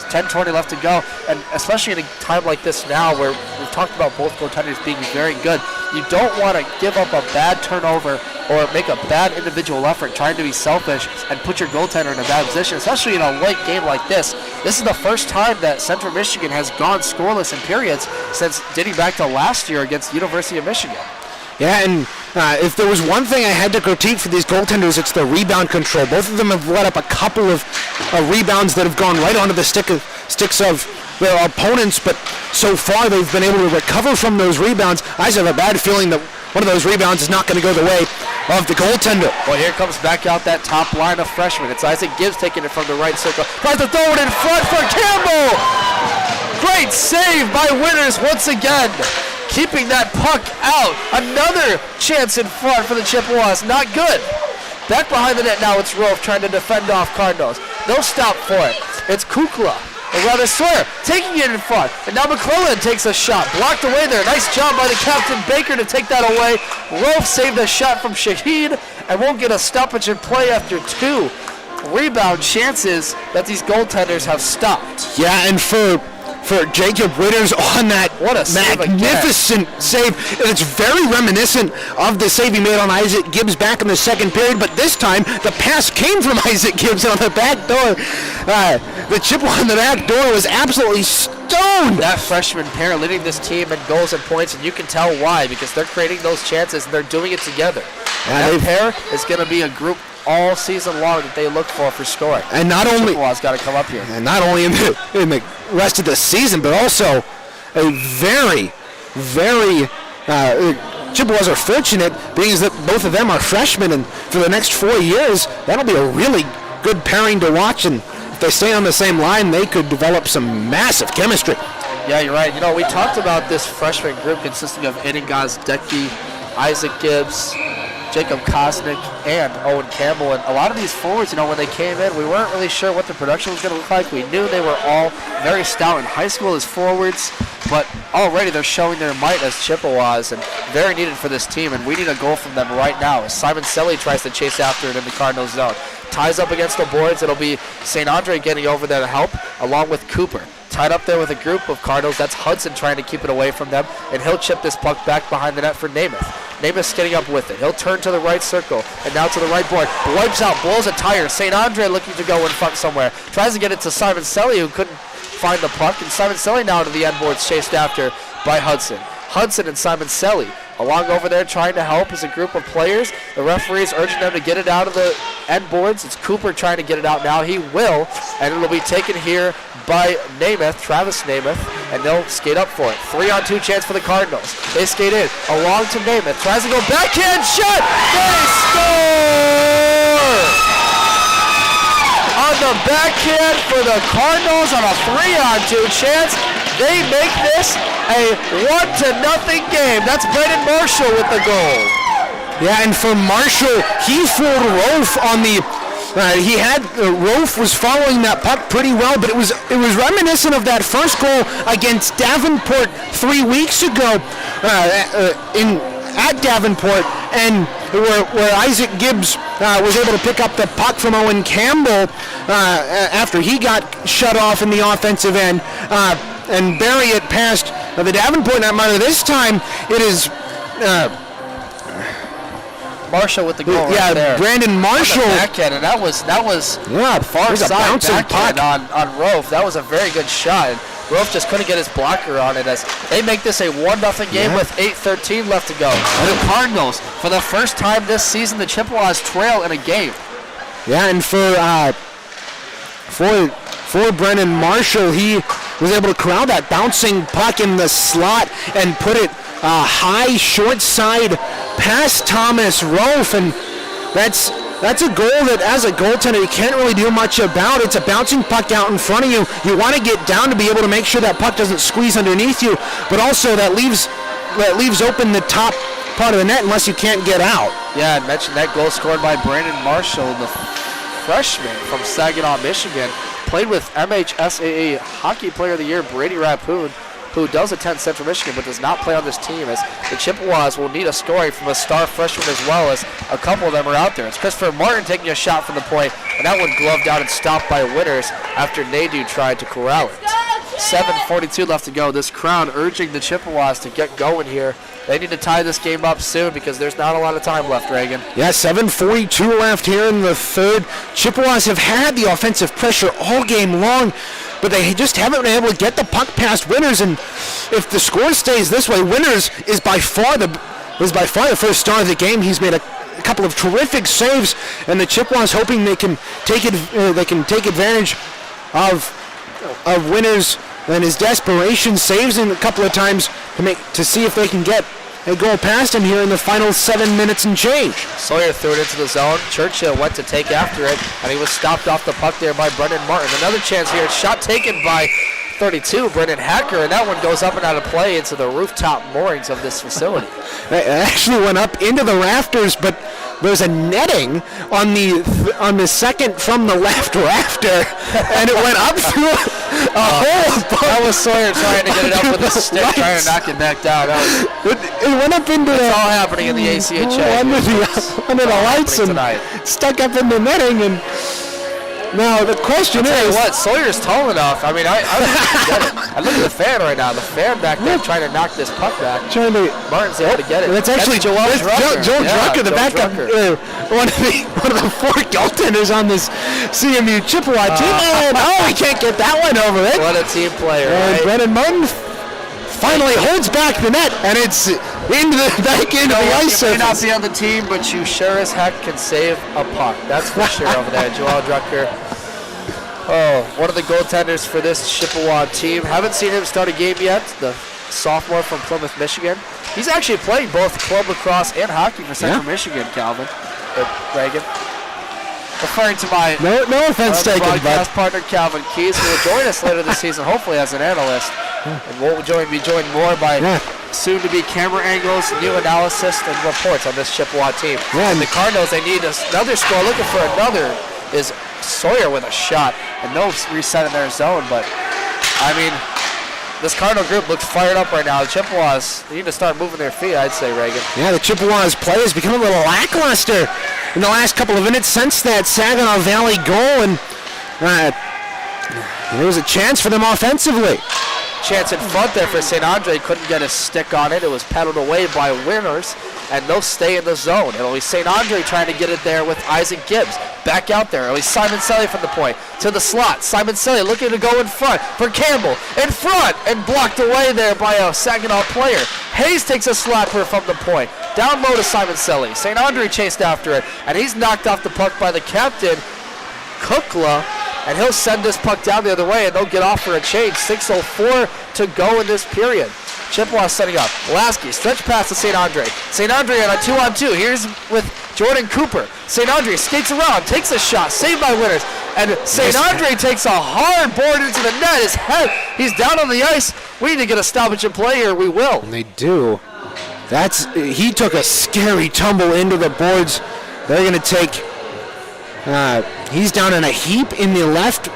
A: 10:20 left to go, and especially in a time like this now where we've talked about both goaltenders being very good, you don't want to give up a bad turnover or make a bad individual effort trying to be selfish and put your goaltender in a bad position, especially in a late game like this. This is the first time that Central Michigan has gone scoreless in periods since dating back to last year against University of Michigan.
B: Yeah, and if there was one thing I had to critique for these goaltenders, it's the rebound control. Both of them have let up a couple of rebounds that have gone right onto the sticks of their opponents, but so far they've been able to recover from those rebounds. I just have a bad feeling that one of those rebounds is not going to go the way of the goaltender.
A: Well, here comes back out that top line of freshmen. It's Isaac Gibbs taking it from the right circle. Tries to throw it in front for Campbell! Great save by Winters once again. Keeping that puck out. Another chance in front for the Chippewas. Not good. Back behind the net now, it's Rolfe trying to defend off Cardinals. No stop for it. It's Kukla, or rather Sawyer, taking it in front. And now McClellan takes a shot. Blocked away there. Nice job by the captain, Baker, to take that away. Rolfe saved a shot from Sheahan and won't get a stoppage in play after 2 rebound chances that these goaltenders have stopped.
B: Yeah, and for Jacob Winters on that magnificent save. And it's very reminiscent of the save he made on Isaac Gibbs back in the second period, but this time the pass came from Isaac Gibbs on the back door. The Chippewa on the back door was absolutely stoned.
A: That freshman pair leading this team in goals and points, and you can tell why, because they're creating those chances and they're doing it together. And that pair is going to be a group all season long that they look for scoring.
B: And not only
A: Chippewa's got to come up here.
B: And not only in the rest of the season, but also a very Chippewas are fortunate, being that both of them are freshmen, and for the next 4 years, that'll be a really good pairing to watch. And if they stay on the same line, they could develop some massive chemistry.
A: Yeah, you're right. You know, we talked about this freshman group consisting of Aiden Gosdecki, Isaac Gibbs, Jacob Kosnick, and Owen Campbell. And a lot of these forwards, you know, when they came in, we weren't really sure what the production was going to look like. We knew they were all very stout in high school as forwards, but already they're showing their might as Chippewas and very needed for this team. And we need a goal from them right now as Simon Selly tries to chase after it in the Cardinals zone. Ties up against the boards. It'll be St. Andre getting over there to help, along with Cooper. Tied up there with a group of Cardinals. That's Hudson trying to keep it away from them, and he'll chip this puck back behind the net for Namath. Namath's getting up with it. He'll turn to the right circle, and now to the right board. Wipes out, blows a tire. St. Andre looking to go in front somewhere. Tries to get it to Simon Selly, who couldn't find the puck, and Simon Selly now to the end boards, chased after by Hudson. Hudson and Simon Selly along over there trying to help as a group of players. The referee is urging them to get it out of the end boards. It's Cooper trying to get it out now. He will, and it'll be taken here by Namath, Travis Namath, and they'll skate up for it. 3-on-2 chance for the Cardinals. They skate in, along to Namath. Tries to go backhand shot. They score! On the backhand for the Cardinals on a 3-on-2 chance. They make this a 1-0 game. That's Brendan Marshall with the goal.
B: Yeah, and for Marshall, he fooled Rolfe on the. Rolfe was following that puck pretty well, but it was reminiscent of that first goal against Davenport 3 weeks ago at Davenport, and where Isaac Gibbs was able to pick up the puck from Owen Campbell after he got shut off in the offensive end. And bury it past the Davenport net miner. This time it is
A: Marshall with the goal right there.
B: Brandon Marshall.
A: On the backhand, and that was far side backhand on Rolfe. That was a very good shot. And Rolfe just couldn't get his blocker on it as they make this a 1-0 game with 8:13 left to go. And the Cardinals, for the first time this season, the Chippewas trail in a game.
B: Yeah, and for Brendan Marshall, he was able to corral that bouncing puck in the slot and put it high short side past Thomas Rolfe, and that's a goal that as a goaltender you can't really do much about. It's a bouncing puck out in front of you. You want to get down to be able to make sure that puck doesn't squeeze underneath you, but also that leaves open the top part of the net unless you can't get out.
A: Yeah, I mentioned that goal scored by Brandon Marshall, the freshman from Saginaw, Michigan. Played with MHSAA Hockey Player of the Year Brady Rappoon, who does attend Central Michigan but does not play on this team, as the Chippewas will need a scoring from a star freshman as well, as a couple of them are out there. It's Christopher Martin taking a shot from the point, and that one gloved out and stopped by Winters after Nadu tried to corral it. 7:42 left to go. This crowd urging the Chippewas to get going here. They need to tie this game up soon because there's not a lot of time left, Reagan.
B: Yeah, 7:42 left here in the third. Chippewas have had the offensive pressure all game long, but they just haven't been able to get the puck past Winters. And if the score stays this way, Winters is by far the first star of the game. He's made a couple of terrific saves, and the Chippewas hoping they can take advantage of Winters and his desperation, saves him a couple of times to see if they can get a goal past him here in the final 7 minutes and change.
A: Sawyer threw it into the zone. Churchill went to take after it, and he was stopped off the puck there by Brendan Martin. Another chance here. Shot taken by 32, Brendan Hacker, and that one goes up and out of play into the rooftop moorings of this facility.
B: It actually went up into the rafters, but there's a netting on the second from the left rafter, and it went up through a hole.
A: That was Sawyer trying to get it up with a stick, trying to knock it back down.
B: It went up into
A: it's all happening in the ACHA.
B: Under the lights and
A: tonight.
B: Stuck up in the netting. And now the question is,
A: what, Sawyer's tall enough. I mean, I look at the fan right now. The fan back there trying to knock this puck back. Martin's able to get it.
B: That's actually Joel Drucker, the backup, one of the four goaltenders on this CMU Chippewa team. He can't get that one over it.
A: What a team player!
B: And
A: right?
B: Brendan Martin finally holds back the net, and it's back into the ice surface.
A: You may not be on the team, but you sure as heck can save a puck. That's for sure over there, Joel Drucker. Oh, one of the goaltenders for this Chippewa team. Haven't seen him start a game yet. The sophomore from Plymouth, Michigan. He's actually playing both club lacrosse and hockey for Central Michigan, Calvin. Reagan. Referring to my
B: no offense taken,
A: broadcast partner Calvin Keys, who will join us later this season, hopefully as an analyst. And we'll be joined more by soon-to-be camera angles, new analysis, and reports on this Chippewa team.
B: Yeah,
A: and the Cardinals, they need another score. Looking for another is Sawyer with a shot. And no reset in their zone, but, I mean, this Cardinal group looks fired up right now. The Chippewas, they need to start moving their feet, I'd say, Reagan.
B: Yeah, the Chippewas play has become a little lackluster in the last couple of minutes since that Saginaw Valley goal, and there was a chance for them offensively.
A: Chance in front there for St. Andre, couldn't get a stick on it. It was paddled away by Winters, and they'll stay in the zone. It'll be St. Andre trying to get it there with Isaac Gibbs. Back out there. It'll be Simon Selly from the point to the slot. Simon Selly looking to go in front for Campbell. In front and blocked away there by a Saginaw player. Hayes takes a slapper from the point. Down low to Simon Selly. St. Andre chased after it, and he's knocked off the puck by the captain, Kukla. And he'll send this puck down the other way, and they'll get off for a change. 6:04 to go in this period. Chippewa setting up. Lasky, stretch pass to St. Andre. St. Andre on a 2-on-2. Here's with Jordan Cooper. St. Andre skates around, takes a shot, saved by Winters. And St. Andre takes a hard board into the net. His head, he's down on the ice. We need to get a stoppage and play here. We will.
B: And they do. He took a scary tumble into the boards. They're going to take... he's down in a heap in the left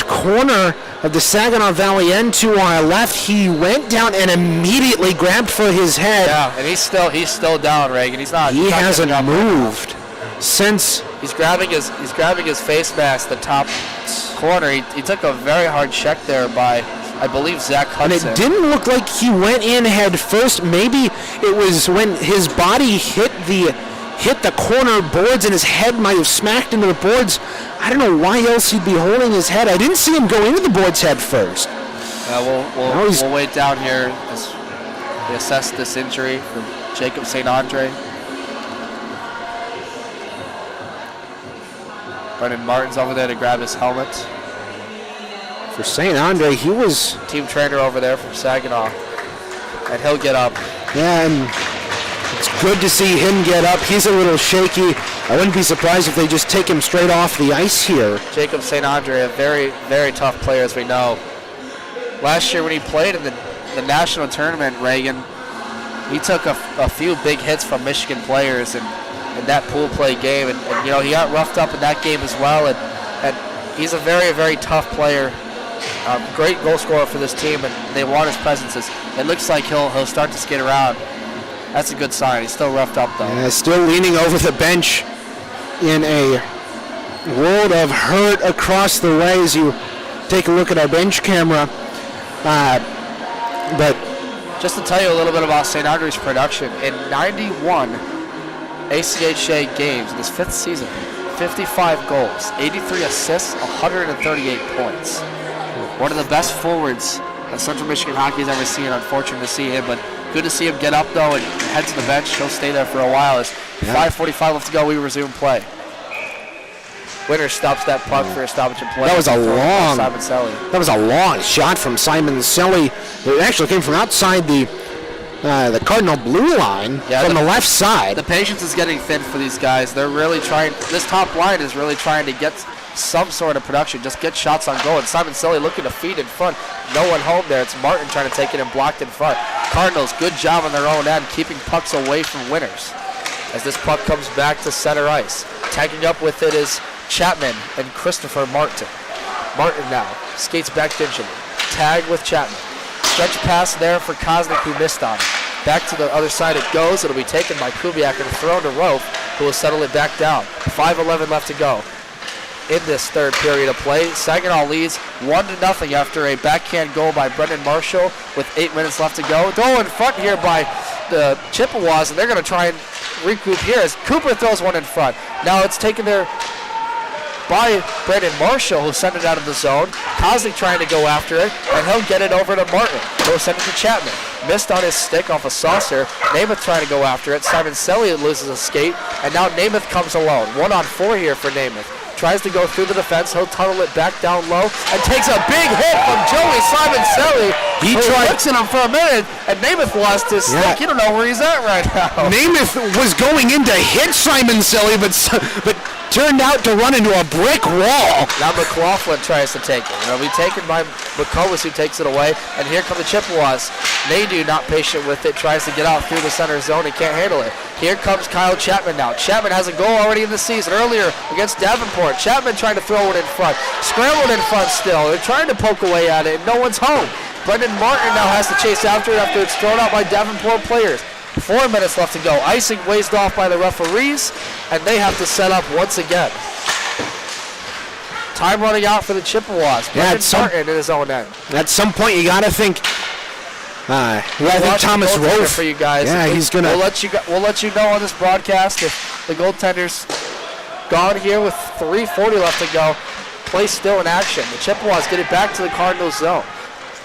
B: corner of the Saginaw Valley end to our left. He went down and immediately grabbed for his head.
A: Yeah, and he's still down, Reagan.
B: He hasn't moved since.
A: He's grabbing his face mask, the top corner. He took a very hard check there by, I believe, Zach Hudson.
B: And it didn't look like he went in head first. Maybe it was when his body hit the corner boards and his head might have smacked into the boards. I don't know why else he'd be holding his head. I didn't see him go into the boards head first.
A: We'll wait down here as we assess this injury from Jacob St. Andre. Brendan Martin's over there to grab his helmet.
B: For St. Andre, he was...
A: Team trainer over there from Saginaw. And he'll get up.
B: Yeah, and it's good to see him get up. He's a little shaky. I wouldn't be surprised if they just take him straight off the ice here.
A: Jacob St. Andre, a very, very tough player, as we know. Last year when he played in the national tournament, Reagan, he took a few big hits from Michigan players in that pool play game, and he got roughed up in that game as well, and he's a very, very tough player, great goal scorer for this team, and they want his presence. It looks like he'll start to skate around. That's a good sign. He's still roughed up, though.
B: Yeah, still leaning over the bench in a world of hurt across the way as you take a look at our bench camera. But
A: just to tell you a little bit about St. Andrews' production, in 91 ACHA games in his 5th season, 55 goals, 83 assists, 138 points. One of the best forwards that Central Michigan hockey has ever seen. Unfortunate to see him, but good to see him get up, though, and head to the bench. He'll stay there for a while. As 5:45 left to go, we resume play. Winters stops that puck for a stoppage and play.
B: That was a long shot from Simon Selly. It actually came from outside the Cardinal blue line from the left side.
A: The patience is getting thin for these guys. They're really trying. This top line is really trying to get some sort of production, just get shots on goal. And Simon Selly looking to feed in front. No one home there. It's Martin trying to take it and blocked in front. Cardinals, good job on their own end, keeping pucks away from Winters. As this puck comes back to center ice. Tagging up with it is Chapman and Christopher Martin. Martin now skates back gingerly. Tag with Chapman. Stretch pass there for Kazan, who missed on it. Back to the other side it goes. It'll be taken by Kubiak and thrown to Rope, who will settle it back down. 5:11 left to go in this third period of play. Saginaw leads 1-0 after a backhand goal by Brendan Marshall with 8 minutes left to go. Goal in front here by the Chippewas, and they're going to try and recoup here as Cooper throws one in front. Now it's taken there by Brendan Marshall, who sent it out of the zone. Kosnick trying to go after it, and he'll get it over to Martin. He'll send it to Chapman. Missed on his stick off a saucer. Namath trying to go after it. Simon Selly loses a skate, and now Namath comes alone. 1-on-4 here for Namath. Tries to go through the defense. He'll tunnel it back down low and takes a big hit from Joey Simon Selly. He looks at him for a minute, and Namath lost his stick. You don't know where he's at right now.
B: Namath was going in to hit Simon Selly, but turned out to run into a brick wall.
A: Now McLaughlin tries to take it. It'll be taken by McComas, who takes it away. And here come the Chippewas. Nadu, not patient with it, tries to get out through the center zone and can't handle it. Here comes Kyle Chapman now. Chapman has a goal already in the season earlier against Davenport. Chapman trying to throw it in front. Scrambled in front still. They're trying to poke away at it, and no one's home. Brendan Martin now has to chase after it after it's thrown out by Davenport players. 4 minutes left to go. Icing waved off by the referees, and they have to set up once again. Time running out for the Chippewas. Brendan Martin in his own end.
B: At some point, you got to think. I think Thomas Rowe
A: for you guys.
B: Yeah, he's gonna.
A: We'll let you know on this broadcast if the goaltender's gone here with 3:40 left to go. Play still in action. The Chippewas get it back to the Cardinals zone.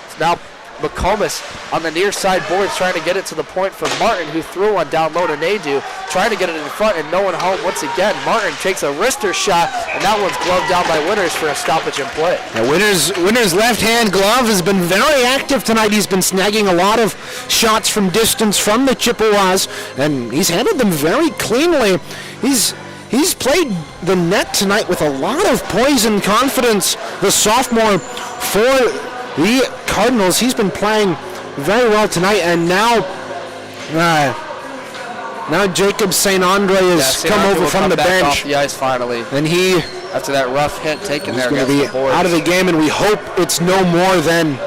A: It's now McComas on the near side boards trying to get it to the point for Martin, who threw one down low to Nadu, trying to get it in front, and no one home once again. Martin takes a wrister shot, and that one's gloved down by Winters for a stoppage in play.
B: Yeah, Winters' left-hand glove has been very active tonight. He's been snagging a lot of shots from distance from the Chippewas, and he's handled them very cleanly. He's played the net tonight with a lot of poise and confidence. The sophomore for the Cardinals, he's been playing very well tonight, and now Jacob St. Andre has come over from the bench.
A: Off the ice finally.
B: And he,
A: after that rough hit taken there,
B: going to be out of the game, and we hope it's no more than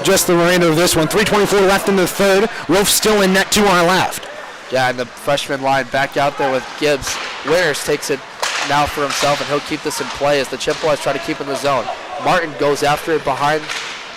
B: just the remainder of this one. 3:24 left in the third. Wolf still in net, 2 on our left.
A: Yeah, and the freshman line back out there with Gibbs. Winters takes it now for himself, and he'll keep this in play as the Chippewas try to keep in the zone. Martin goes after it behind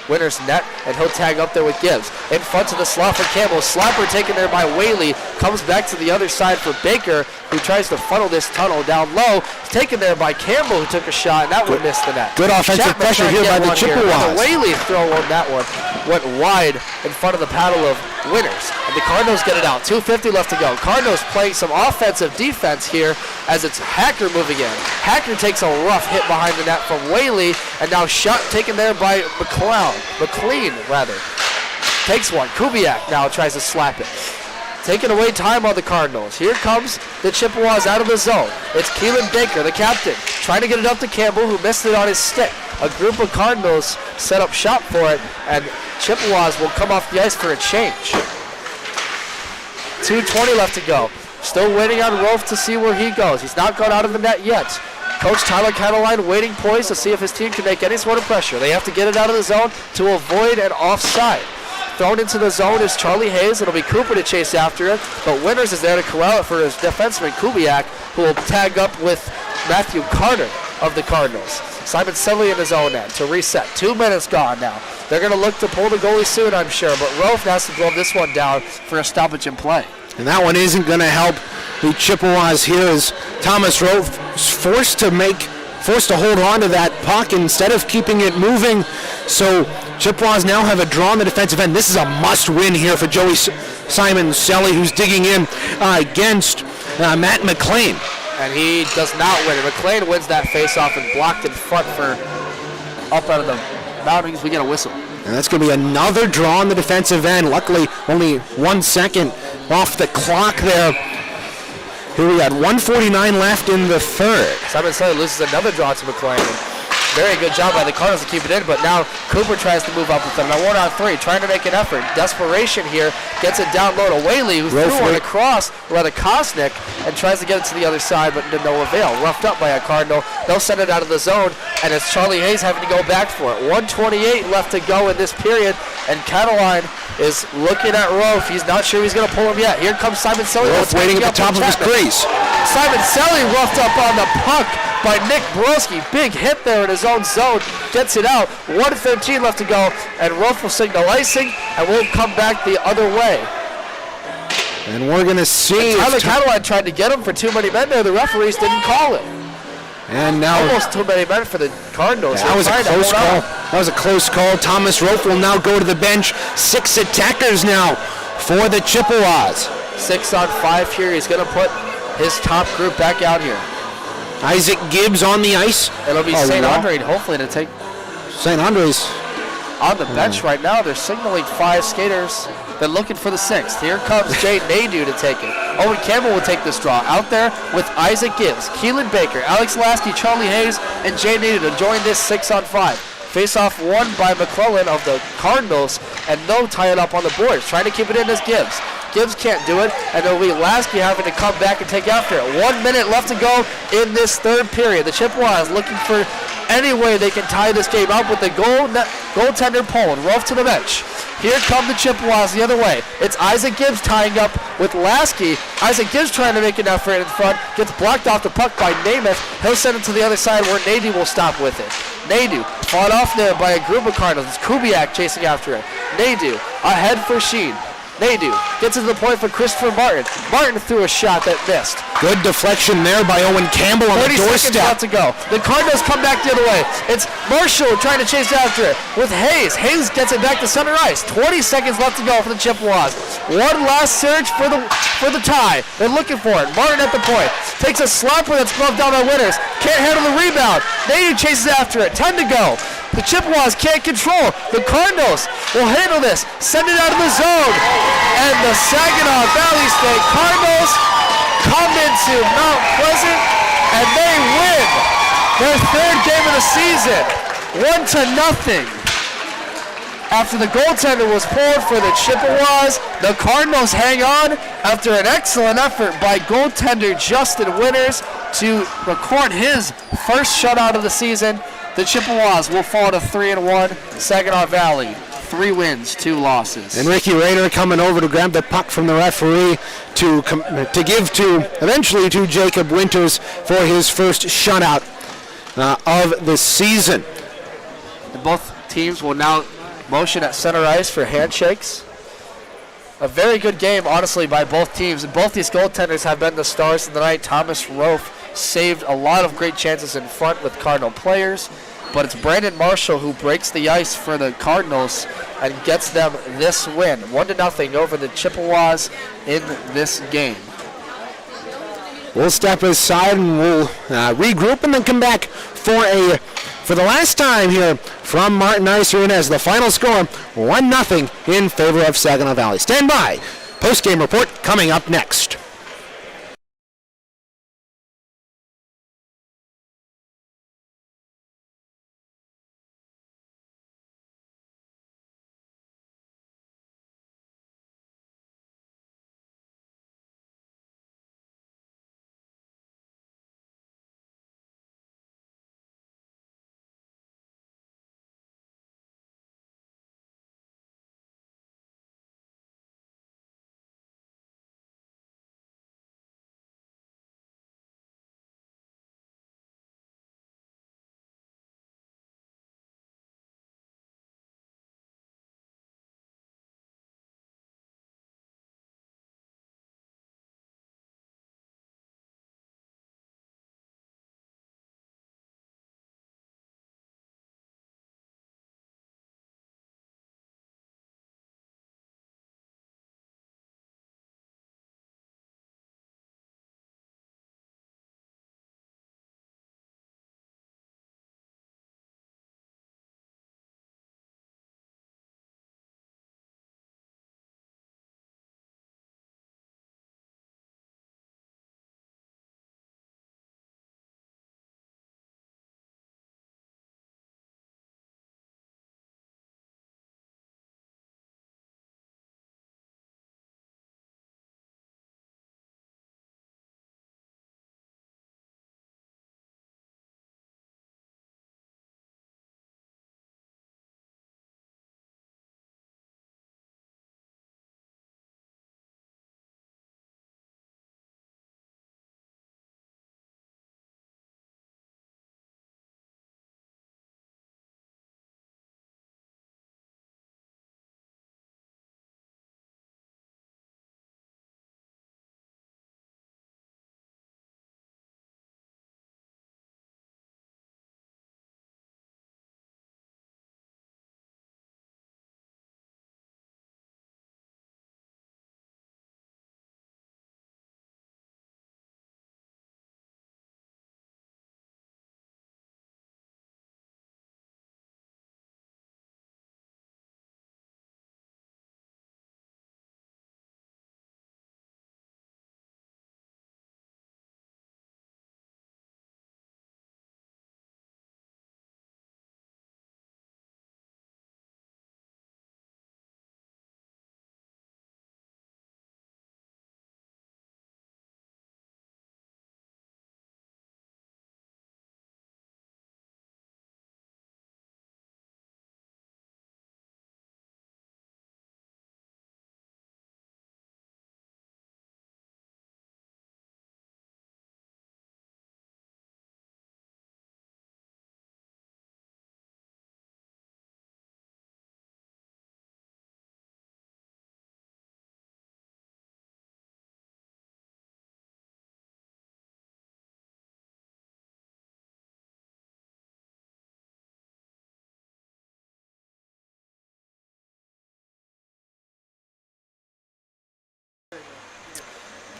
A: Winters' net, and he'll tag up there with Gibbs. In front to the slot for Campbell. Slapper taken there by Whaley. Comes back to the other side for Baker, who tries to funnel this tunnel down low. It's taken there by Campbell, who took a shot, and that one missed the net.
B: Good offensive pressure here by the Chippewas.
A: Whaley throw on that one. Went wide in front of the paddle of Winters. And the Cardinals get it out. 2:50 left to go. Cardinals playing some offensive defense here as it's Hacker moving in. Hacker takes a rough hit behind the net from Whaley, and now shot taken there by McLean, rather. Takes one. Kubiak now tries to slap it. Taking away time on the Cardinals. Here comes the Chippewas out of the zone. It's Keelan Baker, the captain, trying to get it up to Campbell, who missed it on his stick. A group of Cardinals set up shop for it, and Chippewas will come off the ice for a change. 2:20 left to go. Still waiting on Rolf to see where he goes. He's not gone out of the net yet. Coach Tyler Cataline waiting poised to see if his team can make any sort of pressure. They have to get it out of the zone to avoid an offside. Thrown into the zone is Charlie Hayes. It'll be Cooper to chase after it, but Winters is there to corral it for his defenseman Kubiak, who will tag up with Matthew Carter of the Cardinals. Simon Selly in his own end to reset. 2 minutes gone now. They're going to look to pull the goalie soon, I'm sure, but Rolf has to glove this one down for a stoppage in play.
B: And that one isn't going to help the Chippewas here as Thomas Rolf is forced to hold on to that puck instead of keeping it moving. So Chippewas now have a draw on the defensive end. This is a must-win here for Joey Simon Selly, who's digging in against Matt McLean.
A: And he does not win it. McLean wins that face-off and blocked in front for up out of the mountains. We get a whistle.
B: And that's going to be another draw on the defensive end. Luckily, only 1 second off the clock there. Here we got 1:49 left in the third.
A: Simon Selly loses another draw to McLean. Very good job by the Cardinals to keep it in, but now Cooper tries to move up with them. Now 1-on-3, trying to make an effort. Desperation here, gets it down low to Whaley, who threw one across rather Kosnick and tries to get it to the other side, but to no avail. Roughed up by a Cardinal. They'll send it out of the zone, and it's Charlie Hayes having to go back for it. 1:28 left to go in this period, and Cataline is looking at Rolf. He's not sure he's going to pull him yet. Here comes Simon Selly.
B: Rolf waiting at the top of his crease.
A: Simon Selly roughed up on the puck by Nick Broski. Big hit there in his own zone. Gets it out. 1:13 left to go, and Rolf will signal icing, and we'll come back the other way.
B: And we're going to see.
A: Tyler Cataline tried to get him for too many men there. The referees didn't call it.
B: And now
A: almost too many men for the Cardinals.
B: That was a close call. That was a close call. Thomas Rolf will now go to the bench. 6 attackers now for the Chippewas.
A: 6-on-5 here. He's going to put his top group back out here.
B: Isaac Gibbs on the ice.
A: It'll be St. Andre hopefully to take.
B: St. Andre's
A: on the bench right now. They're signaling 5 skaters. They're looking for the 6th. Here comes Jay Nadeau to take it. Owen Campbell will take this draw. Out there with Isaac Gibbs, Keelan Baker, Alex Lasky, Charlie Hayes, and Jay Nadeau to join this 6-on-5. Face-off won by McClellan of the Cardinals, and no tie it up on the boards. Trying to keep it in as Gibbs. Gibbs can't do it, and it'll be Lasky having to come back and take after it. 1 minute left to go in this third period. The Chippewas looking for any way they can tie this game up with the goaltender pulling. Rolf to the bench. Here come the Chippewas the other way. It's Isaac Gibbs tying up with Lasky. Isaac Gibbs trying to make an effort in front. Gets blocked off the puck by Namath. He'll send it to the other side where Nadeau will stop with it. Nadeau fought off there by a group of Cardinals. It's Kubiak chasing after it. Nadeau ahead for Sheahan. Nadeau gets to the point for Christopher Martin. Martin threw a shot that missed.
B: Good deflection there by Owen Campbell on the
A: 40 seconds
B: doorstep.
A: left to go. The Cardinals come back the other way. It's Marshall trying to chase after it with Hayes. Hayes gets it back to center ice. 20 seconds left to go for the Chippewas. One last surge for the tie. They're looking for it. Martin at the point. Takes a slapper that's gloved down by Winters. Can't handle the rebound. Nadeau chases after it. 10 to go. The Chippewas can't control. The Cardinals will handle this. Send it out of the zone. And the Saginaw Valley State Cardinals come into Mount Pleasant and they win their 3rd game of the season. 1-0. After the goaltender was pulled for the Chippewas, the Cardinals hang on after an excellent effort by goaltender Justin Winters to record his first shutout of the season. The Chippewas will fall to 3-1. Saginaw Valley, 3 wins, 2 losses.
B: And Ricky Rayner coming over to grab the puck from the referee to give eventually to Jacob Winters for his first shutout of the season.
A: And both teams will now motion at center ice for handshakes. A very good game, honestly, by both teams. And both these goaltenders have been the stars of the night. Thomas Rolf saved a lot of great chances in front with Cardinal players. But it's Brandon Marshall who breaks the ice for the Cardinals and gets them this win. 1-0 over the Chippewas in this game.
B: We'll step aside and we'll regroup and then come back for the last time here from Martin Ice Arena as the final score 1-0 in favor of Saginaw Valley. Stand by. Post-game report coming up next.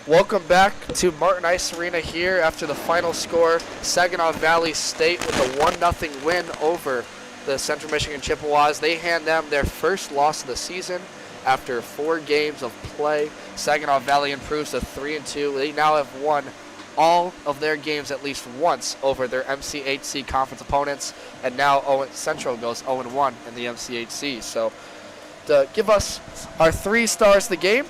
A: Welcome back to Martin Ice Arena here after the final score. Saginaw Valley State with a 1-0 win over the Central Michigan Chippewas. They hand them their first loss of the season after 4 games of play. Saginaw Valley improves to 3-2. They now have won all of their games at least once over their MCHC conference opponents, and now Central goes 0-1 in the MCHC. So to give us our 3 stars of the game,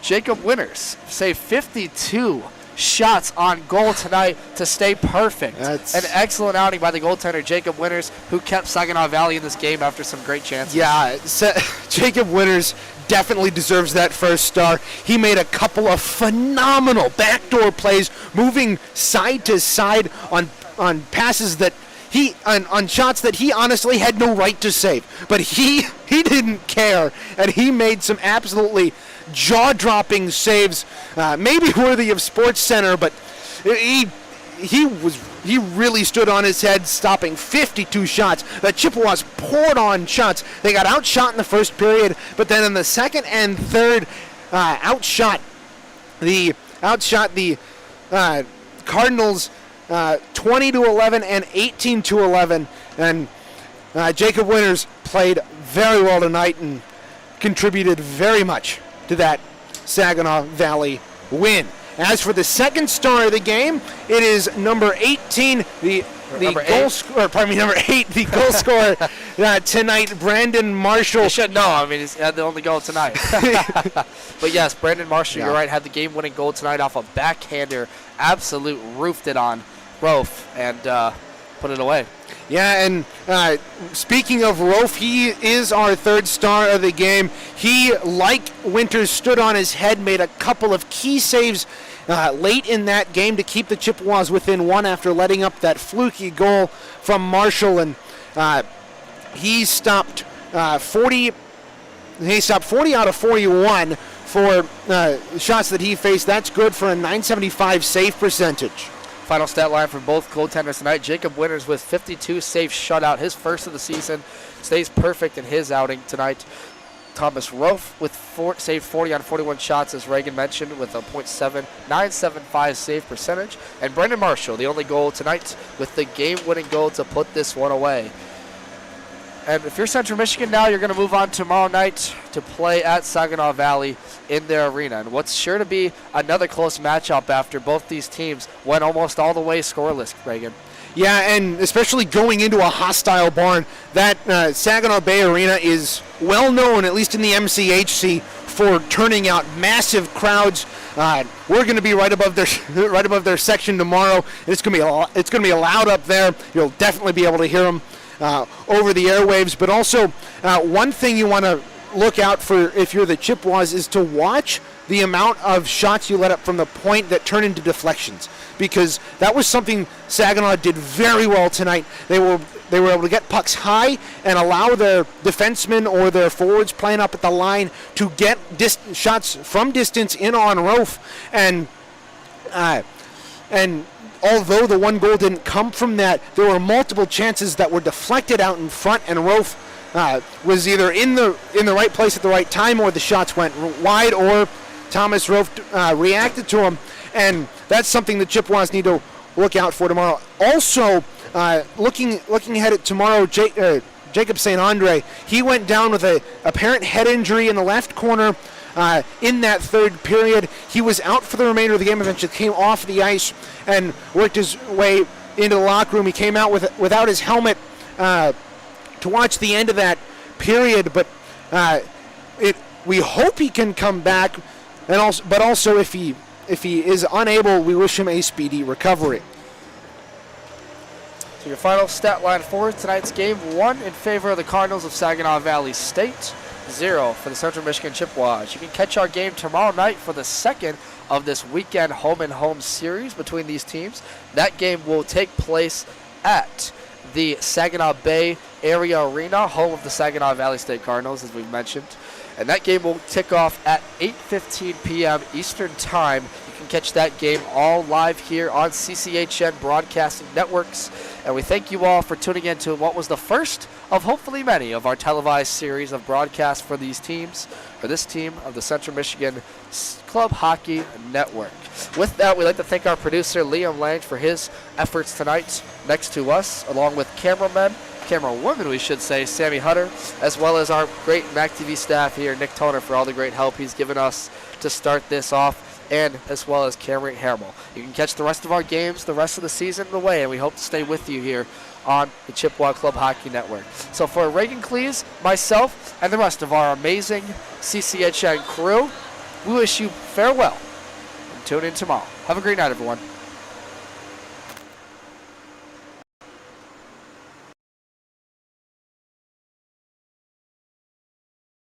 A: Jacob Winters saved 52 shots on goal tonight to stay perfect.
B: That's
A: an excellent outing by the goaltender, Jacob Winters, who kept Saginaw Valley in this game after some great chances.
B: Yeah, Jacob Winters definitely deserves that first star. He made a couple of phenomenal backdoor plays, moving side to side on passes that on shots that he honestly had no right to save. But he didn't care, and he made some absolutely jaw-dropping saves, maybe worthy of Sports Center, but he really stood on his head, stopping 52 shots. The Chippewas poured on shots. They got outshot in the first period, but then in the second and third, outshot the Cardinals 20-11 and 18-11. And Jacob Winters played very well tonight and contributed very much to that Saginaw Valley win. As for the second star of the game, it is number 18, number 8, the goal scorer tonight, Brandon Marshall.
A: You should know. I mean, he's had the only goal tonight. But yes, Brandon Marshall, you're right, had the game-winning goal tonight off a backhander. Absolute roofed it on Rofe and put it away.
B: Yeah, and speaking of Rofe, he is our third star of the game. He, like Winters, stood on his head, made a couple of key saves late in that game to keep the Chippewas within 1 after letting up that fluky goal from Marshall, and he stopped 40 out of 41 for shots that he faced. That's good for a .975 save percentage.
A: Final stat line for both goaltenders tonight. Jacob Winters with 52 saves shutout, his first of the season, stays perfect in his outing tonight. Thomas Rofe with saved 40 on 41 shots, as Reagan mentioned, with a .975 save percentage. And Brandon Marshall, the only goal tonight, with the game-winning goal to put this one away. And if you're Central Michigan now, you're going to move on tomorrow night to play at Saginaw Valley in their arena. And what's sure to be another close matchup after both these teams went almost all the way scoreless, Reagan.
B: Yeah, and especially going into a hostile barn. That Saginaw Bay Arena is well known, at least in the MCHC, for turning out massive crowds. We're going to be right above their section tomorrow. It's going to be loud up there. You'll definitely be able to hear them over the airwaves. But also, one thing you want to look out for if you're the Chippewas is to watch the amount of shots you let up from the point that turn into deflections, because that was something Saginaw did very well tonight. They were able to get pucks high and allow their defensemen or their forwards playing up at the line to get shots from distance in on Rofe, and although the one goal didn't come from that, there were multiple chances that were deflected out in front, and Rofe was either in the right place at the right time, or the shots went wide, or Thomas Rofe reacted to him, and that's something the Chippewas need to look out for tomorrow. Also, looking ahead at tomorrow, Jacob St. Andre, he went down with an apparent head injury in the left corner in that third period. He was out for the remainder of the game, eventually came off the ice and worked his way into the locker room. He came out without his helmet to watch the end of that period, but we hope he can come back, but also if he is unable, we wish him a speedy recovery.
A: So your final stat line for tonight's game: 1 in favor of the Cardinals of Saginaw Valley State, 0 for the Central Michigan Chippewas. You can catch our game tomorrow night for the second of this weekend home-and-home series between these teams. That game will take place at the Saginaw Bay Area Arena, home of the Saginaw Valley State Cardinals, as we've mentioned. And that game will kick off at 8:15 p.m. Eastern Time. You can catch that game all live here on CCHN Broadcasting Networks. And we thank you all for tuning in to what was the first of hopefully many of our televised series of broadcasts for these teams, for this team of the Central Michigan Club Hockey Network. With that, we'd like to thank our producer, Liam Lange, for his efforts tonight next to us, along with camerawoman, we should say, Sammy Hutter, as well as our great MAC TV staff here, Nick Toner, for all the great help he's given us to start this off, and as well as Cameron Hermel. You can catch the rest of our games the rest of the season away, and we hope to stay with you here on the Chippewa Club Hockey Network. So for Reagan Cleese, myself, and the rest of our amazing CCHN crew, we wish you farewell and tune in tomorrow. Have a great night, everyone.